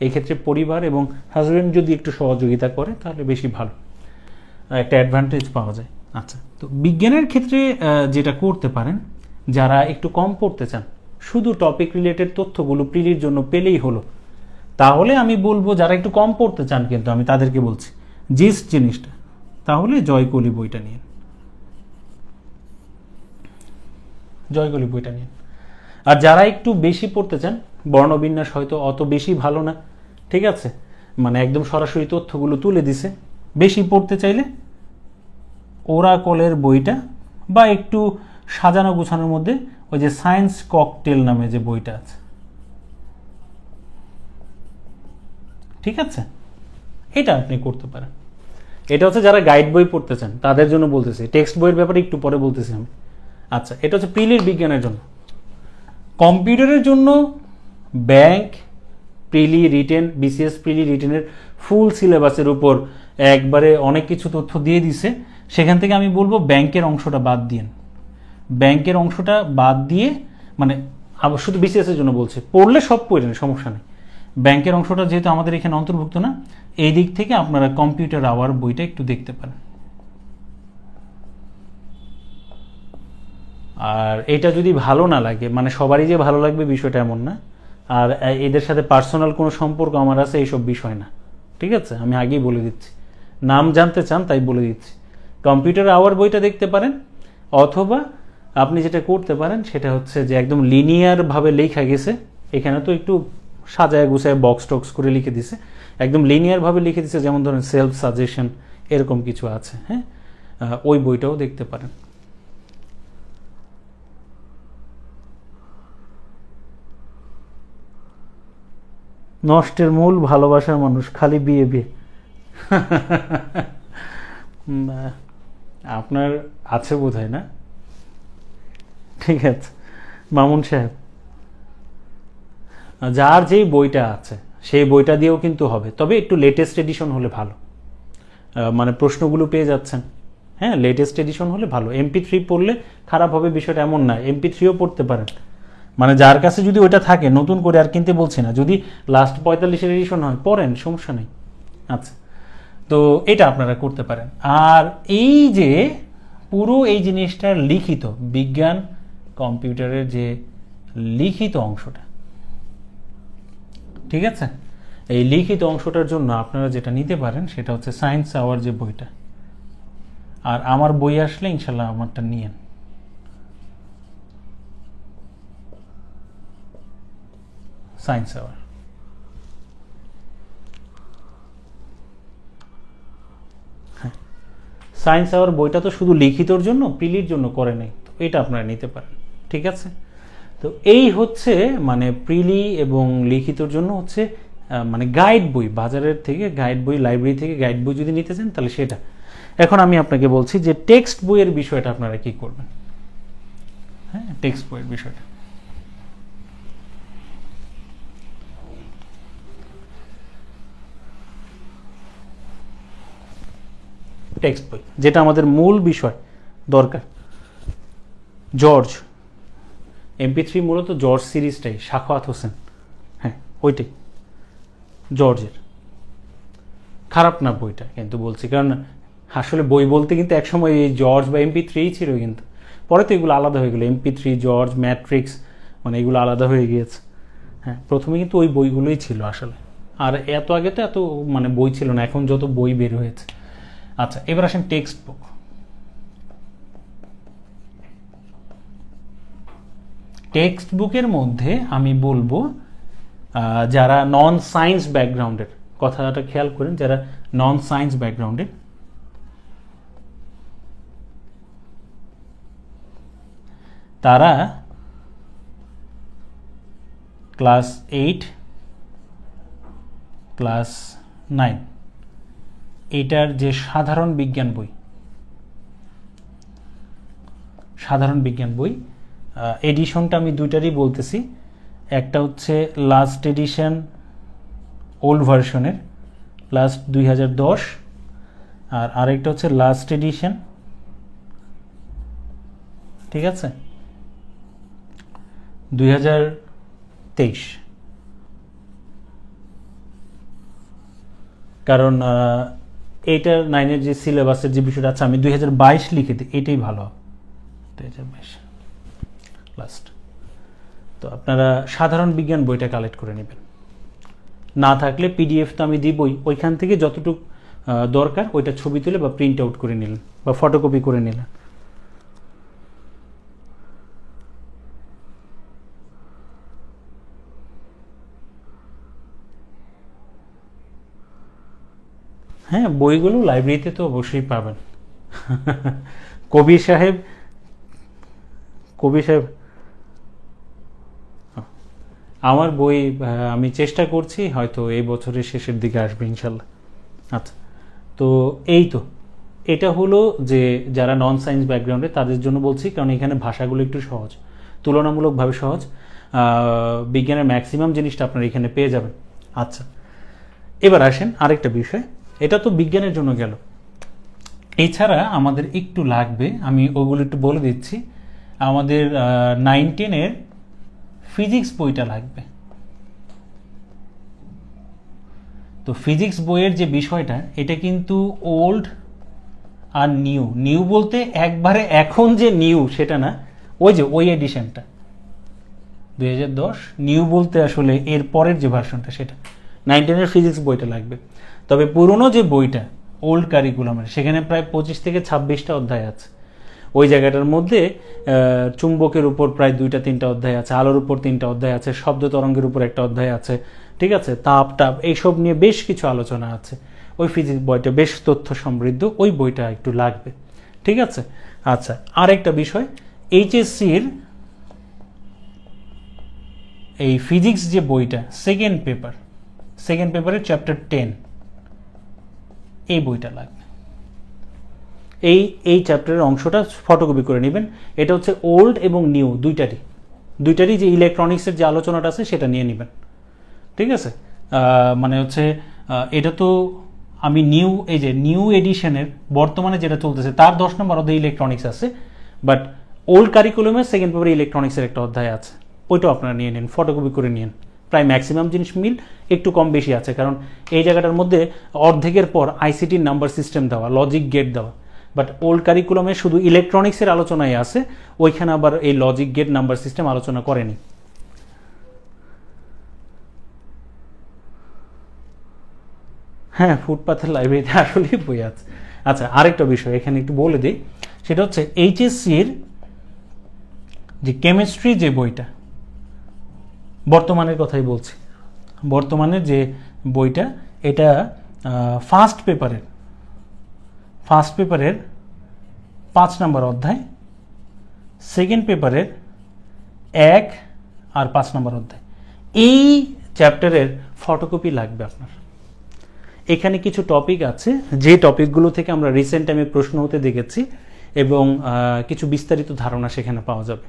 এই ক্ষেত্রে পরিবার এবং হাজব্যান্ড যদি একটু সহযোগিতা করে তাহলে বেশি ভালো, একটা অ্যাডভান্টেজ পাওয়া যায়। আচ্ছা, তো বিজ্ঞানের ক্ষেত্রে যেটা করতে পারেন, যারা একটু কম পড়তে চান, শুধু টপিক রিলেটেড তথ্যগুলো প্রিলির জন্য পেলেই হলো, তাহলে আমি বলবো যারা একটু কম পড়তে চান, কিন্তু আমি তাদেরকে বলছি জিস্ট জিনিসটা, তাহলে জয়কলি বইটা নিন। জয়কলি বইটা নিন। আর যারা একটু বেশি পড়তে চান, বর্ণবিন্যাস হয়তো অত বেশি ভালো না, ঠিক আছে, মানে একদম সরাসরি তথ্যগুলো তুলে দিছে, বেশি পড়তে চাইলে ওরাকলের বইটা, বা একটু সাজানো গোছানোর মধ্যে ওই যে সায়েন্স ককটেল নামে যে বইটা আছে, ঠিক আছে, এটা আপনি করতে পারেন। এটা হচ্ছে যারা গাইড বই পড়তে চান তাদের জন্য বলতেছি, টেক্সট বইয়ের ব্যাপারে একটু পরে বলতেছি আমি। আচ্ছা, এটা হচ্ছে প্রিলির বিজ্ঞানের জন্য। কম্পিউটারের জন্য ব্যাংক প্রিলি রিটেন, বিসিএস প্রিলি রিটেনের ফুল সিলেবাসের উপর একবারে অনেক কিছু তথ্য দিয়ে দিছে। সেখান থেকে আমি বলবো ব্যাংকের অংশটা বাদ দিন। ব্যাংকের অংশটা বাদ দিয়ে, মানে আবার শুধু বিসিএস এর জন্য বলছে, পড়লে সব পড়েন, সমস্যা নেই। ব্যাংকের অংশটা যেহেতু আমাদের এখানে অন্তর্ভুক্ত না, এই দিক থেকে আপনারা কম্পিউটার আওয়ার বইটা একটু দেখতে পারেন। আর এটা যদি ভালো না লাগে, মানে সবারই যে ভালো লাগবে বিষয়টা এমন না, আর এদের সাথে পার্সোনাল কোনো সম্পর্ক আমার আছে এইসব বিষয় না, ঠিক আছে, আমি আগেই বলে দিচ্ছি। নাম জানতে চান তাই বলে দিচ্ছি। কম্পিউটার আওয়ার বইটা দেখতে পারেন, অথবা আপনি যেটা করতে পারেন সেটা হচ্ছে যে একদম লিনিয়ারভাবে লেখা গেছে, এখানে তো একটু সাজায় গুছায় বক্স টক্স করে লিখে দিছে, একদম লিনিয়ারভাবে লিখে দিছে, যেমন ধরেন সেলফ সাজেশন এরকম কিছু আছে, হ্যাঁ, ওই বইটাও দেখতে পারেন। নষ্টের মূল ভালোবাসার মানুষ, খালি বিয়ে বিয়ে। আপনার আছে বোধ হয় না? ঠিক আছে মামুন সাহেব, যার যেই বইটা আছে সেই বইটা দিয়েও কিন্তু হবে, তবে একটু লেটেস্ট এডিশন হলে ভালো, মানে প্রশ্নগুলো পেয়ে যাচ্ছেন, হ্যাঁ, লেটেস্ট এডিশন হলে ভালো। MP3 পড়লে খারাপ হবে বিষয়টা এমন না, MP3ও পড়তে পারেন, মানে যার কাছে যদি ওইটা থাকে, নতুন করে আর কিনতে বলছি না, যদি লাস্ট 45 এডিশন হয় পড়েন, সমস্যা নেই। আচ্ছা, তো এটা আপনারা করতে পারেন। আর এই যে পুরো এই জিনিসটার লিখিত বিজ্ঞান কম্পিউটারের যে লিখিত অংশটা, ঠিক আছে, এই লিখিত অংশটার জন্য আপনারা যেটা নিতে পারেন সেটা হচ্ছে সায়েন্স আওয়ার যে বইটা, আর আমার বই আসলে ইনশাল্লাহ আমারটা নিয়েন। সায়েন্স আওয়ার সায়েন্স আওয়ার বইটা তো শুধু লিখিতর জন্য, প্রিলির জন্য করে নেই, তো এটা আপনারা নিতে পারেন, ঠিক আছে। তো এই হচ্ছে মানে প্রিলি এবং লিখিতর জন্য হচ্ছে মানে গাইড বই, বাজারের থেকে গাইড বই, লাইব্রেরি থেকে গাইড বই যদি নিতে চান তাহলে সেটা। এখন আমি আপনাকে বলছি যে টেক্সট বইয়ের বিষয়টা আপনারা কি করবেন। হ্যাঁ, টেক্সট বইয়ের বিষয়টা টেক্সট বই যেটা আমাদের মূল বিষয় দরকার, জর্জ MP3 মূলত জর্জ সিরিজটাই, সাখাওয়াত হোসেন, হ্যাঁ ওইটাই জর্জের। খারাপ না বইটা, কিন্তু বলছি কারণ আসলে বই বলতে কিন্তু একসময় এই জর্জ বা MP3 ছিল, কিন্তু পরে তো এগুলো আলাদা হয়ে গেলো, MP3, জর্জ, ম্যাট্রিক্স, মানে এগুলো আলাদা হয়ে গিয়েছে। হ্যাঁ, প্রথমে কিন্তু ওই বইগুলোই ছিল আসলে, আর এত আগে তো এত মানে বই ছিল না, এখন যত বই বের হয়েছে। আচ্ছা, এবার আসেন টেক্সট বুক। টেক্সট বুকের মধ্যে আমি বলবো যারা নন সায়েন্স ব্যাকগ্রাউন্ডের, কথাটা খেয়াল করেন, যারা নন সায়েন্স ব্যাকগ্রাউন্ডের তারা ক্লাস 8, ক্লাস 9 এটার যে সাধারণ বিজ্ঞান বই, সাধারণ বিজ্ঞান বই এডিশনটা আমি দুইটারই বলতেছি, একটা হচ্ছে লাস্ট এডিশন ওল্ড ভার্সনের, লাস্ট 2010, আর আরেকটা হচ্ছে লাস্ট এডিশন, ঠিক আছে, 2023। কারণ এইটার 9-এর যে সিলেবাসের যে বিষয়টা আছে, আমি 2022 লিখে দিই, এটাই ভালো, 2022 লাস্ট। তো আপনারা সাধারণ বিজ্ঞান বইটা কালেক্ট করে নেবেন, না থাকলে PDF তো আমি দিবই, ওইখান থেকে যতটুকু দরকার ওইটা ছবি তুলে বা প্রিন্ট আউট করে নিলেন বা ফটোকপি করে নিলেন। হ্যাঁ, বইগুলো লাইব্রেরিতে তো অবশ্যই পাবেন। কবির সাহেব আমার বই আমি চেষ্টা করছি, হয়তো এই বছরের শেষের দিকে আসবে ইনশাল্লাহ। আচ্ছা, তো এই তো এটা হলো যে যারা নন সায়েন্স ব্যাকগ্রাউন্ডে তাদের জন্য বলছি, কারণ এখানে ভাষাগুলো একটু সহজ, তুলনামূলকভাবে সহজ, বিজ্ঞানের ম্যাক্সিমাম জিনিসটা আপনারা এখানে পেয়ে যাবেন। আচ্ছা, এবার আসেন আরেকটা বিষয়, এটা তো বিজ্ঞানের জন্য গেল, এছাড়া আমাদের একটু লাগবে, আমি ওগুলো একটু বলে দিচ্ছি। আমাদের 9-10-এর ফিজিক্স বইটা লাগবে। তো ফিজিক্স বইয়ের যে বিষয়টা, এটা কিন্তু ওল্ড আর নিউ বলতে একবারে এখন যে নিউ সেটা না, ওই যে ওই এডিশনটা 2010, নিউ বলতে আসলে এর পরের যে ভার্সনটা সেটা, 9-10-এর ফিজিক্স বইটা লাগবে। তবে পুরনো যে বইটা ওল্ড কারিকুলামের, সেখানে প্রায় 25 থেকে 26টা অধ্যায় আছে। ওই জায়গাটার মধ্যে চুম্বকের উপর প্রায় 2-3টা অধ্যায় আছে, আলোর উপর 3টা অধ্যায় আছে, শব্দ তরঙ্গের উপর একটা অধ্যায় আছে, ঠিক আছে, তাপ এইসব নিয়ে বেশ কিছু আলোচনা আছে। ওই ফিজিক্স বইটা বেশ তথ্য সমৃদ্ধ, ওই বইটা একটু লাগবে, ঠিক আছে। আচ্ছা, আরেকটা বিষয়, HSC-র এই ফিজিক্স যে বইটা সেকেন্ড পেপারের চ্যাপ্টার 10, এই বইটা লাগবে। এই চ্যাপ্টারের অংশটা ফটোকপি করে নেবেন। এটা হচ্ছে ওল্ড এবং নিউ দুইটারই যে ইলেকট্রনিক্সের যে আলোচনাটা আছে সেটা নিয়ে নেবেন, ঠিক আছে। মানে হচ্ছে এটা তো আমি নিউ এডিশনের বর্তমানে যেটা চলতেছে তার 10 নম্বর অধ্যায় ইলেকট্রনিক্স আছে, বাট ওল্ড কারিকুলামের সেকেন্ড পেপারে ইলেকট্রনিক্সের একটা অধ্যায় আছে, ওইটাও আপনারা নিয়ে নিন, ফটোকপি করে নিন, প্রায় ম্যাক্সিমাম জিনিস মিল, একটু কম বেশি আছে, কারণ এই জায়গাটার মধ্যে অর্ধেকের পর আইসিটির নাম্বার সিস্টেম দেওয়া, লজিক গেট দেওয়া। বাট ওল্ড কারিকুলামে শুধু ইলেকট্রনিক্সের আলোচনায় আছে, ওইখানে আবার এই লজিক গেট নাম্বার সিস্টেম আলোচনা করেনি। হ্যাঁ, ফুটপাথের লাইব্রেরিতে আসলেই বই আছে। আচ্ছা, আরেকটা বিষয় এখানে একটু বলে দিই, সেটা হচ্ছে এইচএসসির যে কেমিস্ট্রি যে বইটা, বর্তমানের কথাই বলছি, বর্তমানের যে বইটা, এটা ফার্স্ট পেপারের 5 নম্বর অধ্যায়, সেকেন্ড পেপারের 1 আর 5 নম্বর অধ্যায়, এই চ্যাপ্টারের ফটোকপি লাগবে আপনার। এখানে কিছু টপিক আছে যে টপিকগুলো থেকে আমরা রিসেন্ট টাইমে প্রশ্ন হতে দেখেছি, এবং কিছু বিস্তারিত ধারণা সেখানে পাওয়া যাবে।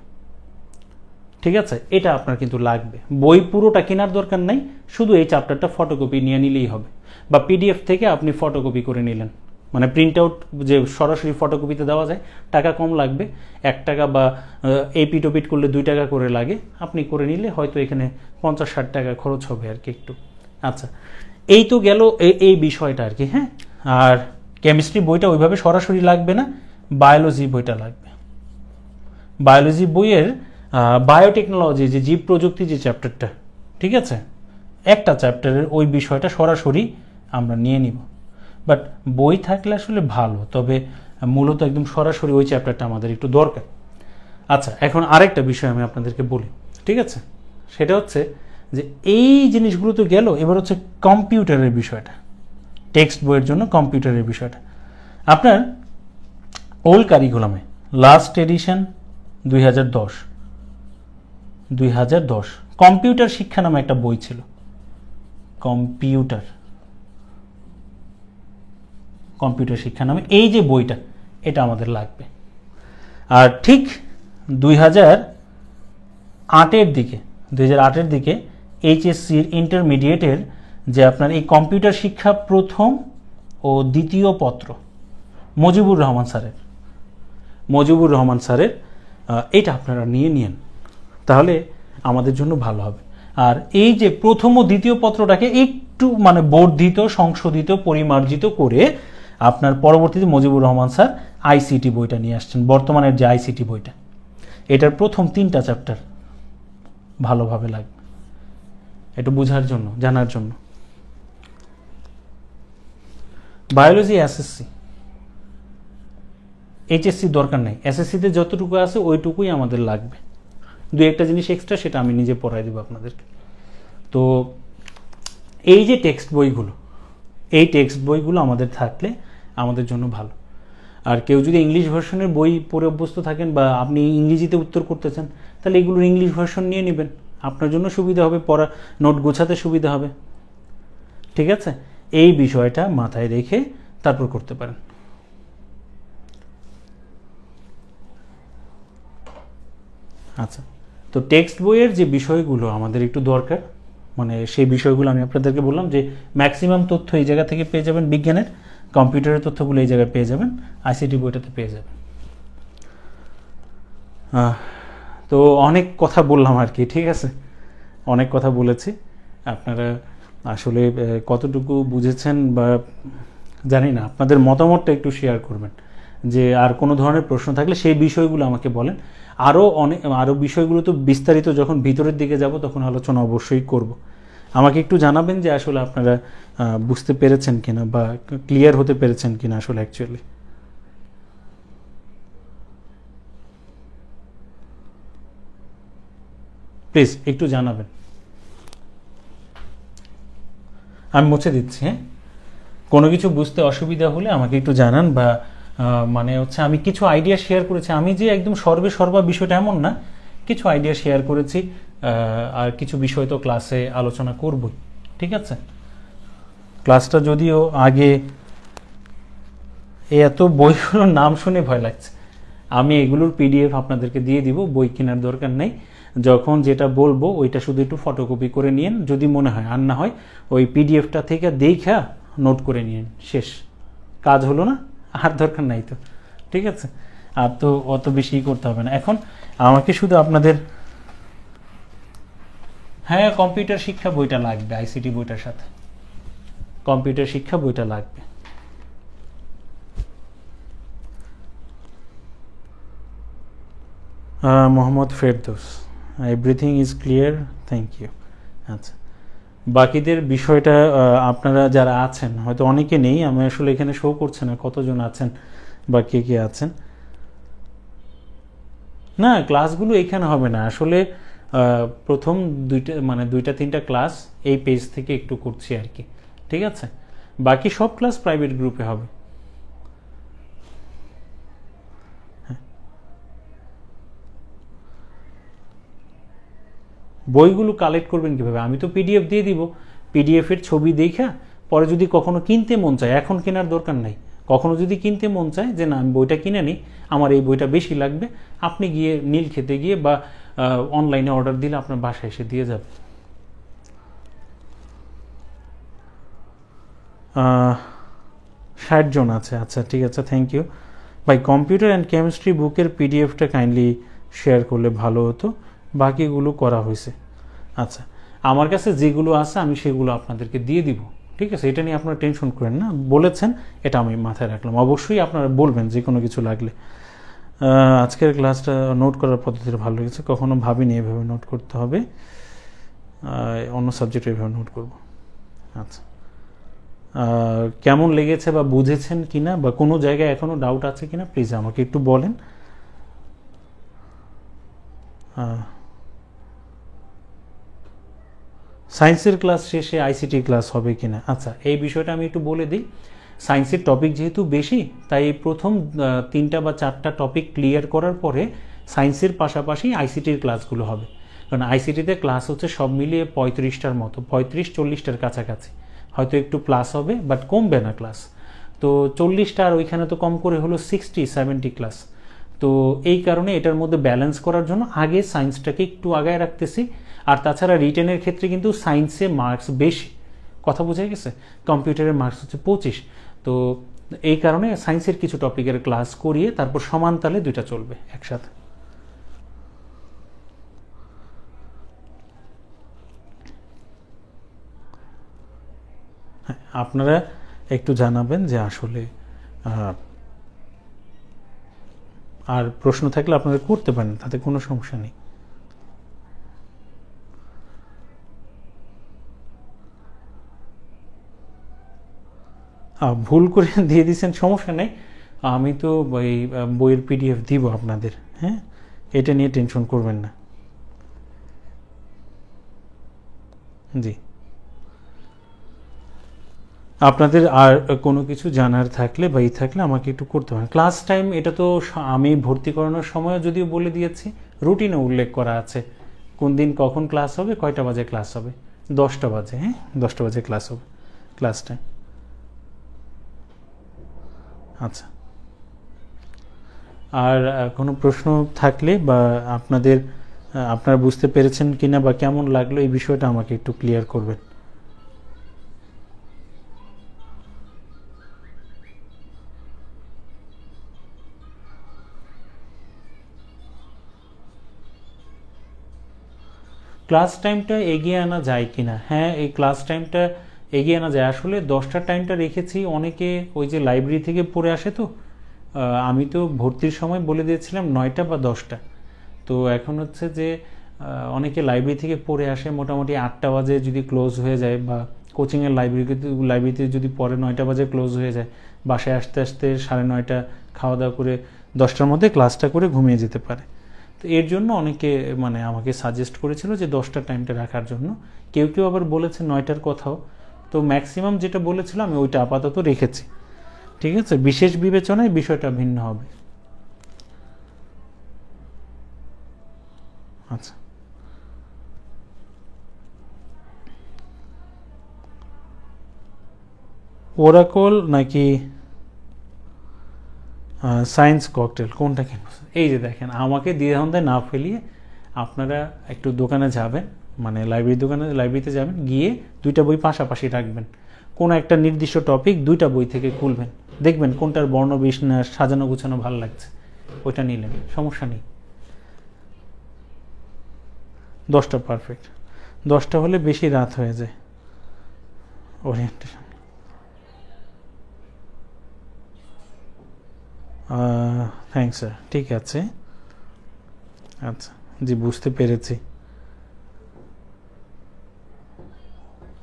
ঠিক আছে, এটা আপনার কিন্তু লাগবে। বই পুরোটা কেনার দরকার নাই, শুধু এই চ্যাপ্টারটা ফটোকপি নিয়ে নিলেই হবে, বা পিডিএফ থেকে আপনি ফটোকপি করে নিলেন, মানে প্রিন্ট আউট যে সরাসরি ফটোকপিতে দেওয়া যায়, টাকা কম লাগবে, 1 টাকা, বা এপিট ওপিট করলে 2 টাকা করে লাগে, আপনি করে নিলে হয়তো এখানে 50-60 টাকা খরচ হবে আর কি একটু। আচ্ছা, এই তো গেল এই বিষয়টা আর কি। হ্যাঁ, আর কেমিস্ট্রি বইটা ওইভাবে সরাসরি লাগবে না, বায়োলজি বইটা লাগবে। বায়োলজি বইয়ের বায়োটেকনোলজি, যে জীব প্রযুক্তি যে চ্যাপ্টারটা, ঠিক আছে, একটা চ্যাপ্টারের ওই বিষয়টা সরাসরি আমরা নিয়ে নিব। বাট বই থাকলে আসলে ভালো, তবে মূলত একদম সরাসরি ওই চ্যাপ্টারটা আমাদের একটু দরকার। আচ্ছা, এখন আরেকটা বিষয় আমি আপনাদেরকে বলি, ঠিক আছে, সেটা হচ্ছে যে এই জিনিসগুলো তো গেল, এবার হচ্ছে কম্পিউটারের বিষয়টা, টেক্সট বইয়ের জন্য কম্পিউটারের বিষয়টা। আপনার ওল্ড কারিকুলামে লাস্ট এডিশন 2010 কম্পিউটার শিক্ষা নামে একটা বই ছিল, কম্পিউটার শিক্ষা নামে এই যে বইটা, এটা আমাদের লাগবে। আর ঠিক 2008-এর দিকে এইচএসসির ইন্টারমিডিয়েটের যে আপনার এই কম্পিউটার শিক্ষা প্রথম ও দ্বিতীয় পত্র, মুজিবুর রহমান স্যারের এটা আপনারা নিয়ে নিন, তাহলে আমাদের জন্য ভালো হবে। আর এই যে প্রথম ও দ্বিতীয় পত্রটাকে একটু মানে বর্ধিত, সংশোধিত, পরিমার্জিত করে আপনার পরবর্তীতে মুজিবুর রহমান স্যার আইসিটি বইটা নিয়ে আসছেন, বর্তমানের যে আইসিটি বইটা, এটার প্রথম 3টা চ্যাপ্টার ভালোভাবে লাগবে, এটা বোঝার জন্য, জানার জন্য। বায়োলজি এসএসসি, এইচএসসি দরকার নেই, এসএসসিতে যতটুকু আছে ওইটুকুই আমাদের লাগবে। 2-1টা জিনিস এক্সট্রা সেটা আমি নিজে পড়াই দেবো আপনাদেরকে। তো এই যে টেক্সট বইগুলো আমাদের থাকলে আমাদের জন্য ভালো। আর কেউ যদি ইংলিশ ভার্সনের বই পড়ে অভ্যস্ত থাকেন, বা আপনি ইংরেজিতে উত্তর করতে চান, তাহলে এগুলোর ইংলিশ ভার্সন নিয়ে নেবেন, আপনার জন্য সুবিধা হবে, পড়া নোট গোছাতে সুবিধা হবে। ঠিক আছে, এই বিষয়টা মাথায় রেখে তারপর করতে পারেন। আচ্ছা, তো টেক্সট বইয়ের যে বিষয়গুলো আমাদের একটু দরকার, মানে সেই বিষয়গুলো আমি আপনাদেরকে বললাম যে ম্যাক্সিমাম তথ্য এই জায়গা থেকে পেয়ে যাবেন, বিজ্ঞানের, কম্পিউটারের তথ্যগুলো এই জায়গায় পেয়ে যাবেন, আইসিটি বইটাতে পেয়ে যাবেন। তো অনেক কথা বললাম আর কি, ঠিক আছে, অনেক কথা বলেছি। আপনারা আসলে কতটুকু বুঝেছেন বা জানি না, আপনাদের মতামতটা একটু শেয়ার করবেন, যে আর কোনো ধরনের প্রশ্ন থাকলে সেই বিষয়গুলো আমাকে বলেন। আরও বিষয়গুলো তো বিস্তারিত যখন ভিতরের দিকে যাব তখন আলোচনা অবশ্যই করব। আমাকে একটু জানাবেন যে আসলে আপনারা বুঝতে পেরেছেন কিনা, বা ক্লিয়ার হতে পেরেছেন কিনা আসলে অ্যাকচুয়ালি। প্লিজ একটু জানাবেন, আমি মুছে দিচ্ছি। হ্যাঁ, কোনো কিছু বুঝতে অসুবিধা হলে আমাকে একটু জানান, বা মানে হচ্ছে আমি কিছু আইডিয়া শেয়ার করেছি, আমি যে একদম সর্বা বিষয়টা এমন না, কিছু আইডিয়া শেয়ার করেছি, আর কিছু বিষয় তো ক্লাসে আলোচনা করবই। ঠিক আছে, ক্লাসটা যদিও আগে এত বইগুলোর নাম শুনে ভয় লাগছে, আমি এগুলোর পিডিএফ আপনাদেরকে দিয়ে দিব, বই কেনার দরকার নেই। যখন যেটা বলবো ওইটা শুধু একটু ফটোকপি করে নিন যদি মনে হয়, আর না হয় ওই পিডিএফটা থেকে দেখা নোট করে নিন, শেষ কাজ হলো না, আর দরকার নাই তো। ঠিক আছে, আর তো অত বেশি করতে হবে না। এখন আমাকে শুধু আপনাদের, হ্যাঁ, কম্পিউটার শিক্ষা বইটা লাগবে, আইসিটি বইটার সাথে কম্পিউটার শিক্ষা বইটা লাগবে। Mohammad Ferdous, everything is clear, thank you. আচ্ছা, বাকিদের বিষয়টা আপনারা যারা আছেন, হয়তো অনেকে নেই, আমি আসলে এখানে শো করছে না কতজন আছেন বা কে কে আছেন। না, ক্লাসগুলো এখানে হবে না আসলে, প্রথম দুইটা তিনটা ক্লাস এই পেজ থেকে একটু করছি আর কি, ঠিক আছে? বাকি সব ক্লাস প্রাইভেট গ্রুপে হবে। বইগুলো কালেক্ট করবেন কিভাবে? আমি তো পিডিএফ দিয়ে দিব, পিডিএফের ছবি দেখা পরে যদি কখনো কিনতে মন চায়, এখন কেনার দরকার নাই, কখনো যদি কিনতে মন চায় যে না আমি বইটা কিনে নিই, আমার এই বইটা বেশি লাগবে, আপনি গিয়ে নীল খেতে গিয়ে বা অনলাইনে অর্ডার দিলে আপনার বাসায় এসে দিয়ে যাবে। 60 জন আছে, আচ্ছা ঠিক আছে, থ্যাংক ইউ ভাই। কম্পিউটার অ্যান্ড কেমিস্ট্রি বুকের পিডিএফটা কাইন্ডলি শেয়ার করলে ভালো হতো, বাকিগুলো করা হয়েছে। আচ্ছা, আমার কাছে যেগুলো আছে আমি সেগুলো আপনাদেরকে দিয়ে দিব, ঠিক আছে? এটা নিয়ে আপনারা টেনশন করেন না, বলেছেন এটা আমি মাথায় রাখলাম। অবশ্যই আপনারা বলবেন যে কোনো কিছু লাগলে। আজকের ক্লাসটা নোট করার পদ্ধতিটা ভালো লেগেছে, কখনো ভাবিনি এভাবে নোট করতে হবে, অন্য সাবজেক্টে এভাবে নোট করব। আচ্ছা, কেমন লেগেছে বা বুঝেছেন কিনা বা কোনো জায়গায় এখনো ডাউট আছে কিনা প্লিজ আমাকে একটু বলেন। সায়েন্সের ক্লাস শেষে আইসিটি ক্লাস হবে কিনা? আচ্ছা, এই বিষয়টা আমি একটু বলে দিই। সায়েন্সের টপিক যেহেতু বেশি, তাই প্রথম 3টা বা 4টা টপিক ক্লিয়ার করার পরে সায়েন্সের পাশাপাশি আইসিটির ক্লাসগুলো হবে। কারণ আইসিটিতে ক্লাস হচ্ছে সব মিলিয়ে 35টার মতো, 35-40টার কাছাকাছি, হয়তো একটু প্লাস হবে বাট কমবে না ক্লাস। তো 40টা, আর ওইখানে তো কম করে হলো 60-70 ক্লাস। তো এই কারণে এটার মধ্যে ব্যালেন্স করার জন্য আগে সায়েন্সটাকে একটু আগায় রাখতেছি। আর তাছাড়া রিটেনের ক্ষেত্রে কিন্তু সায়েন্সে মার্কস বেশি, কথা বোঝা গেছে? কম্পিউটারের মার্কস হচ্ছে 25। তো এই কারণে সায়েন্সের কিছু টপিকের ক্লাস করিয়ে তারপর সমান তালে দুইটা চলবে একসাথে। হ্যাঁ, আপনারা একটু জানাবেন যে আসলে আর প্রশ্ন থাকলে আপনারা করতে পারেন, তাতে কোনো সমস্যা নেই। ভুল করে দিয়ে দিয়েছেন, সমস্যা নেই, আমি তো ওই বইয়ের পিডিএফ দিব আপনাদের, হ্যাঁ, এটা নিয়ে টেনশন করবেন না। জি, আপনাদের আর কোনো কিছু জানার থাকলে বা এই থাকলে আমাকে একটু করতে পারেন। ক্লাস টাইম এটা তো আমি ভর্তি করানোর সময় যদিও বলে দিয়েছি, রুটিনে উল্লেখ করা আছে কোন দিন কখন ক্লাস হবে, কয়টা বাজে ক্লাস হবে। 10টা বাজে, হ্যাঁ 10টা বাজে ক্লাস হবে, ক্লাস টাইম। আচ্ছা, আর কোনো প্রশ্ন থাকলে বা আপনারা বুঝতে পেরেছেন কিনা বা কেমন লাগলো এই বিষয়টা আমাকে একটু ক্লিয়ার করবেন। ক্লাস টাইমটা এগিয়ে আনা যায় কিনা? হ্যাঁ, এই ক্লাস টাইমটা এগিয়ে আনা যায়। আসলে 10টার টাইমটা রেখেছি, অনেকে ওই যে লাইব্রেরি থেকে পড়ে আসে, তো আমি তো ভর্তির সময় বলে দিয়েছিলাম 9টা বা 10টা। তো এখন হচ্ছে যে অনেকে লাইব্রেরি থেকে পড়ে আসে মোটামুটি 8টা বাজে যদি ক্লোজ হয়ে যায়, বা কোচিংয়ের লাইব্রেরিতে যদি পরে 9টা বাজে ক্লোজ হয়ে যায়, বাসায় আসতে আসতে 9:30 খাওয়া দাওয়া করে 10টার মধ্যে ক্লাসটা করে ঘুমিয়ে যেতে পারে। তো এর জন্য অনেকে আমাকে সাজেস্ট করেছিল যে 10টার টাইমটা রাখার জন্য, কেউ কেউ আবার বলেছে 9টার কথাও। তো ম্যাক্সিমাম যেটা বলেছিল আমি ওইটা আপাতত রেখেছি, ঠিক আছে? বিশেষ বিবেচনায় বিষয়টা ভিন্ন হবে। আচ্ছা, ওরাকল নাকি সায়েন্স ককটেল, কোনটা কিনব? এই যে দেখেন, আমাকে দ্বিধাদ্বন্দ্বে না ফেলিয়ে আপনারা একটু দোকানে যাবেন, লাইব্রেরিতে যাবেন, গিয়ে 2টা বই পাশাপাশি রাখবেন, কোনো একটা নির্দিষ্ট টপিক 2টা বই থেকে খুলবেন, দেখবেন কোনটার বর্ণবিন্যাস সাজানো গুছানো ভালো লাগছে, ওইটা নিলেন, সমস্যা নেই। 10টা পারফেক্ট। 10টা হলে বেশি রাত হয়ে যায় ওরিয়েন্টেশন। থ্যাংকস স্যার, ঠিক আছে। আচ্ছা, জি বুঝতে পেরেছি।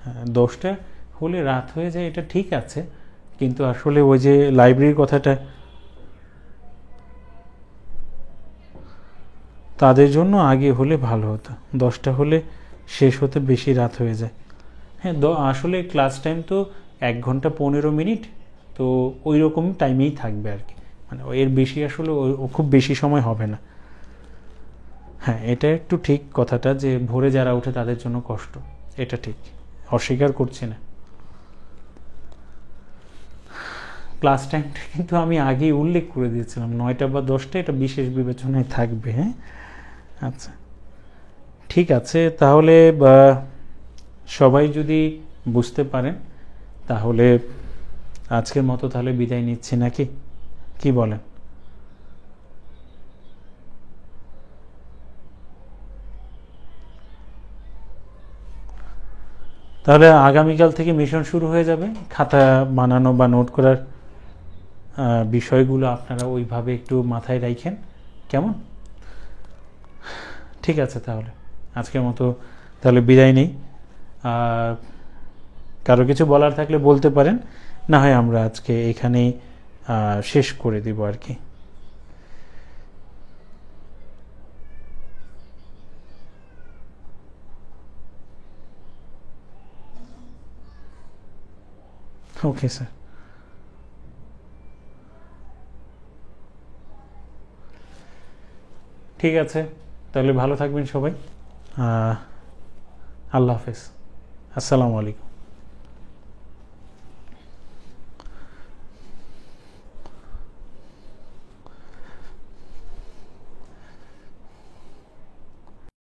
হ্যাঁ, 10টা হলে রাত হয়ে যায় এটা ঠিক আছে, কিন্তু আসলে ওই যে লাইব্রেরির কথাটা তাদের জন্য আগে হলে ভালো হতো। 10টা হলে শেষ হতে বেশি রাত হয়ে যায়। হ্যাঁ, আসলে ক্লাস টাইম তো 1 ঘন্টা 15 মিনিট, তো ওই রকম টাইমেই থাকবে আর কি, মানে এর বেশি আসলে খুব বেশি সময় হবে না। হ্যাঁ, এটা একটু ঠিক কথাটা যে ভোরে যারা ওঠে তাদের জন্য কষ্ট, এটা ঠিক, অস্বীকার করছি না। ক্লাস টাইমটা কিন্তু আমি আগেই উল্লেখ করে দিয়েছিলাম, 9টা বা 10টা, এটা বিশেষ বিবেচনায় থাকবে। হ্যাঁ, আচ্ছা ঠিক আছে, তাহলে সবাই যদি বুঝতে পারেন তাহলে আজকের মতো তাহলে বিদায় নিচ্ছি নাকি, কি বলেন? তাহলে আগামীকাল থেকে মিশন শুরু হয়ে যাবে। খাতা বানানো বা নোট করার বিষয়গুলো আপনারা ওইভাবে একটু মাথায় রাখেন, কেমন? ঠিক আছে, তাহলে আজকের মতো তাহলে বিদায় নেই। কারো কিছু বলার থাকলে বলতে পারেন, না হয় আমরা আজকে এখানেই শেষ করে দিব আর কি। ওকে স্যার, ঠিক আছে, তাহলে ভালো থাকবেন সবাই। আল্লাহ হাফেজ, আসসালামু আলাইকুম।